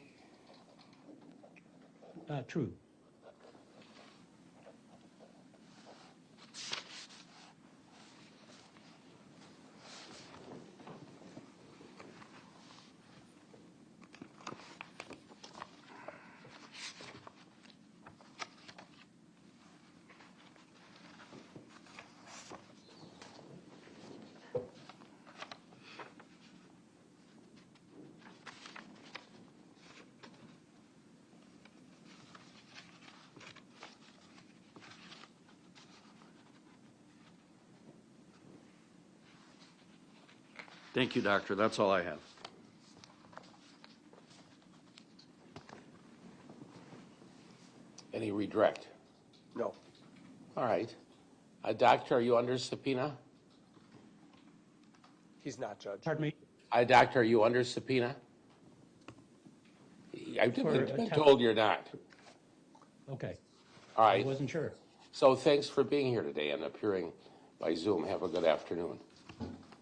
True. Thank you, doctor. That's all I have. Any redirect? No. All right. Doctor, are you under subpoena? He's not, Judge. Pardon me? Doctor, are you under subpoena? I've been told you're not. Okay. All I right. wasn't sure. So thanks for being here today and appearing by Zoom. Have a good afternoon.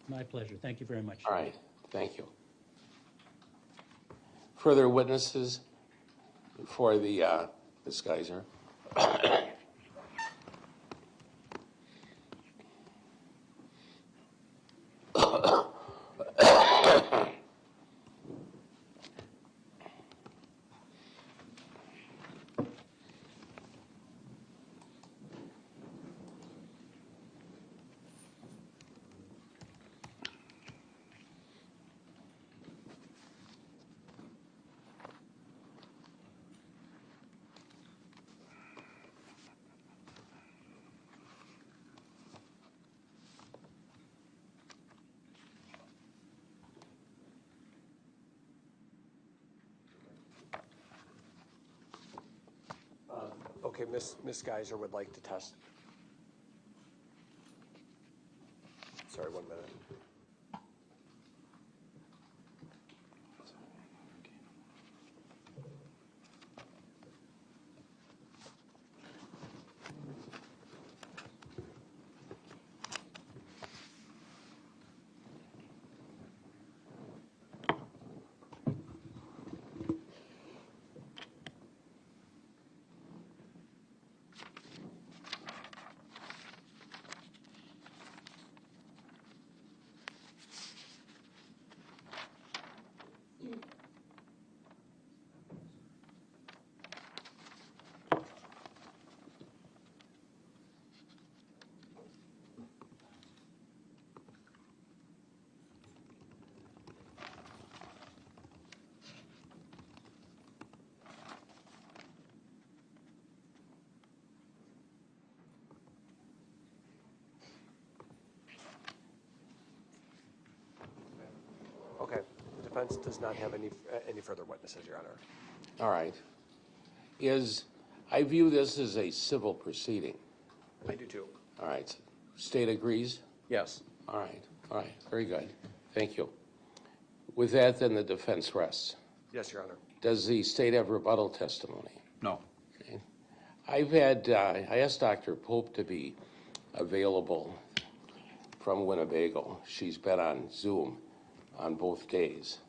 My pleasure. Thank you very much. All right. Thank you. Further witnesses for the Ms. Geyser? Okay, Miss Geyser would like to test. Sorry, 1 minute. Okay, the defense does not have any further witnesses, Your Honor. All right. I view this as a civil proceeding. I do too. All right. State agrees? Yes. All right. All right. Very good. Thank you. With that, then the defense rests. Yes, Your Honor. Does the state have rebuttal testimony? No. Okay. I asked Dr. Pope to be available from Winnebago. She's been on Zoom on both days.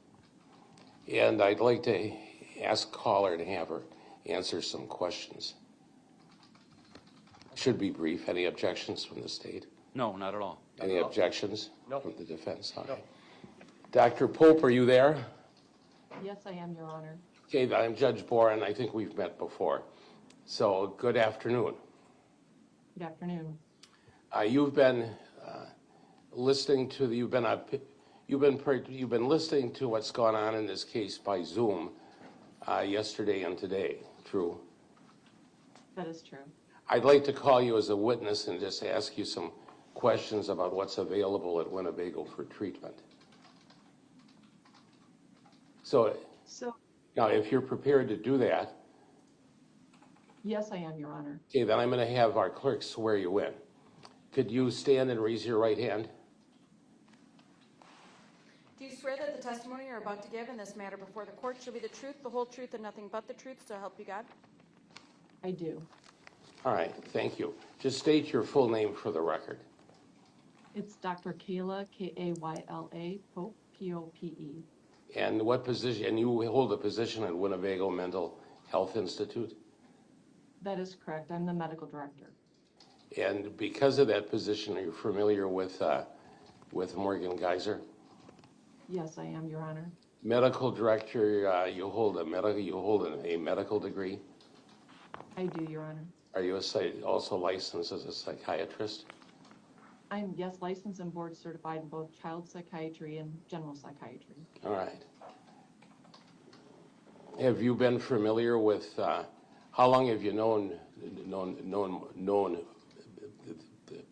And I'd like to ask caller to have her answer some questions. Should be brief. Any objections from the state? No, not at all. Any objections No. from the defense? All No. right. Dr. Pope, are you there? Yes, I am, Your Honor. Okay, I'm Judge Boren. I think we've met before. So, good afternoon. Good afternoon. You've been listening to you've been listening to what's gone on in this case by Zoom yesterday and today. True. That is true. I'd like to call you as a witness and just ask you some questions about what's available at Winnebago for treatment. So now, if you're prepared to do that, Yes, I am, Your Honor. okay, then I'm going to have our clerk swear you in. Could you stand and raise your right hand? Do you swear that the testimony you're about to give in this matter before the court shall be the truth, the whole truth, and nothing but the truth, so help you God? I do. All right, thank you. Just state your full name for the record. It's Dr. Kayla, Kayla, Pope, Pope. And what position, and you hold a position at Winnebago Mental Health Institute? That is correct. I'm the medical director. And because of that position, are you familiar with Morgan Geyser? Yes, I am, Your Honor. Medical director, you hold a medical degree? I do, Your Honor. Are you also licensed as a psychiatrist? I'm, yes, licensed and board certified in both child psychiatry and general psychiatry. All right. Have you been familiar with, how long have you known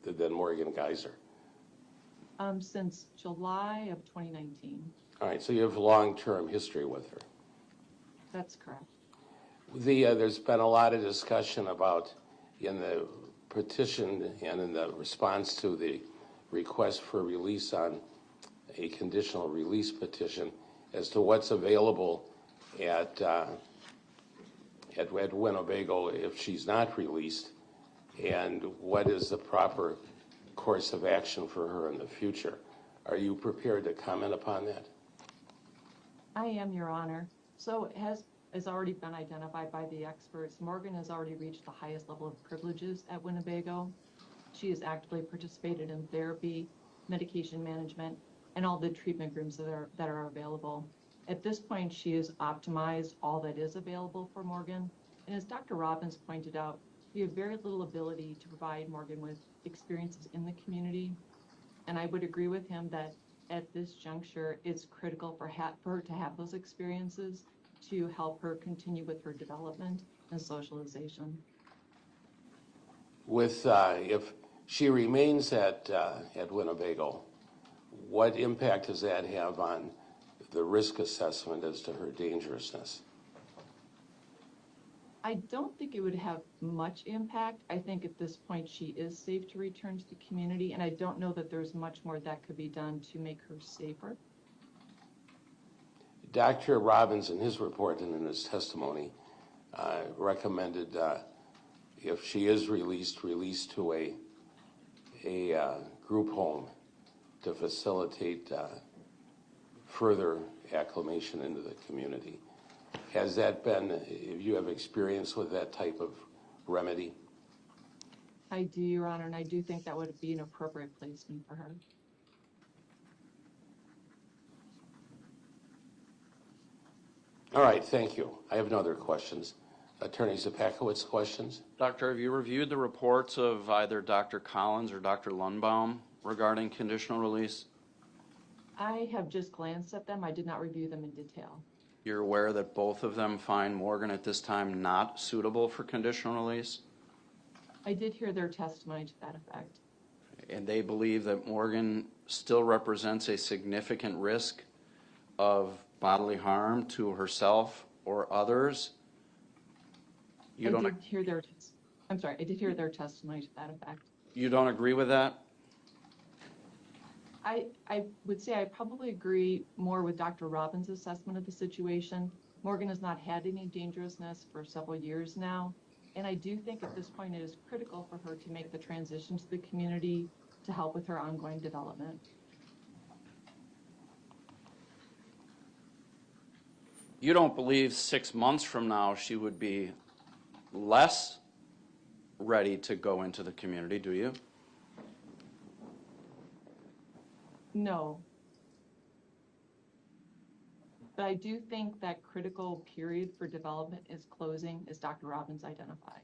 then Morgan Geyser? Since July of 2019. All right, so you have long-term history with her. That's correct. There's been a lot of discussion about, in the petition and in the response to the request for release on a conditional release petition as to what's available at Winnebago if she's not released, and what is the proper course of action for her in the future. Are you prepared to comment upon that? I am, Your Honor. So has already been identified by the experts. Morgan has already reached the highest level of privileges at Winnebago. She has actively participated in therapy, medication management, and all the treatment rooms that are available. At this point, she has optimized all that is available for Morgan. And as Dr. Robbins pointed out, we have very little ability to provide Morgan with experiences in the community. And I would agree with him that at this juncture, it's critical for her to have those experiences to help her continue with her development and socialization. If she remains at Winnebago, what impact does that have on the risk assessment as to her dangerousness? I don't think it would have much impact. I think at this point she is safe to return to the community, and I don't know that there's much more that could be done to make her safer. Dr. Robbins, in his report and in his testimony, recommended if she is released to a group home to facilitate further acclimation into the community. Has that been, if you have experience with that type of remedy? I do, Your Honor, and I do think that would be an appropriate placement for her. All right, thank you. I have no other questions. Attorney Zapakowicz, questions? Doctor, have you reviewed the reports of either Dr. Collins or Dr. Lundbom regarding conditional release? I have just glanced at them. I did not review them in detail. You're aware that both of them find Morgan at this time not suitable for conditional release? I did hear their testimony to that effect. And they believe that Morgan still represents a significant risk of bodily harm to herself or others? I did hear their testimony to that effect. You don't agree with that? I would say I probably agree more with Dr. Robbins' assessment of the situation. Morgan has not had any dangerousness for several years now, and I do think at this point it is critical for her to make the transition to the community to help with her ongoing development. You don't believe 6 months from now she would be less ready to go into the community, do you? No. But I do think that critical period for development is closing, as Dr. Robbins identified.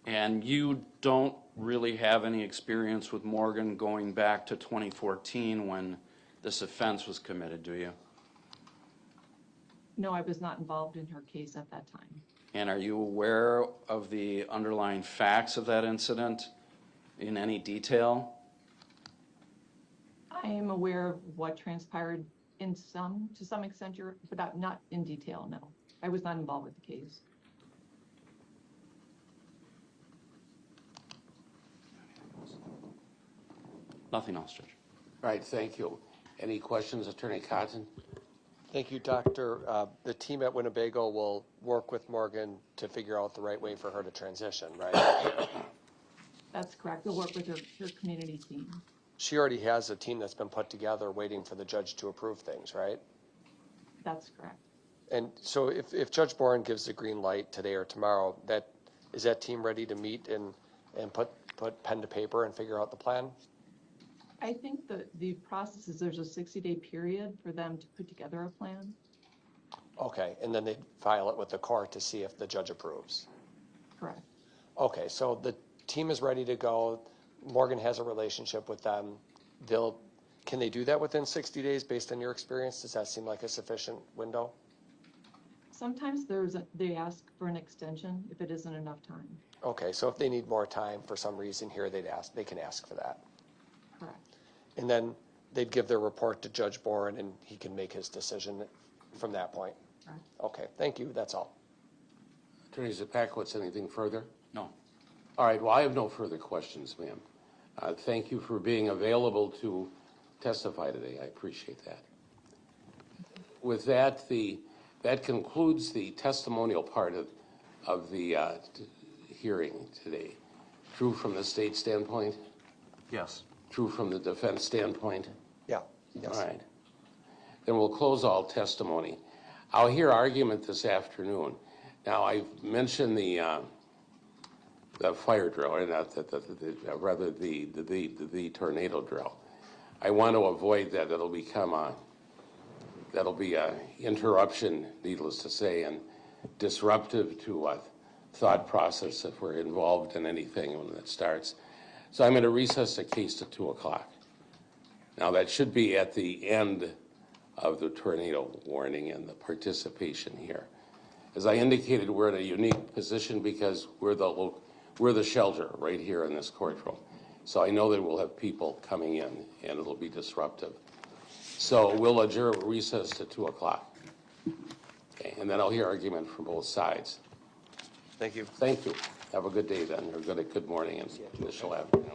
And you don't really have any experience with Morgan going back to 2014 when this offense was committed, do you? No, I was not involved in her case at that time. And are you aware of the underlying facts of that incident in any detail? I am aware of what transpired to some extent, but not in detail, no. I was not involved with the case. Nothing else, Judge. All right, thank you. Any questions, Attorney Cotton? Thank you, Doctor. The team at Winnebago will work with Morgan to figure out the right way for her to transition, right? That's correct. We'll work with her community team. She already has a team that's been put together waiting for the judge to approve things, right? That's correct. And so if Judge Boren gives the green light today or tomorrow, is that team ready to meet and put pen to paper and figure out the plan? I think the process is there's a 60-day period for them to put together a plan. Okay, and then they file it with the court to see if the judge approves. Correct. Okay, so the team is ready to go. Morgan has a relationship with them. Can they do that within 60 days based on your experience? Does that seem like a sufficient window? Sometimes they ask for an extension if it isn't enough time. Okay, so if they need more time for some reason here, they can ask for that. Correct. And then they'd give their report to Judge Boren and he can make his decision from that point. Correct. Okay, thank you, that's all. Attorney Zapakowicz, anything further? No. All right, well, I have no further questions, ma'am. Thank you for being available to testify today. I appreciate that. With that, that concludes the testimonial part of the hearing today. True from the state standpoint? Yes. True from the defense standpoint? Yeah. Yes. All right. Then we'll close all testimony. I'll hear argument this afternoon. Now, I've mentioned the fire drill, or not rather the tornado drill. I want to avoid that. That'll be a interruption, needless to say, and disruptive to thought process if we're involved in anything when it starts. So I'm going to recess the case to 2 o'clock. Now, that should be at the end of the tornado warning and the participation here. As I indicated, we're in a unique position because we're the shelter right here in this courtroom. So I know that we'll have people coming in and it'll be disruptive. So we'll adjourn recess to 2 o'clock. Okay, and then I'll hear argument from both sides. Thank you. Thank you. Have a good day then, or good morning and initial afternoon.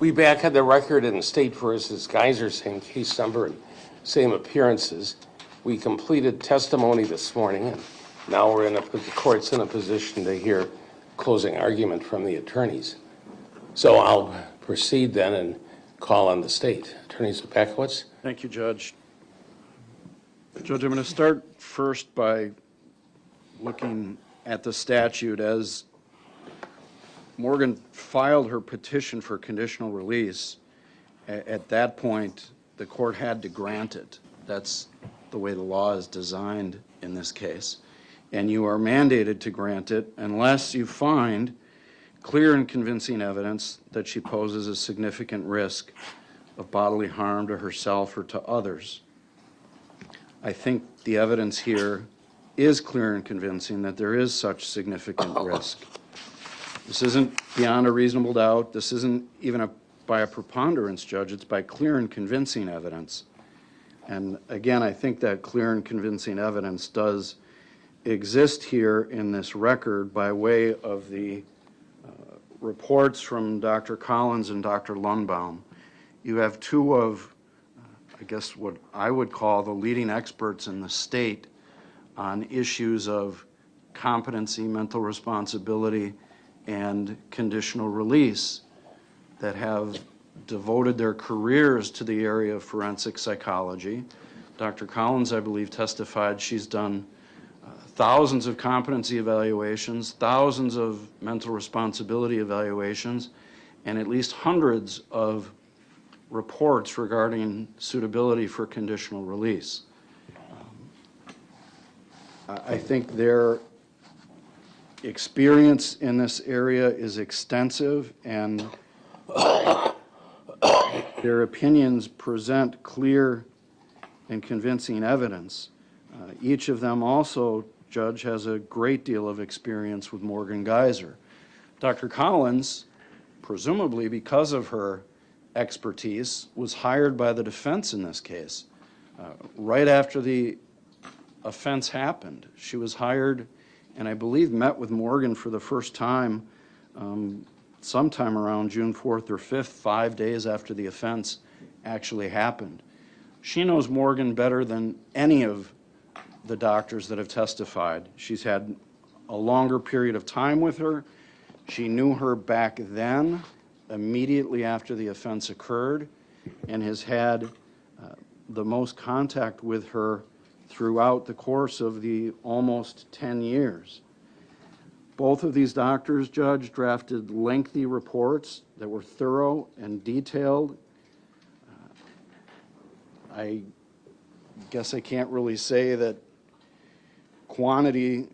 We back on the record in State versus Geyser, same case number and same appearances. We completed testimony this morning, and now the court's in a position to hear closing argument from the attorneys. So I'll proceed then and call on the state. Attorney Zepakowicz. Thank you, Judge. Judge, I'm going to start first by looking at the statute. As Morgan filed her petition for conditional release, at that point, the court had to grant it. That's the way the law is designed in this case. And you are mandated to grant it unless you find clear and convincing evidence that she poses a significant risk of bodily harm to herself or to others. I think the evidence here is clear and convincing that there is such significant risk. This isn't beyond a reasonable doubt. This isn't even by a preponderance, Judge. It's by clear and convincing evidence. And again, I think that clear and convincing evidence does exist here in this record by way of the reports from Dr. Collins and Dr. Lundbom. You have two of, I guess, what I would call the leading experts in the state on issues of competency, mental responsibility, and conditional release that have devoted their careers to the area of forensic psychology. Dr. Collins, I believe, testified she's done thousands of competency evaluations, thousands of mental responsibility evaluations, and at least hundreds of reports regarding suitability for conditional release. I think their experience in this area is extensive, and their opinions present clear and convincing evidence. Each of them also, Judge, has a great deal of experience with Morgan Geyser. Dr. Collins, presumably because of her expertise, was hired by the defense in this case. Right after the offense happened, she was hired and I believe met with Morgan for the first time sometime around June 4th or 5th, 5 days after the offense actually happened. She knows Morgan better than any of the doctors that have testified. She's had a longer period of time with her. She knew her back then, immediately after the offense occurred, and has had the most contact with her throughout the course of the almost 10 years. Both of these doctors, Judge, drafted lengthy reports that were thorough and detailed. I guess I can't really say that quantity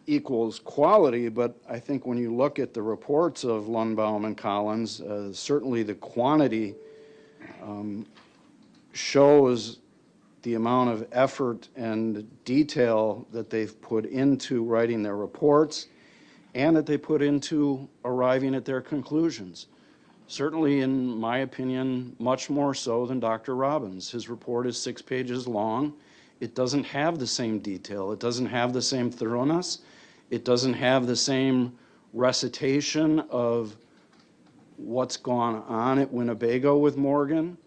equals quality, but I think when you look at the reports of Lundbom and Collins, certainly the quantity shows the amount of effort and detail that they've put into writing their reports and that they put into arriving at their conclusions. Certainly, in my opinion, much more so than Dr. Robbins. His report is 6 pages long. It doesn't have the same detail. It doesn't have the same thoroughness. It doesn't have the same recitation of what's gone on at Winnebago with Morgan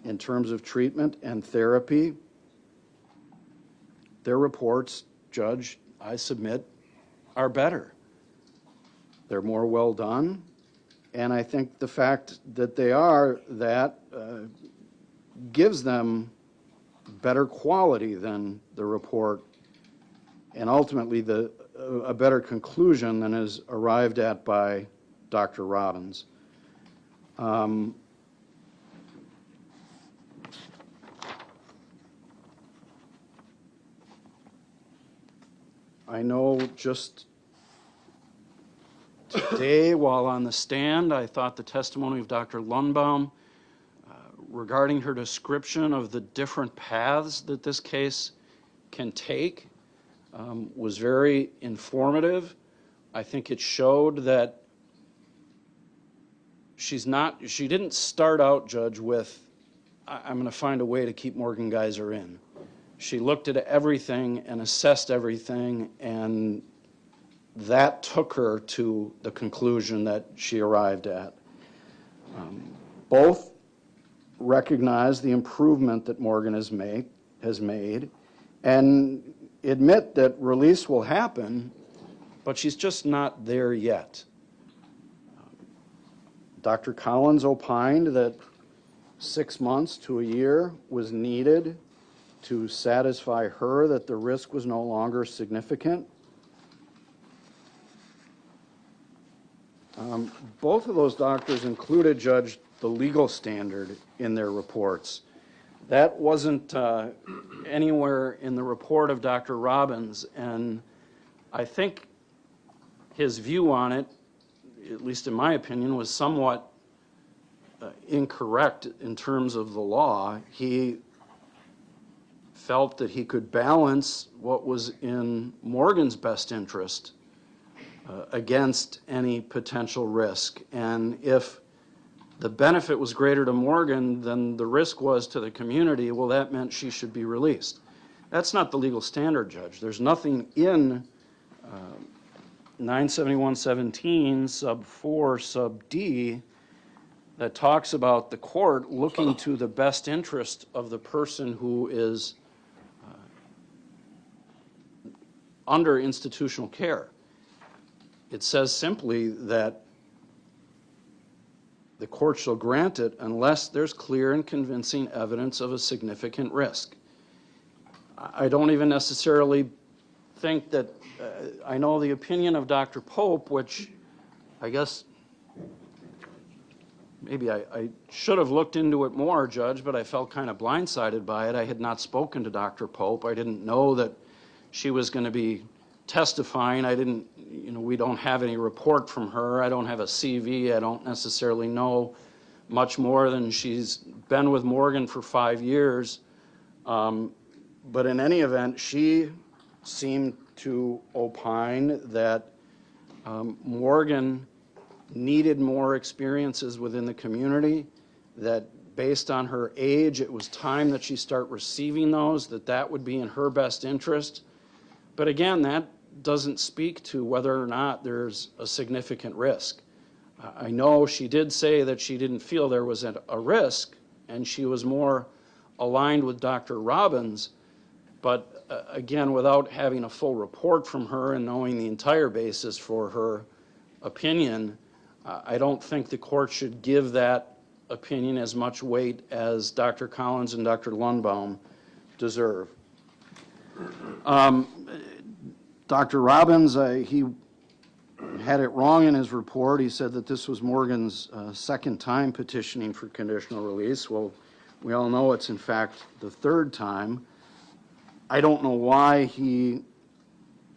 in terms of treatment and therapy. Their reports, Judge, I submit, are better. They're more well done. And I think the fact that they are that gives them better quality than the report, and ultimately a better conclusion than is arrived at by Dr. Robbins. I know just today, while on the stand, I thought the testimony of Dr. Lundbom regarding her description of the different paths that this case can take was very informative. I think it showed that she didn't start out, Judge, with, I'm going to find a way to keep Morgan Geyser in. She looked at everything and assessed everything and that took her to the conclusion that she arrived at. Both recognize the improvement that Morgan has made and admit that release will happen, but she's just not there yet. Dr. Collins opined that 6 months to a year was needed to satisfy her that the risk was no longer significant. Both of those doctors included, Judge, the legal standard in their reports. That wasn't anywhere in the report of Dr. Robbins, and I think his view on it, at least in my opinion, was somewhat incorrect in terms of the law. He felt that he could balance what was in Morgan's best interest against any potential risk. And if the benefit was greater to Morgan than the risk was to the community, well, that meant she should be released. That's not the legal standard, Judge. There's nothing in 971.17 sub 4 sub D that talks about the court looking to the best interest of the person who is under institutional care. It says simply that the court shall grant it unless there's clear and convincing evidence of a significant risk. I don't even necessarily think that, I know the opinion of Dr. Pope, which I guess maybe I should have looked into it more, Judge, but I felt kind of blindsided by it. I had not spoken to Dr. Pope. I didn't know that she was going to be testifying. I didn't, we don't have any report from her. I don't have a CV. I don't necessarily know much more than she's been with Morgan for 5 years. But in any event, she seemed to opine that Morgan needed more experiences within the community, that based on her age, it was time that she start receiving those, that would be in her best interest. But again, that doesn't speak to whether or not there's a significant risk. I know she did say that she didn't feel there was a risk, and she was more aligned with Dr. Robbins, but again, without having a full report from her and knowing the entire basis for her opinion, I don't think the court should give that opinion as much weight as Dr. Collins and Dr. Lundbom deserve. Dr. Robbins, he had it wrong in his report. He said that this was Morgan's second time petitioning for conditional release. Well, we all know it's in fact the third time. I don't know why he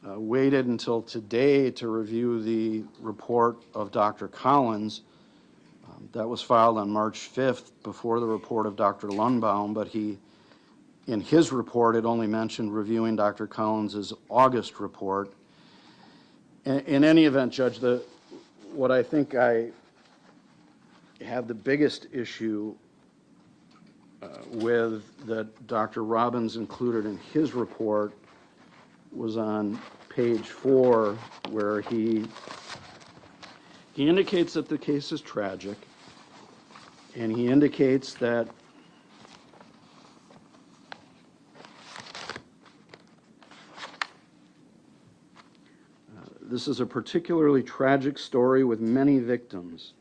waited until today to review the report of Dr. Collins. That was filed on March 5th before the report of Dr. Lundbom, but in his report, it only mentioned reviewing Dr. Collins' August report. In any event, Judge, what I think I have the biggest issue with that Dr. Robbins included in his report was on page 4, where he indicates that the case is tragic, and he indicates that this is a particularly tragic story with many victims.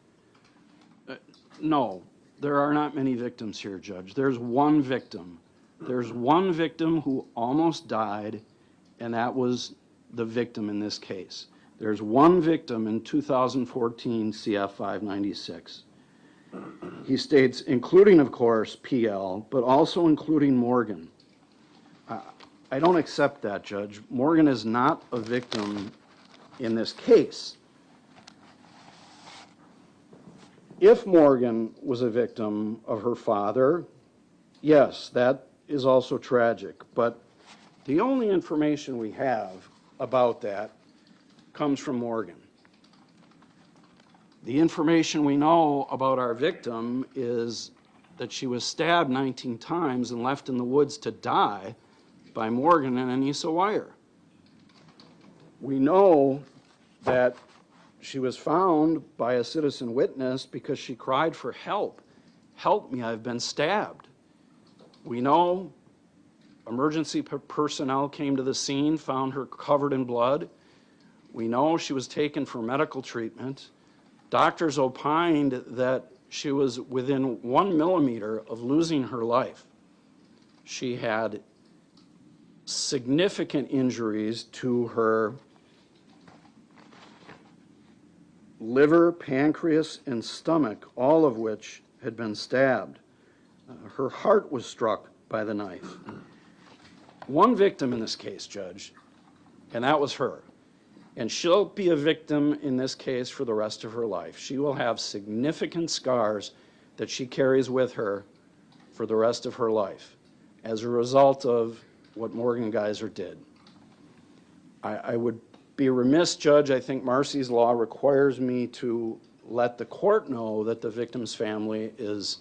No, there are not many victims here, Judge. There's one victim. There's one victim who almost died, and that was the victim in this case. There's one victim in 2014 CF 596. He states, including, of course, PL, but also including Morgan. I don't accept that, Judge. Morgan is not a victim in this case. If Morgan was a victim of her father, yes, that is also tragic, but the only information we have about that comes from Morgan. The information we know about our victim is that she was stabbed 19 times and left in the woods to die by Morgan and Anissa Weier. We know that she was found by a citizen witness because she cried for help. Help me, I've been stabbed. We know emergency personnel came to the scene, found her covered in blood. We know she was taken for medical treatment. Doctors opined that she was within 1 millimeter of losing her life. She had significant injuries to her liver, pancreas, and stomach, all of which had been stabbed. Her heart was struck by the knife. One victim in this case, Judge, and that was her. And she'll be a victim in this case for the rest of her life. She will have significant scars that she carries with her for the rest of her life as a result of what Morgan Geyser did. I would be remiss, Judge, I think Marcy's law requires me to let the court know that the victim's family is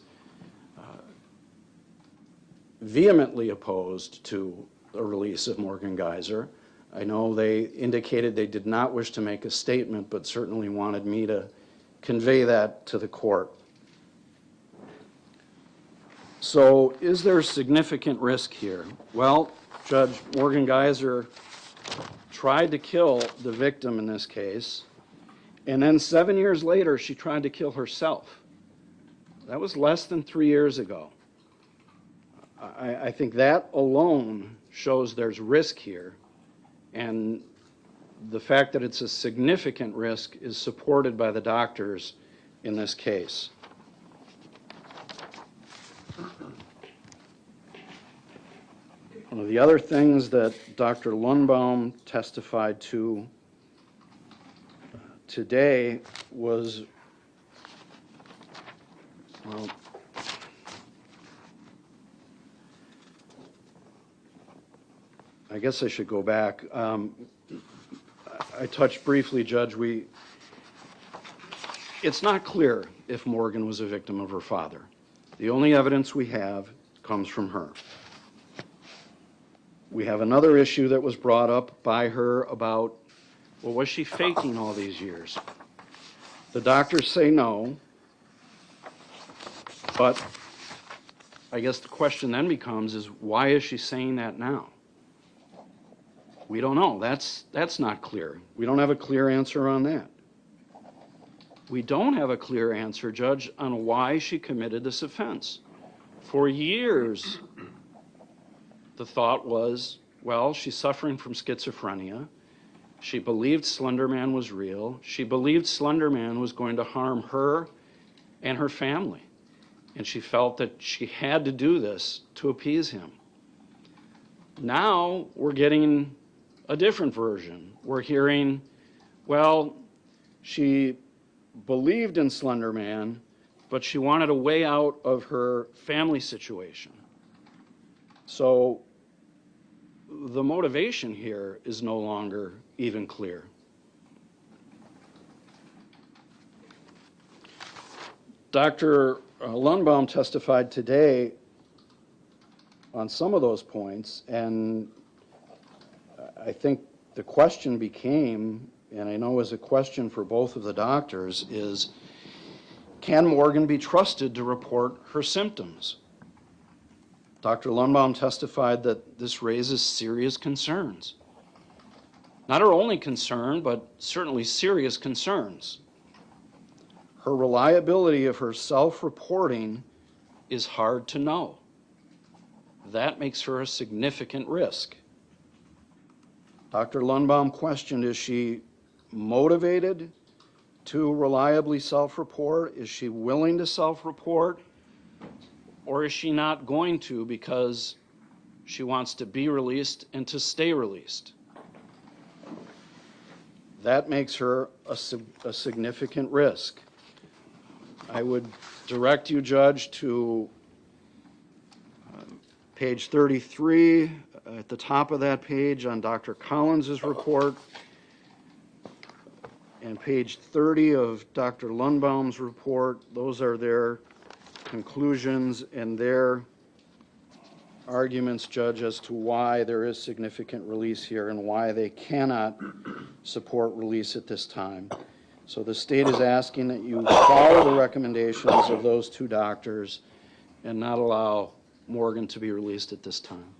vehemently opposed to the release of Morgan Geyser. I know they indicated they did not wish to make a statement, but certainly wanted me to convey that to the court. So is there significant risk here? Well, Judge, Morgan Geyser tried to kill the victim in this case, and then 7 years later, she tried to kill herself. That was less than 3 years ago. I think that alone shows there's risk here, and the fact that it's a significant risk is supported by the doctors in this case. One of the other things that Dr. Lundbom testified to today was, well, I guess I should go back. I touched briefly, Judge, it's not clear if Morgan was a victim of her father. The only evidence we have comes from her. We have another issue that was brought up by her about, well, was she faking all these years? The doctors say no, but I guess the question then becomes is, why is she saying that now? We don't know. That's not clear. We don't have a clear answer on that. We don't have a clear answer, Judge, on why she committed this offense. For years, the thought was, well, she's suffering from schizophrenia. She believed Slender Man was real. She believed Slender Man was going to harm her and her family. And she felt that she had to do this to appease him. Now we're getting a different version. We're hearing, well, she believed in Slender Man, but she wanted a way out of her family situation. So the motivation here is no longer even clear. Dr. Lundbom testified today on some of those points, and I think the question became, and I know is a question for both of the doctors, is can Morgan be trusted to report her symptoms? Dr. Lundbom testified that this raises serious concerns. Not her only concern, but certainly serious concerns. Her reliability of her self-reporting is hard to know. That makes her a significant risk. Dr. Lundbom questioned, is she motivated to reliably self-report? Is she willing to self-report? Or is she not going to because she wants to be released and to stay released? That makes her a significant risk. I would direct you, Judge, to page 33, at the top of that page on Dr. Collins's report, and page 30 of Dr. Lundbaum's report. Those are their conclusions and their arguments, Judge, as to why there is significant release here and why they cannot support release at this time. So the state is asking that you follow the recommendations of those two doctors and not allow Morgan to be released at this time.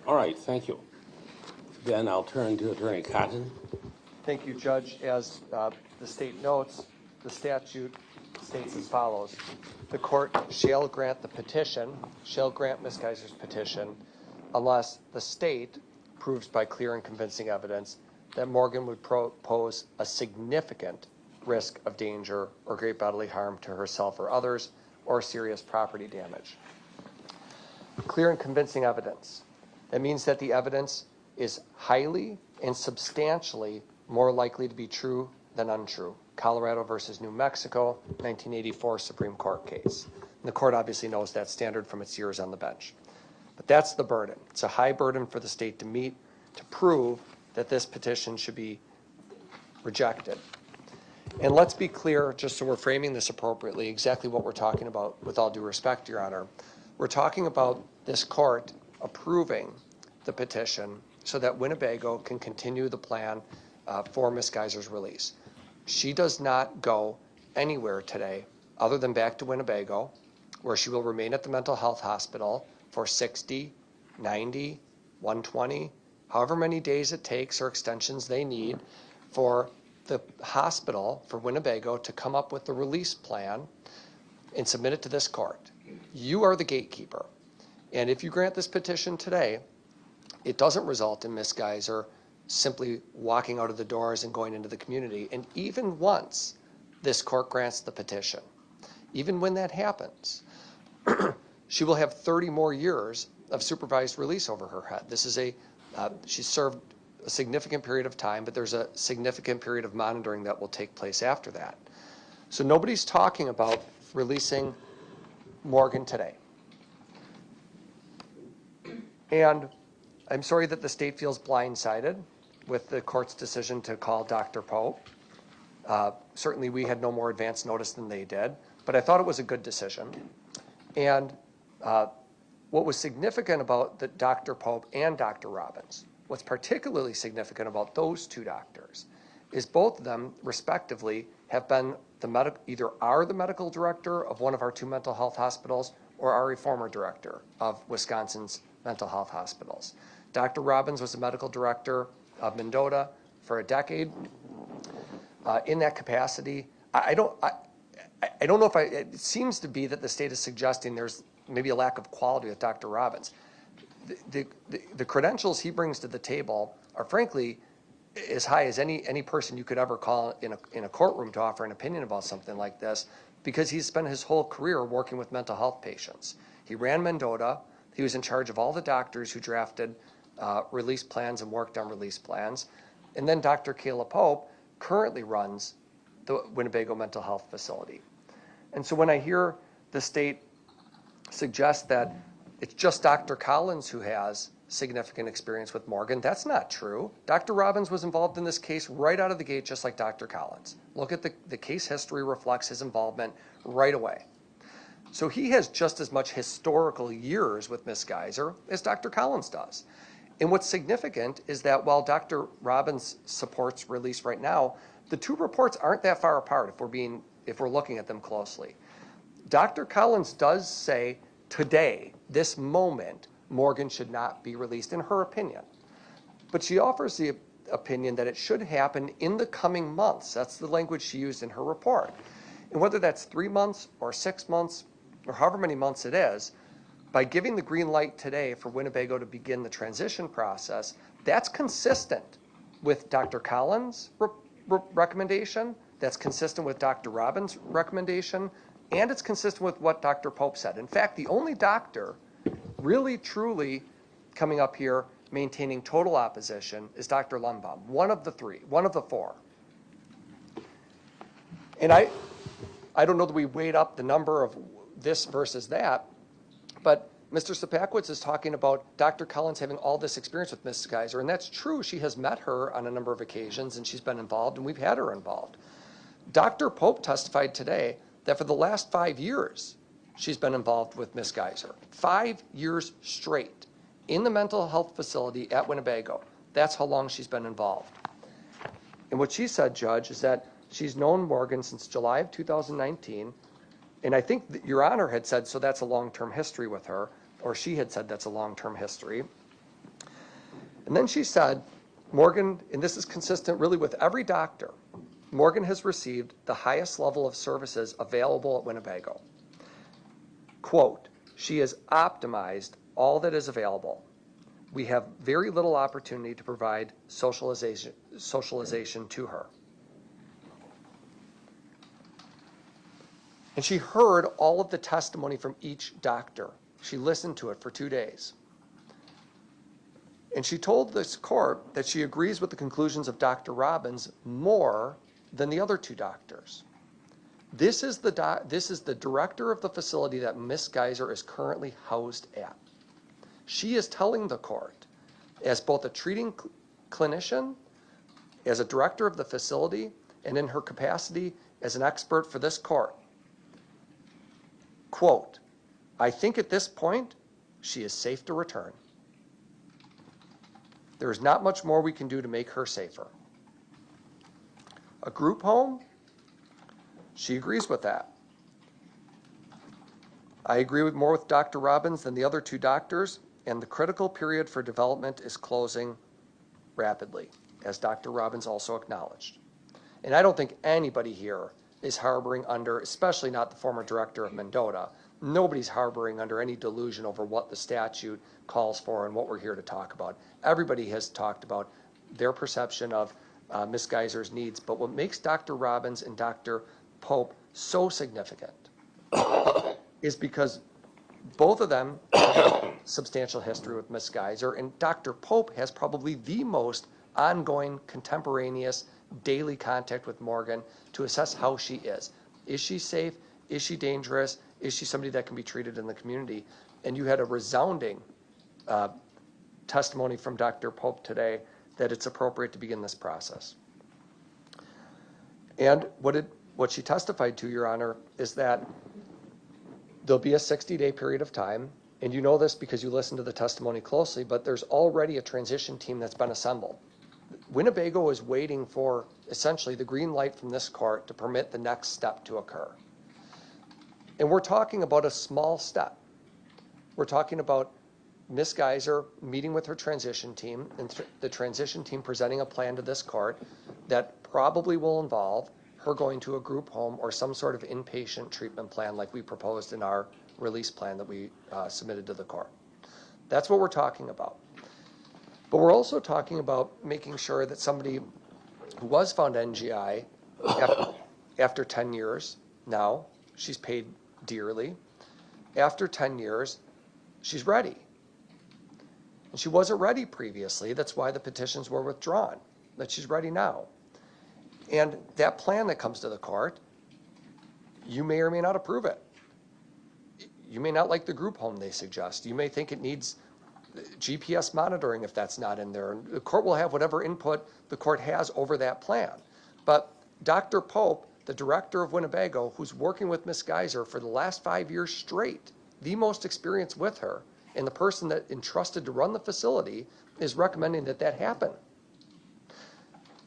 All right, thank you. Then I'll turn to Attorney Cotton. Thank you, Judge. As the state notes, the statute states as follows. The court shall grant the petition, shall grant Ms. Geyser's petition, unless the state proves by clear and convincing evidence that Morgan would pose a significant risk of danger or great bodily harm to herself or others, or serious property damage. Clear and convincing evidence. That means that the evidence is highly and substantially more likely to be true than untrue. Colorado versus New Mexico, 1984 Supreme Court case. And the court obviously knows that standard from its years on the bench. But that's the burden. It's a high burden for the state to meet to prove that this petition should be rejected. And let's be clear, just so we're framing this appropriately, exactly what we're talking about, with all due respect, Your Honor. We're talking about this court approving the petition so that Winnebago can continue the plan for Ms. Geyser's release. She does not go anywhere today other than back to Winnebago, where she will remain at the mental health hospital for 60, 90, 120, however many days it takes or extensions they need for the hospital, for Winnebago, to come up with the release plan and submit it to this court. You are the gatekeeper. And if you grant this petition today, it doesn't result in Ms. Geyser simply walking out of the doors and going into the community. And even once this court grants the petition, even when that happens, she will have 30 more years of supervised release over her head. This is she's served a significant period of time, but there's a significant period of monitoring that will take place after that. So nobody's talking about releasing Morgan today. And I'm sorry that the state feels blindsided with the court's decision to call Dr. Pope. Certainly we had no more advance notice than they did, but I thought it was a good decision. And what was significant about Dr. Pope and Dr. Robbins, what's particularly significant about those two doctors, is both of them, respectively, have been either are the medical director of one of our two mental health hospitals or are a former director of Wisconsin's mental health hospitals. Dr. Robbins was the medical director of Mendota for a decade. In that capacity, I don't know if it seems to be that the state is suggesting there's maybe a lack of quality with Dr. Robbins. The credentials he brings to the table are frankly as high as any person you could ever call in a courtroom to offer an opinion about something like this, because he's spent his whole career working with mental health patients. He ran Mendota. He was in charge of all the doctors who drafted release plans and worked on release plans. And then Dr. Kayla Pope currently runs the Winnebago Mental Health Facility. And so when I hear the state suggest that it's just Dr. Collins who has significant experience with Morgan, that's not true. Dr. Robbins was involved in this case right out of the gate, just like Dr. Collins. Look at the case history reflects his involvement right away. So he has just as much historical years with Ms. Geyser as Dr. Collins does. And what's significant is that while Dr. Robbins supports release right now, the two reports aren't that far apart if we're looking at them closely. Dr. Collins does say today, this moment, Morgan should not be released, in her opinion. But she offers the opinion that it should happen in the coming months. That's the language she used in her report. And whether that's 3 months or 6 months or however many months it is, by giving the green light today for Winnebago to begin the transition process, that's consistent with Dr. Collins' recommendation, that's consistent with Dr. Robbins' recommendation, and it's consistent with what Dr. Pope said. In fact, the only doctor really, truly coming up here maintaining total opposition is Dr. Lundbom, one of the four. And I don't know that we weighed up the number of this versus that, but Mr. Sapakowicz is talking about Dr. Collins having all this experience with Ms. Geyser, and that's true. She has met her on a number of occasions, and she's been involved, and we've had her involved. Dr. Pope testified today that for the last 5 years, she's been involved with Miss Geyser. 5 years straight in the mental health facility at Winnebago. That's how long she's been involved. And what she said, Judge, is that she's known Morgan since July of 2019. And I think that Your Honor had said, so that's a long-term history with her, or she had said that's a long-term history. And then she said, Morgan, and this is consistent really with every doctor, Morgan has received the highest level of services available at Winnebago. Quote, she has optimized all that is available. We have very little opportunity to provide socialization to her. And she heard all of the testimony from each doctor. She listened to it for 2 days. And she told this court that she agrees with the conclusions of Dr. Robbins more than the other 2 doctors. This is the director of the facility that Miss Geyser is currently housed at. She is telling the court, as both a treating clinician, as a director of the facility, and in her capacity as an expert for this court, quote, I think at this point, she is safe to return. There is not much more we can do to make her safer. A group home? She agrees with that. I agree more with Dr. Robbins than the other 2 doctors, and the critical period for development is closing rapidly, as Dr. Robbins also acknowledged. And I don't think anybody here is harboring under, especially not the former director of Mendota, nobody's harboring under any delusion over what the statute calls for and what we're here to talk about. Everybody has talked about their perception of Ms. Geyser's needs, but what makes Dr. Robbins and Dr. Pope so significant is because both of them have substantial history with Ms. Geyser, and Dr. Pope has probably the most ongoing, contemporaneous, daily contact with Morgan to assess how she is. Is she safe? Is she dangerous? Is she somebody that can be treated in the community? And you had a resounding testimony from Dr. Pope today that it's appropriate to begin this process. And what she testified to, Your Honor, is that there'll be a 60-day period of time, and you know this because you listened to the testimony closely, but there's already a transition team that's been assembled. Winnebago is waiting for essentially the green light from this court to permit the next step to occur. And we're talking about a small step. We're talking about Ms. Geyser meeting with her transition team and the transition team presenting a plan to this court that probably will involve her going to a group home or some sort of inpatient treatment plan like we proposed in our release plan that we submitted to the court. That's what we're talking about. But we're also talking about making sure that somebody who was found NGI after 10 years, now she's paid dearly, after 10 years, she's ready. And she wasn't ready previously. That's why the petitions were withdrawn, that she's ready now. And that plan that comes to the court, you may or may not approve it. You may not like the group home they suggest. You may think it needs GPS monitoring if that's not in there. The court will have whatever input the court has over that plan. But Dr. Pope, the director of Winnebago, who's working with Ms. Geyser for the last 5 years straight, the most experience with her, and the person that entrusted to run the facility, is recommending that that happen.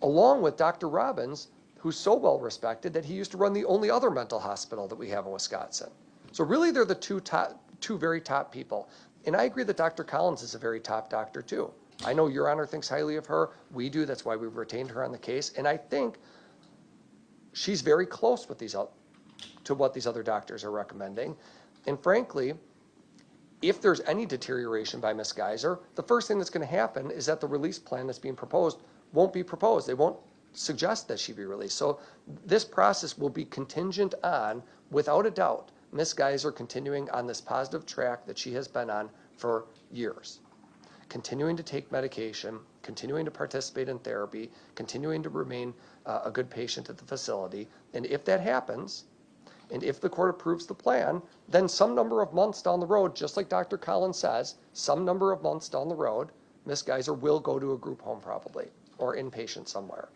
Along with Dr. Robbins, who's so well respected that he used to run the only other mental hospital that we have in Wisconsin. So really they're the two very top people. And I agree that Dr. Collins is a very top doctor too. I know Your Honor thinks highly of her. We do. That's why we've retained her on the case. And I think she's very close with to what these other doctors are recommending. And frankly, if there's any deterioration by Ms. Geyser, the first thing that's going to happen is that the release plan that's being proposed won't be proposed. They won't suggest that she be released. So this process will be contingent on, without a doubt, Ms. Geyser continuing on this positive track that she has been on for years. Continuing to take medication, continuing to participate in therapy, continuing to remain a good patient at the facility. And if that happens, and if the court approves the plan, then some number of months down the road, just like Dr. Collins says, some number of months down the road, Ms. Geyser will go to a group home probably, or inpatient somewhere.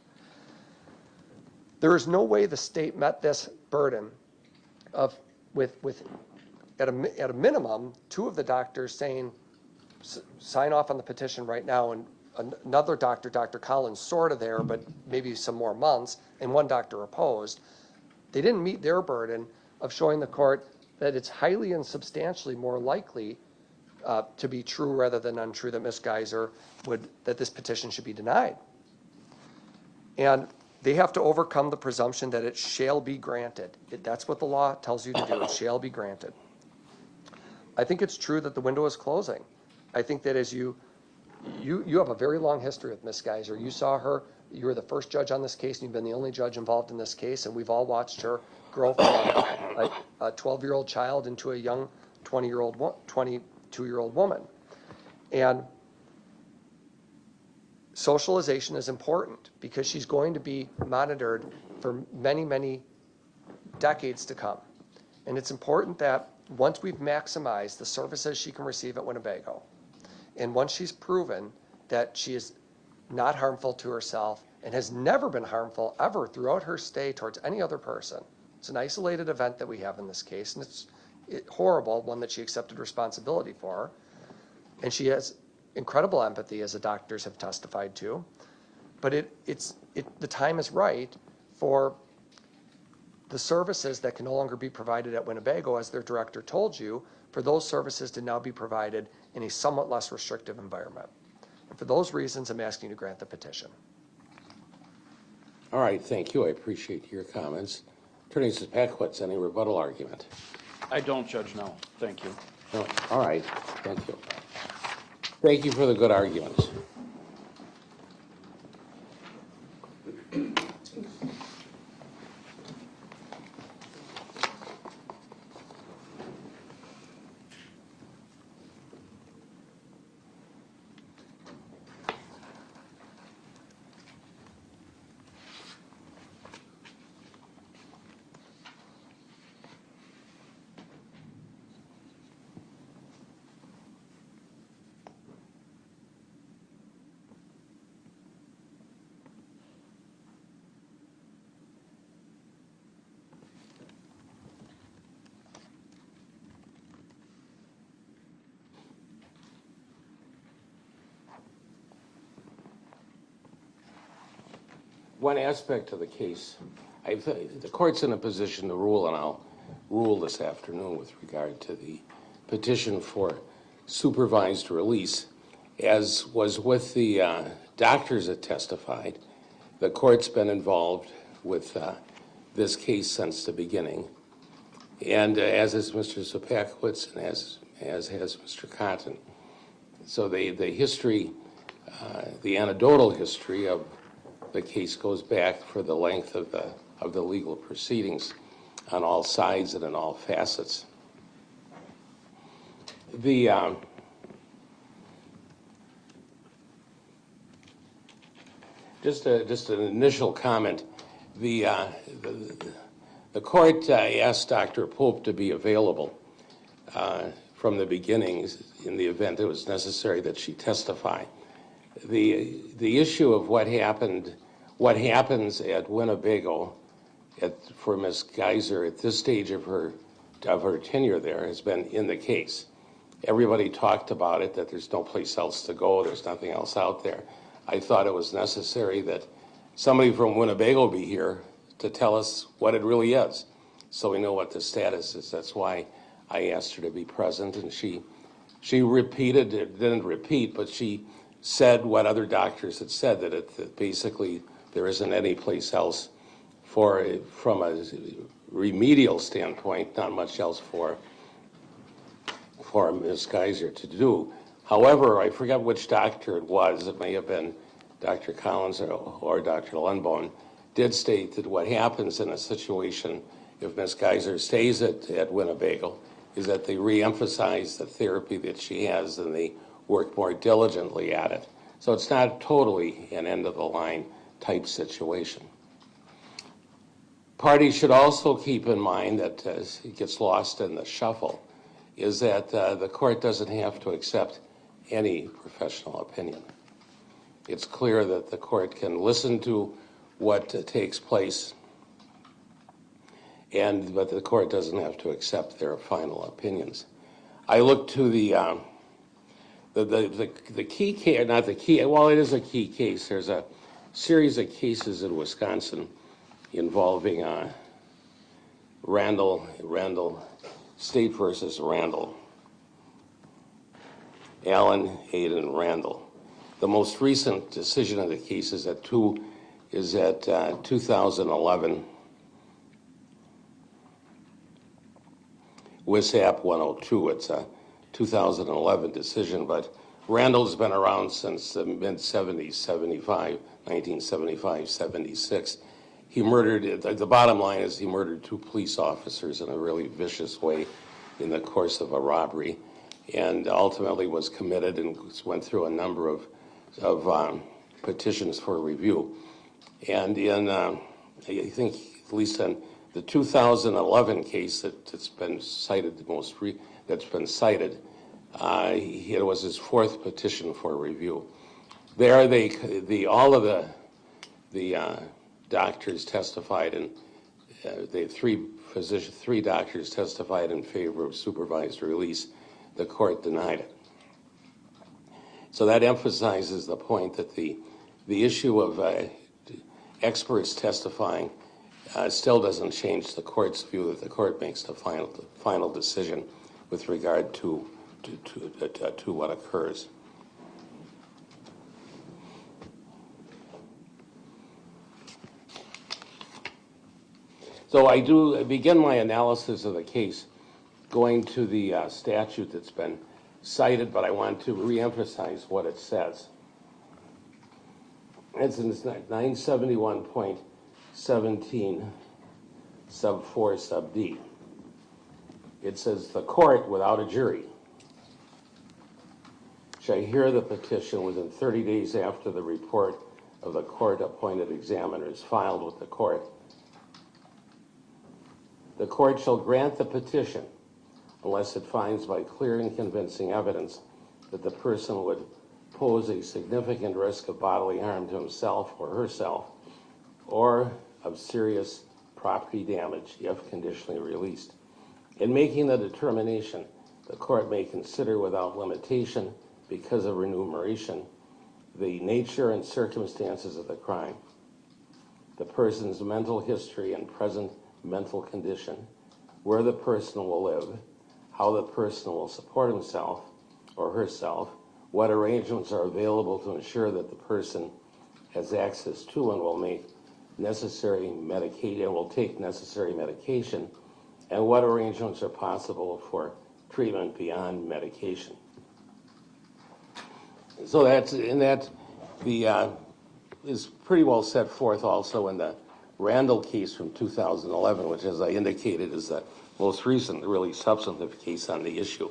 There is no way the state met this burden of with at a minimum, two of the doctors saying, sign off on the petition right now, and another doctor, Dr. Collins, sort of there, but maybe some more months, and one doctor opposed. They didn't meet their burden of showing the court that it's highly and substantially more likely to be true rather than untrue that Ms. Geyser that this petition should be denied. And they have to overcome the presumption that it shall be granted. That's what the law tells you to do. It shall be granted. I think it's true that the window is closing. I think that as you have a very long history with Ms. Geyser. You saw her. You were the first judge on this case, and you've been the only judge involved in this case, and we've all watched her grow from a 12-year-old child into a young 22-year-old woman. And socialization is important because she's going to be monitored for many, many decades to come. And it's important that once we've maximized the services she can receive at Winnebago, and once she's proven that she is not harmful to herself and has never been harmful ever throughout her stay towards any other person. It's an isolated event that we have in this case, and it's horrible, one that she accepted responsibility for. And she has incredible empathy, as the doctors have testified to. But the time is right for the services that can no longer be provided at Winnebago, as their director told you, for those services to now be provided in a somewhat less restrictive environment. And for those reasons, I'm asking you to grant the petition. All right, thank you. I appreciate your comments. Attorney Zipakowicz, any rebuttal argument? I don't, Judge, no. Thank you. No. All right, thank you. Thank you for the good arguments. One aspect of the case, the court's in a position to rule, and I'll rule this afternoon with regard to the petition for supervised release. As was with the doctors that testified, the court's been involved with this case since the beginning. And as is Mr. Zipakowicz and as has Mr. Cotton. So the history, the anecdotal history of the case goes back for the length of the legal proceedings on all sides and in all facets. Just an initial comment. The court asked Dr. Pope to be available from the beginning in the event it was necessary that she testify. The issue of what happens at Winnebago for Ms. Geyser at this stage of her tenure there has been in the case. Everybody talked about it, that there's no place else to go, there's nothing else out there. I thought it was necessary that somebody from Winnebago be here to tell us what it really is, so we know what the status is. That's why I asked her to be present, and she repeated, didn't repeat, but she said what other doctors had said, that basically there isn't any place else from a remedial standpoint, not much else for Ms. Geyser to do. However, I forget which doctor it was. It may have been Dr. Collins or Dr. Lundbom, did state that what happens in a situation if Ms. Geyser stays at Winnebago is that they reemphasize the therapy that she has and they work more diligently at it. So it's not totally an end-of-the-line type situation. Parties should also keep in mind that it gets lost in the shuffle, is that the court doesn't have to accept any professional opinion. It's clear that the court can listen to what takes place but the court doesn't have to accept their final opinions. I look to the key case, not the key, well, it is a key case. There's a series of cases in Wisconsin involving Randall, State versus Randall. Allen, Hayden, Randall. The most recent decision of the case is at 2011, WISAP 102. It's a 2011 decision, but Randall's been around since the mid-70s, 1975, 76. He murdered, the bottom line is he murdered 2 police officers in a really vicious way in the course of a robbery, and ultimately was committed and went through a number of petitions for review. And in, I think, at least in the 2011 case that's been cited, it was his 4th petition for review. There, all of the doctors testified, and three doctors testified in favor of supervised release. The court denied it. So that emphasizes the point that the issue of experts testifying still doesn't change the court's view that the court makes the final decision with regard to what occurs. So I do begin my analysis of the case going to the statute that's been cited, but I want to reemphasize what it says. It's in 971.17 sub 4 sub D. It says the court without a jury shall hear the petition within 30 days after the report of the court appointed examiner is filed with the court. The court shall grant the petition unless it finds by clear and convincing evidence that the person would pose a significant risk of bodily harm to himself or herself or of serious property damage if conditionally released. In making the determination, the court may consider without limitation, because of remuneration, the nature and circumstances of the crime, the person's mental history and present mental condition, where the person will live, how the person will support himself or herself, what arrangements are available to ensure that the person has access to and will make necessary medication, will take necessary medication, and what arrangements are possible for treatment beyond medication. So that is pretty well set forth also in the Randall case from 2011, which, as I indicated, is the most recent, really substantive case on the issue.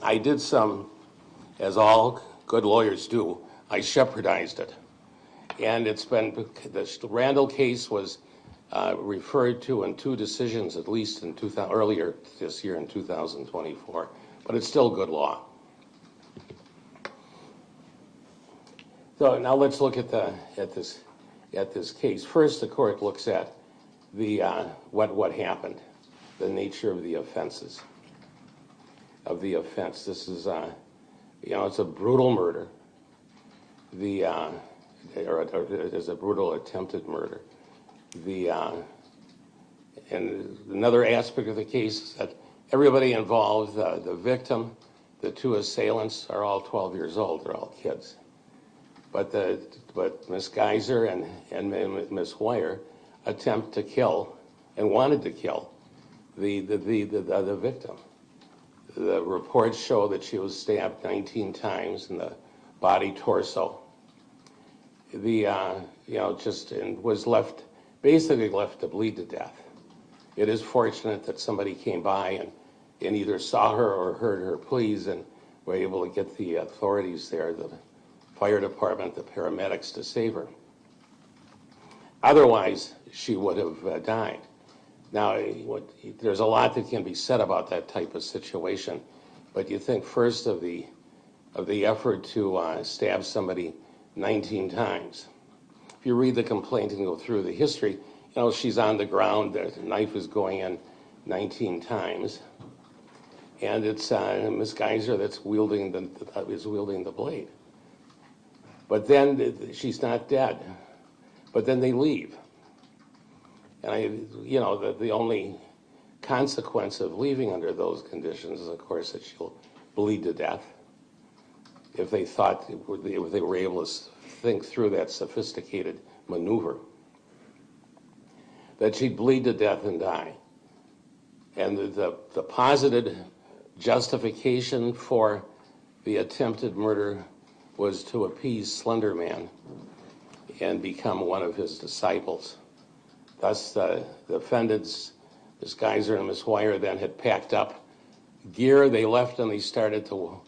I did some, as all good lawyers do, I shepherdized it. And it's been, the Randall case was referred to in 2 decisions, at least in earlier this year in 2024, but it's still good law. So now let's look at this case. First, the court looks at the what happened, the nature of the offenses, of the offense. This is it's a brutal murder. Or it is a brutal attempted murder. And another aspect of the case is that everybody involved, the victim, the 2 assailants, are all 12 years old. They're all kids. But Ms. Geyser and Ms. Weier attempt to kill and wanted to kill the victim. The reports show that she was stabbed 19 times in the body, torso. And was basically left to bleed to death. It is fortunate that somebody came by and either saw her or heard her pleas and were able to get the authorities there, the fire department, the paramedics, to save her. Otherwise, she would have died. Now, there's a lot that can be said about that type of situation, but you think first of the effort to stab somebody 19 times. If you read the complaint and go through the history, you know, she's on the ground, the knife is going in 19 times, and it's Ms. Geyser that's wielding the blade. But then she's not dead. But then they leave. And you know, the only consequence of leaving under those conditions is, of course, that she'll bleed to death. If they thought, if they were able to think through that sophisticated maneuver, that she'd bleed to death and die. And the posited justification for the attempted murder was to appease Slender Man and become one of his disciples. Thus, the defendants, Ms. Geyser and Ms. Weier, then had packed up gear. They left and they started to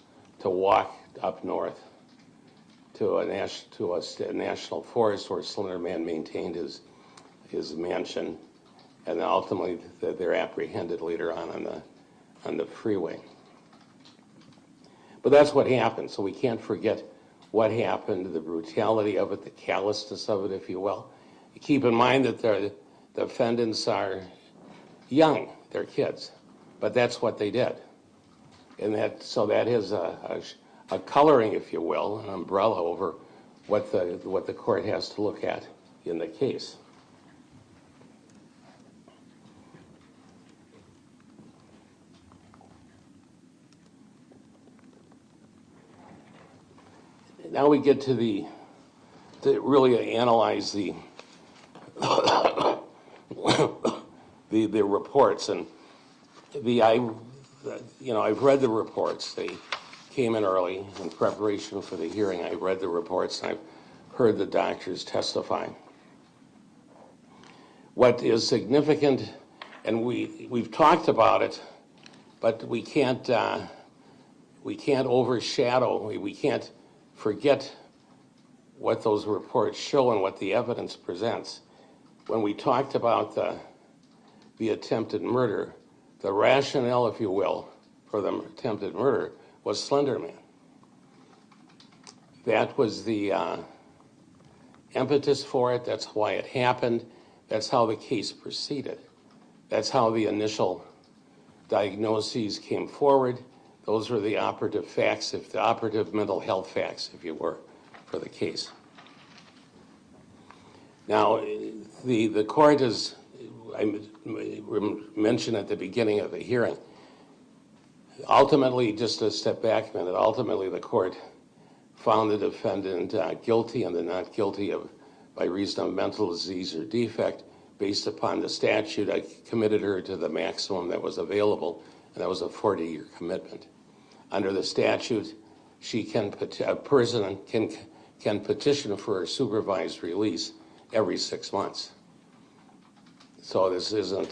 walk up north to a national forest where Slender Man maintained his mansion, and then ultimately they're apprehended later on the freeway. But that's what happened, so we can't forget what happened, the brutality of it, the callousness of it, if you will. Keep in mind that the defendants are young, they're kids, but that's what they did. And so that is a coloring, if you will, an umbrella over what the court has to look at in the case. Now we get to really analyze the reports, and I've read the reports. They came in early in preparation for the hearing. I read the reports and I've heard the doctors testify. What is significant, and we've talked about it, but we can't overshadow, we can't forget what those reports show and what the evidence presents. When we talked about the attempted murder, the rationale, if you will, for the attempted murder was Slender Man. That was the impetus for it. That's why it happened. That's how the case proceeded. That's how the initial diagnoses came forward. Those were the operative facts, the operative mental health facts, if you were, for the case. Now, the court is, I mentioned at the beginning of the hearing, ultimately, just to step back a minute, ultimately the court found the defendant guilty and the not guilty by reason of mental disease or defect based upon the statute. I committed her to the maximum that was available, and that was a 40-year commitment. Under the statute, a person can petition for a supervised release every 6 months. So this isn't,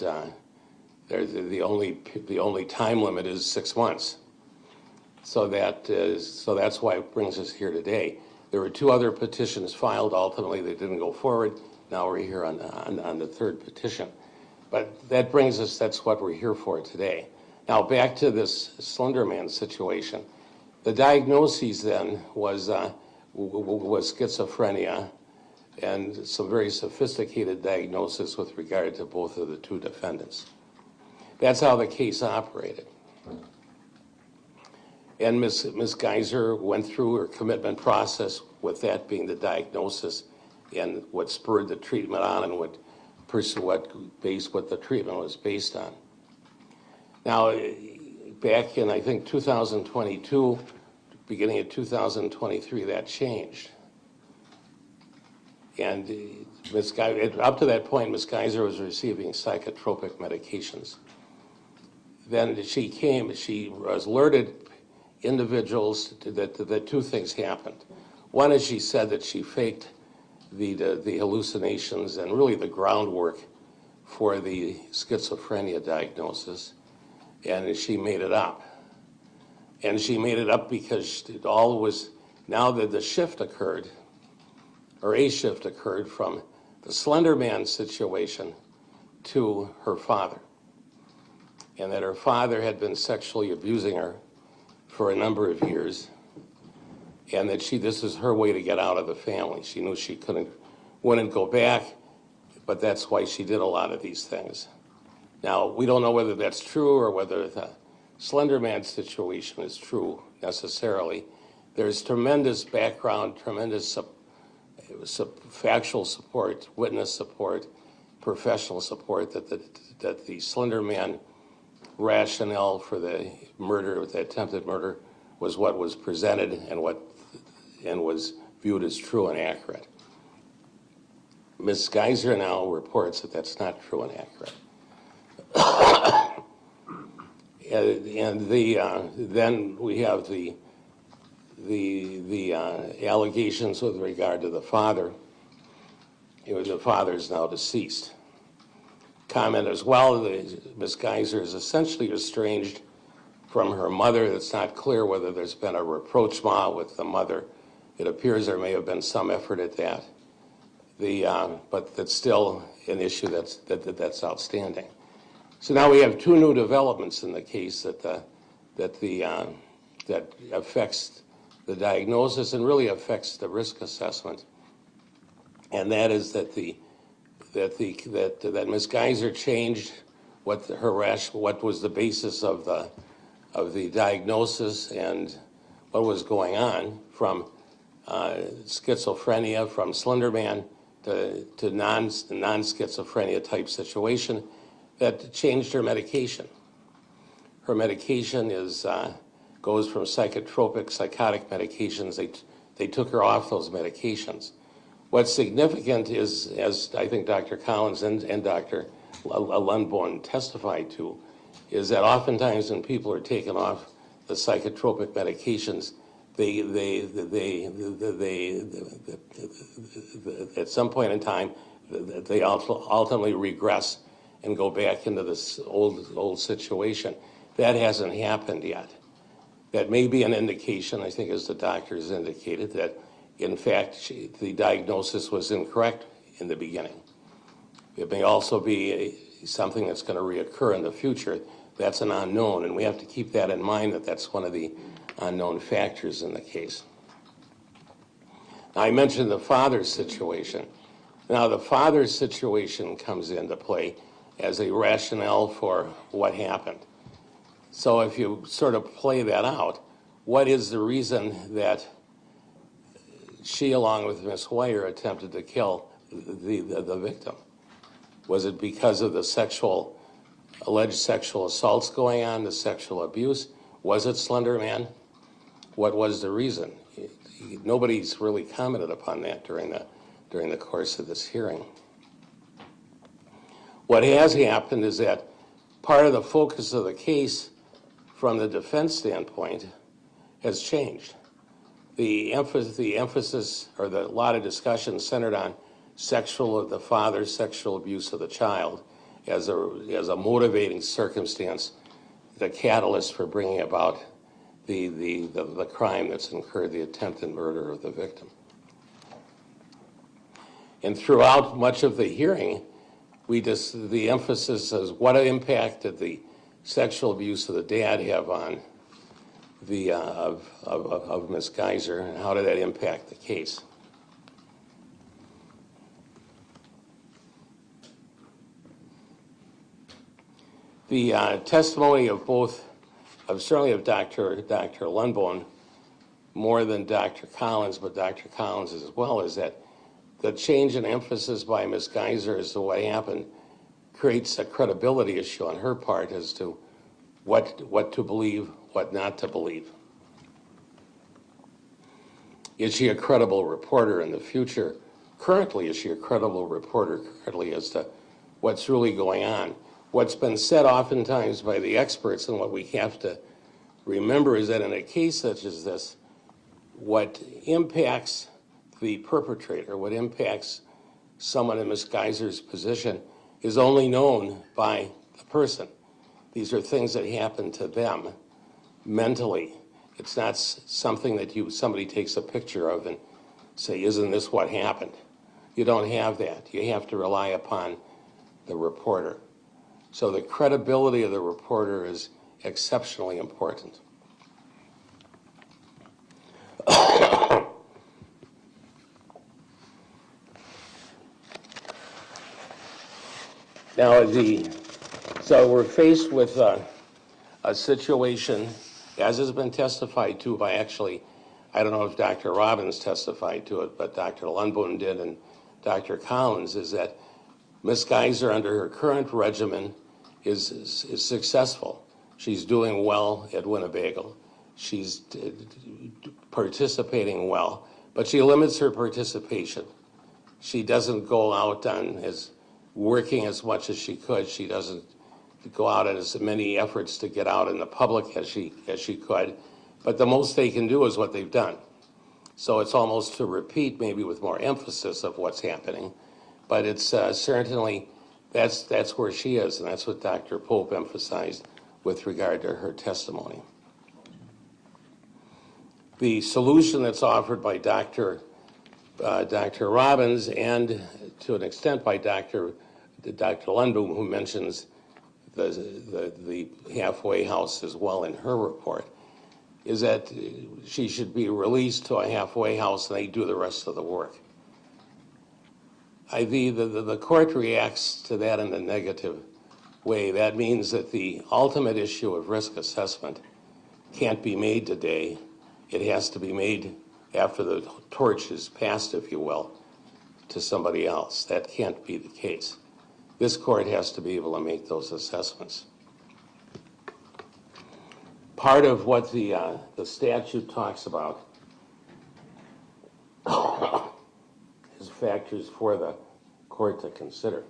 the only time limit is 6 months. So that's why it brings us here today. There were 2 other petitions filed. Ultimately, they didn't go forward. Now we're here on the 3rd petition. But that brings us, that's what we're here for today. Now back to this Slender Man situation. The diagnosis then was schizophrenia and some very sophisticated diagnosis with regard to both of the 2 defendants. That's how the case operated. And Ms. Geyser went through her commitment process with that being the diagnosis and what spurred the treatment on and what the treatment was based on. Now, back in, I think, 2022, beginning of 2023, that changed. And up to that point, Ms. Geyser was receiving psychotropic medications. Then she was alerted individuals that 2 things happened. One is she said that she faked the hallucinations and really the groundwork for the schizophrenia diagnosis, and she made it up. And she made it up because it all was, now that the shift occurred, or a shift occurred from the Slender Man situation to her father, and that her father had been sexually abusing her for a number of years, and that this is her way to get out of the family. She knew she wouldn't go back, but that's why she did a lot of these things. Now, we don't know whether that's true or whether the Slender Man situation is true necessarily. There's tremendous background, tremendous factual support, witness support, professional support that the Slender Man rationale for the murder, the attempted murder, was what was presented and was viewed as true and accurate. Ms. Geyser now reports that that's not true and accurate. Then we have the allegations with regard to the father. The father is now deceased. Comment as well, Ms. Geyser is essentially estranged from her mother. It's not clear whether there's been a rapprochement with the mother. It appears there may have been some effort at that. But that's still an issue that's outstanding. So now we have two new developments in the case that affects the diagnosis and really affects the risk assessment, and that is that Ms. Geyser changed what was the basis of the diagnosis and what was going on from schizophrenia, from Slender Man to non-schizophrenia type situation, that changed her medication. Her medication goes from psychotropic, psychotic medications. They took her off those medications. What's significant is, as I think Dr. Collins and Dr. Lundbom testified to, is that oftentimes when people are taken off the psychotropic medications, they at some point in time, they ultimately regress and go back into this old situation. That hasn't happened yet. That may be an indication, I think, as the doctors indicated, that in fact the diagnosis was incorrect in the beginning. It may also be something that's going to reoccur in the future. That's an unknown, and we have to keep that in mind, that that's one of the unknown factors in the case. Now, I mentioned the father's situation. Now, the father's situation comes into play as a rationale for what happened. So if you sort of play that out, what is the reason that she, along with Ms. Weier, attempted to kill the victim? Was it because of the alleged sexual assaults going on, the sexual abuse? Was it Slender Man? What was the reason? Nobody's really commented upon that during the course of this hearing. What has happened is that part of the focus of the case from the defense standpoint has changed. The emphasis, or a lot of discussion centered on sexual abuse of the child as a motivating circumstance, the catalyst for bringing about the crime that's incurred, the attempted murder of the victim. And throughout much of the hearing, the emphasis is what impact did the sexual abuse of the dad have on of Ms. Geyser, and how did that impact the case? The testimony of certainly of Dr. Lundbom, more than Dr. Collins, but Dr. Collins as well, is that the change in emphasis by Ms. Geyser as to what happened creates a credibility issue on her part as to what to believe, what not to believe. Is she a credible reporter in the future? Currently, is she a credible reporter currently as to what's really going on? What's been said oftentimes by the experts, and what we have to remember, is that in a case such as this, what impacts the perpetrator, what impacts someone in Ms. Geyser's position, is only known by the person. These are things that happen to them mentally. It's not something that somebody takes a picture of and say, isn't this what happened? You don't have that. You have to rely upon the reporter. So the credibility of the reporter is exceptionally important. Now, so we're faced with a situation, as has been testified to by actually, I don't know if Dr. Robbins testified to it, but Dr. Lundbom did and Dr. Collins, is that Ms. Geyser, under her current regimen, is successful. She's doing well at Winnebago. She's participating well, but she limits her participation. She doesn't go out on working as much as she could. She doesn't go out on as many efforts to get out in the public as she could. But the most they can do is what they've done. So it's almost to repeat, maybe with more emphasis of what's happening. But it's certainly, that's where she is, and that's what Dr. Pope emphasized with regard to her testimony. The solution that's offered by Dr. Robbins and to an extent by Dr. Lundbom, who mentions the halfway house as well in her report, is that she should be released to a halfway house and they do the rest of the work. The court reacts to that in a negative way. That means that the ultimate issue of risk assessment can't be made today. It has to be made after the torch is passed, if you will, to somebody else. That can't be the case. This court has to be able to make those assessments. Part of what the statute talks about is factors for the court to consider.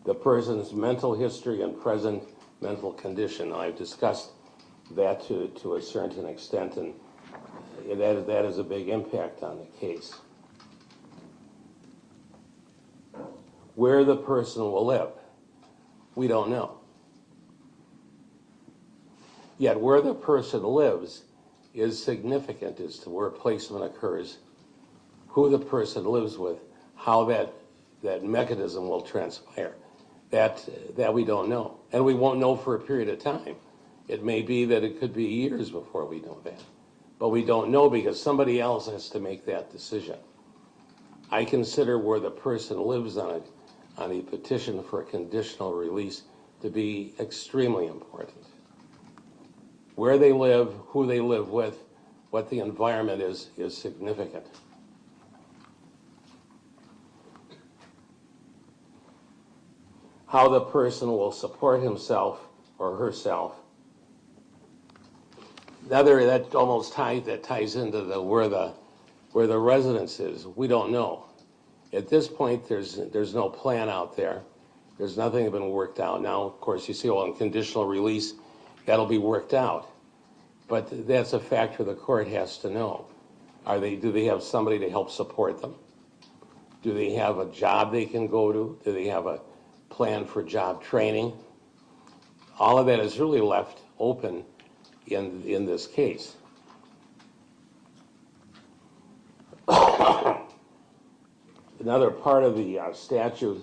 The person's mental history and present mental condition. I've discussed that to a certain extent, and that is a big impact on the case. Where the person will live, we don't know. Yet where the person lives is significant as to where placement occurs, who the person lives with, how that mechanism will transpire. That we don't know. And we won't know for a period of time. It may be that it could be years before we know that. But we don't know because somebody else has to make that decision. I consider where the person lives on a petition for a conditional release to be extremely important. Where they live, who they live with, what the environment is significant. How the person will support himself or herself. That almost ties into where the residence is. We don't know. At this point, there's no plan out there. There's nothing that's been worked out. Now, of course, you see, well, in conditional release, that'll be worked out. But that's a factor the court has to know. Do they have somebody to help support them? Do they have a job they can go to? Do they have a plan for job training? All of that is really left open in this case. Another part of the statute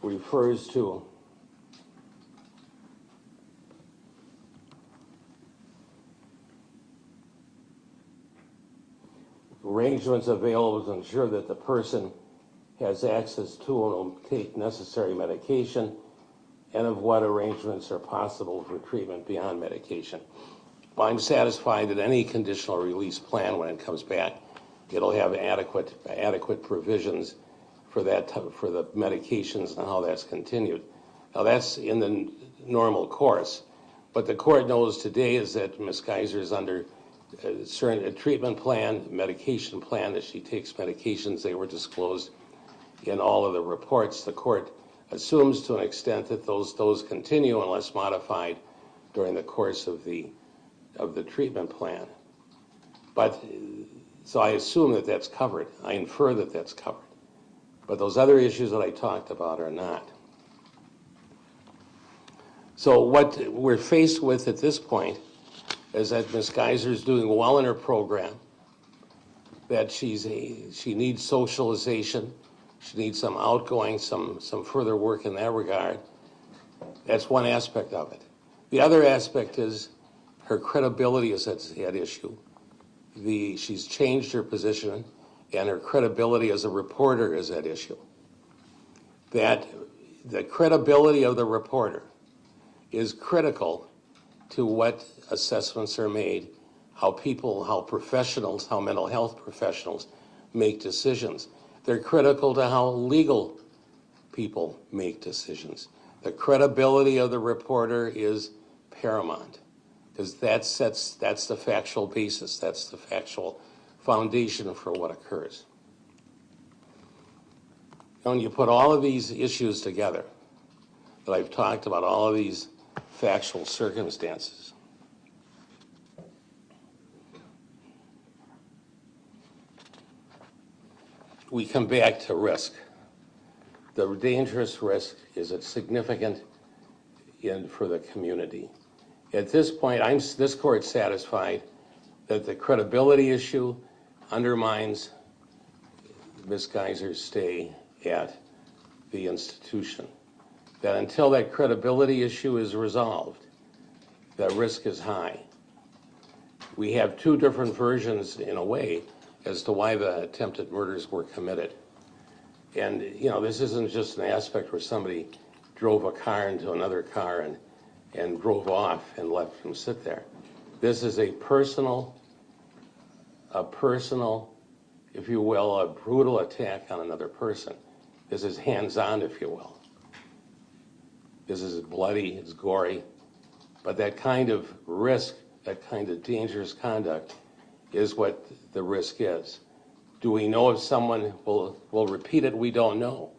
refers to arrangements available to ensure that the person has access to and will take necessary medication, and of what arrangements are possible for treatment beyond medication. Well, I'm satisfied that any conditional release plan, when it comes back, it'll have adequate provisions for that, for the medications and how that's continued. Now, that's in the normal course. What the court knows today is that Ms. Geyser is under a treatment plan, medication plan, as she takes medications. They were disclosed in all of the reports. The court assumes to an extent that those continue unless modified during the course of the treatment plan. But so I assume that that's covered. I infer that that's covered. But those other issues that I talked about are not. So what we're faced with at this point is that Ms. Geyser is doing well in her program, that she needs socialization, she needs some outgoing, some further work in that regard. That's one aspect of it. The other aspect is her credibility is at issue. she's changed her position, and her credibility as a reporter is at issue. That the credibility of the reporter is critical to what assessments are made, how professionals, how mental health professionals make decisions. They're critical to how legal people make decisions. The credibility of the reporter is paramount, because that's the factual basis, that's the factual foundation for what occurs. When you put all of these issues together that I've talked about, all of these factual circumstances, we come back to risk. The dangerous risk is significant for the community. At this point, this court's satisfied that the credibility issue undermines Ms. Geyser's stay at the institution. That until that credibility issue is resolved, the risk is high. We have two different versions, in a way, as to why the attempted murders were committed. And, you know, this isn't just an aspect where somebody drove a car into another car and drove off and left him sit there. This is a personal, if you will, a brutal attack on another person. This is hands-on, if you will. This is bloody, it's gory, but that kind of risk, that kind of dangerous conduct is what the risk is. Do we know if someone will repeat it? We don't know.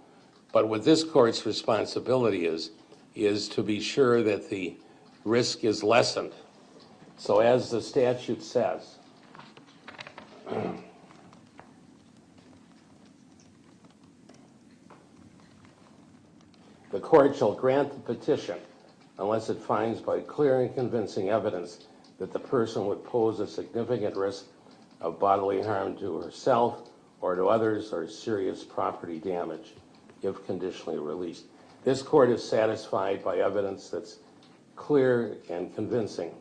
But what this court's responsibility is to be sure that the risk is lessened. So as the statute says, the court shall grant the petition unless it finds by clear and convincing evidence that the person would pose a significant risk of bodily harm to herself or to others or serious property damage if conditionally released. This court is satisfied by evidence that's clear and convincing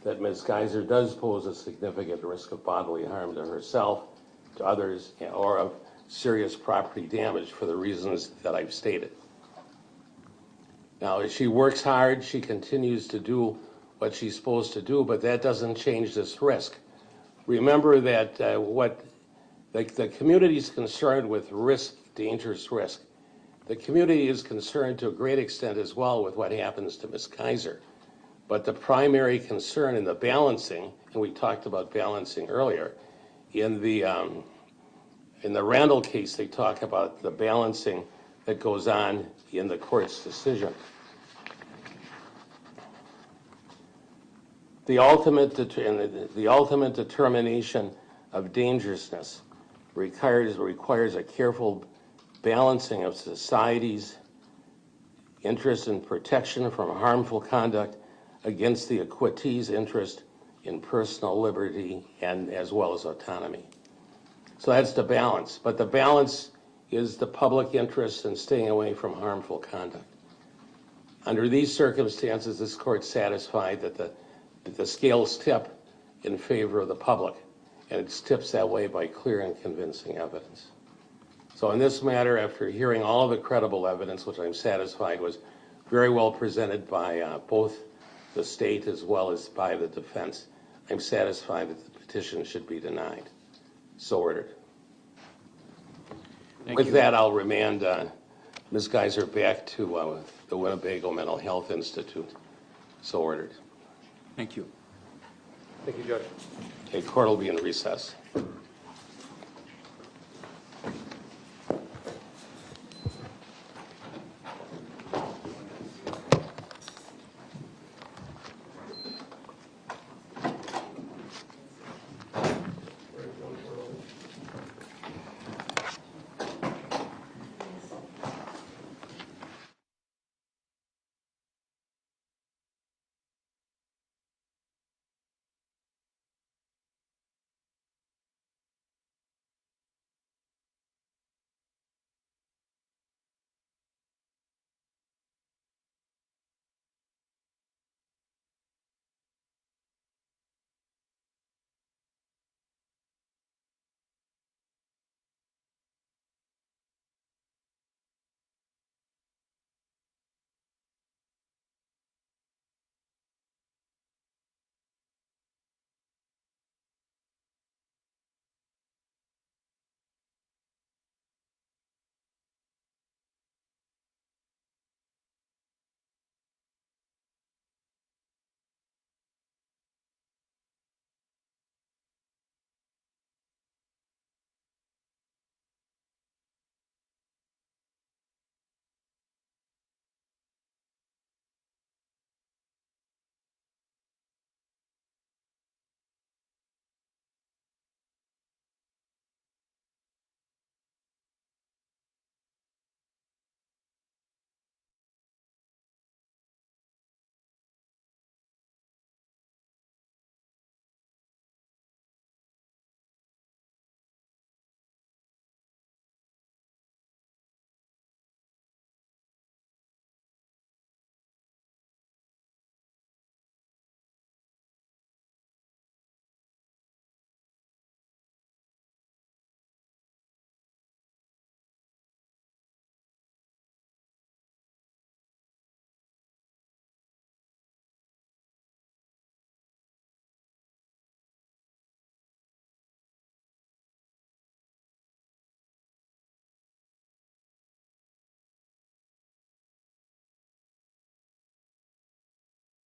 that Ms. Geyser does pose a significant risk of bodily harm to herself, to others, or of serious property damage for the reasons that I've stated. Now, as she works hard, she continues to do what she's supposed to do, but that doesn't change this risk. Remember that the community is concerned with risk, dangerous risk. The community is concerned to a great extent as well with what happens to Ms. Geyser. But the primary concern in the balancing, and we talked about balancing earlier, in the Randall case, they talk about the balancing that goes on in the court's decision. The ultimate determination of dangerousness requires a careful balancing of society's interest in protection from harmful conduct against the equity's interest in personal liberty and as well as autonomy. So that's the balance. But the balance is the public interest in staying away from harmful conduct. Under these circumstances, this court satisfied that the scales tip in favor of the public, and it tips that way by clear and convincing evidence. So in this matter, after hearing all of the credible evidence, which I'm satisfied was very well presented by both the state as well as by the defense, I'm satisfied that the petition should be denied. So ordered. With that, I'll remand Ms. Geyser back to the Winnebago Mental Health Institute. So ordered. Thank you. Thank you, Judge. Okay, court will be in recess.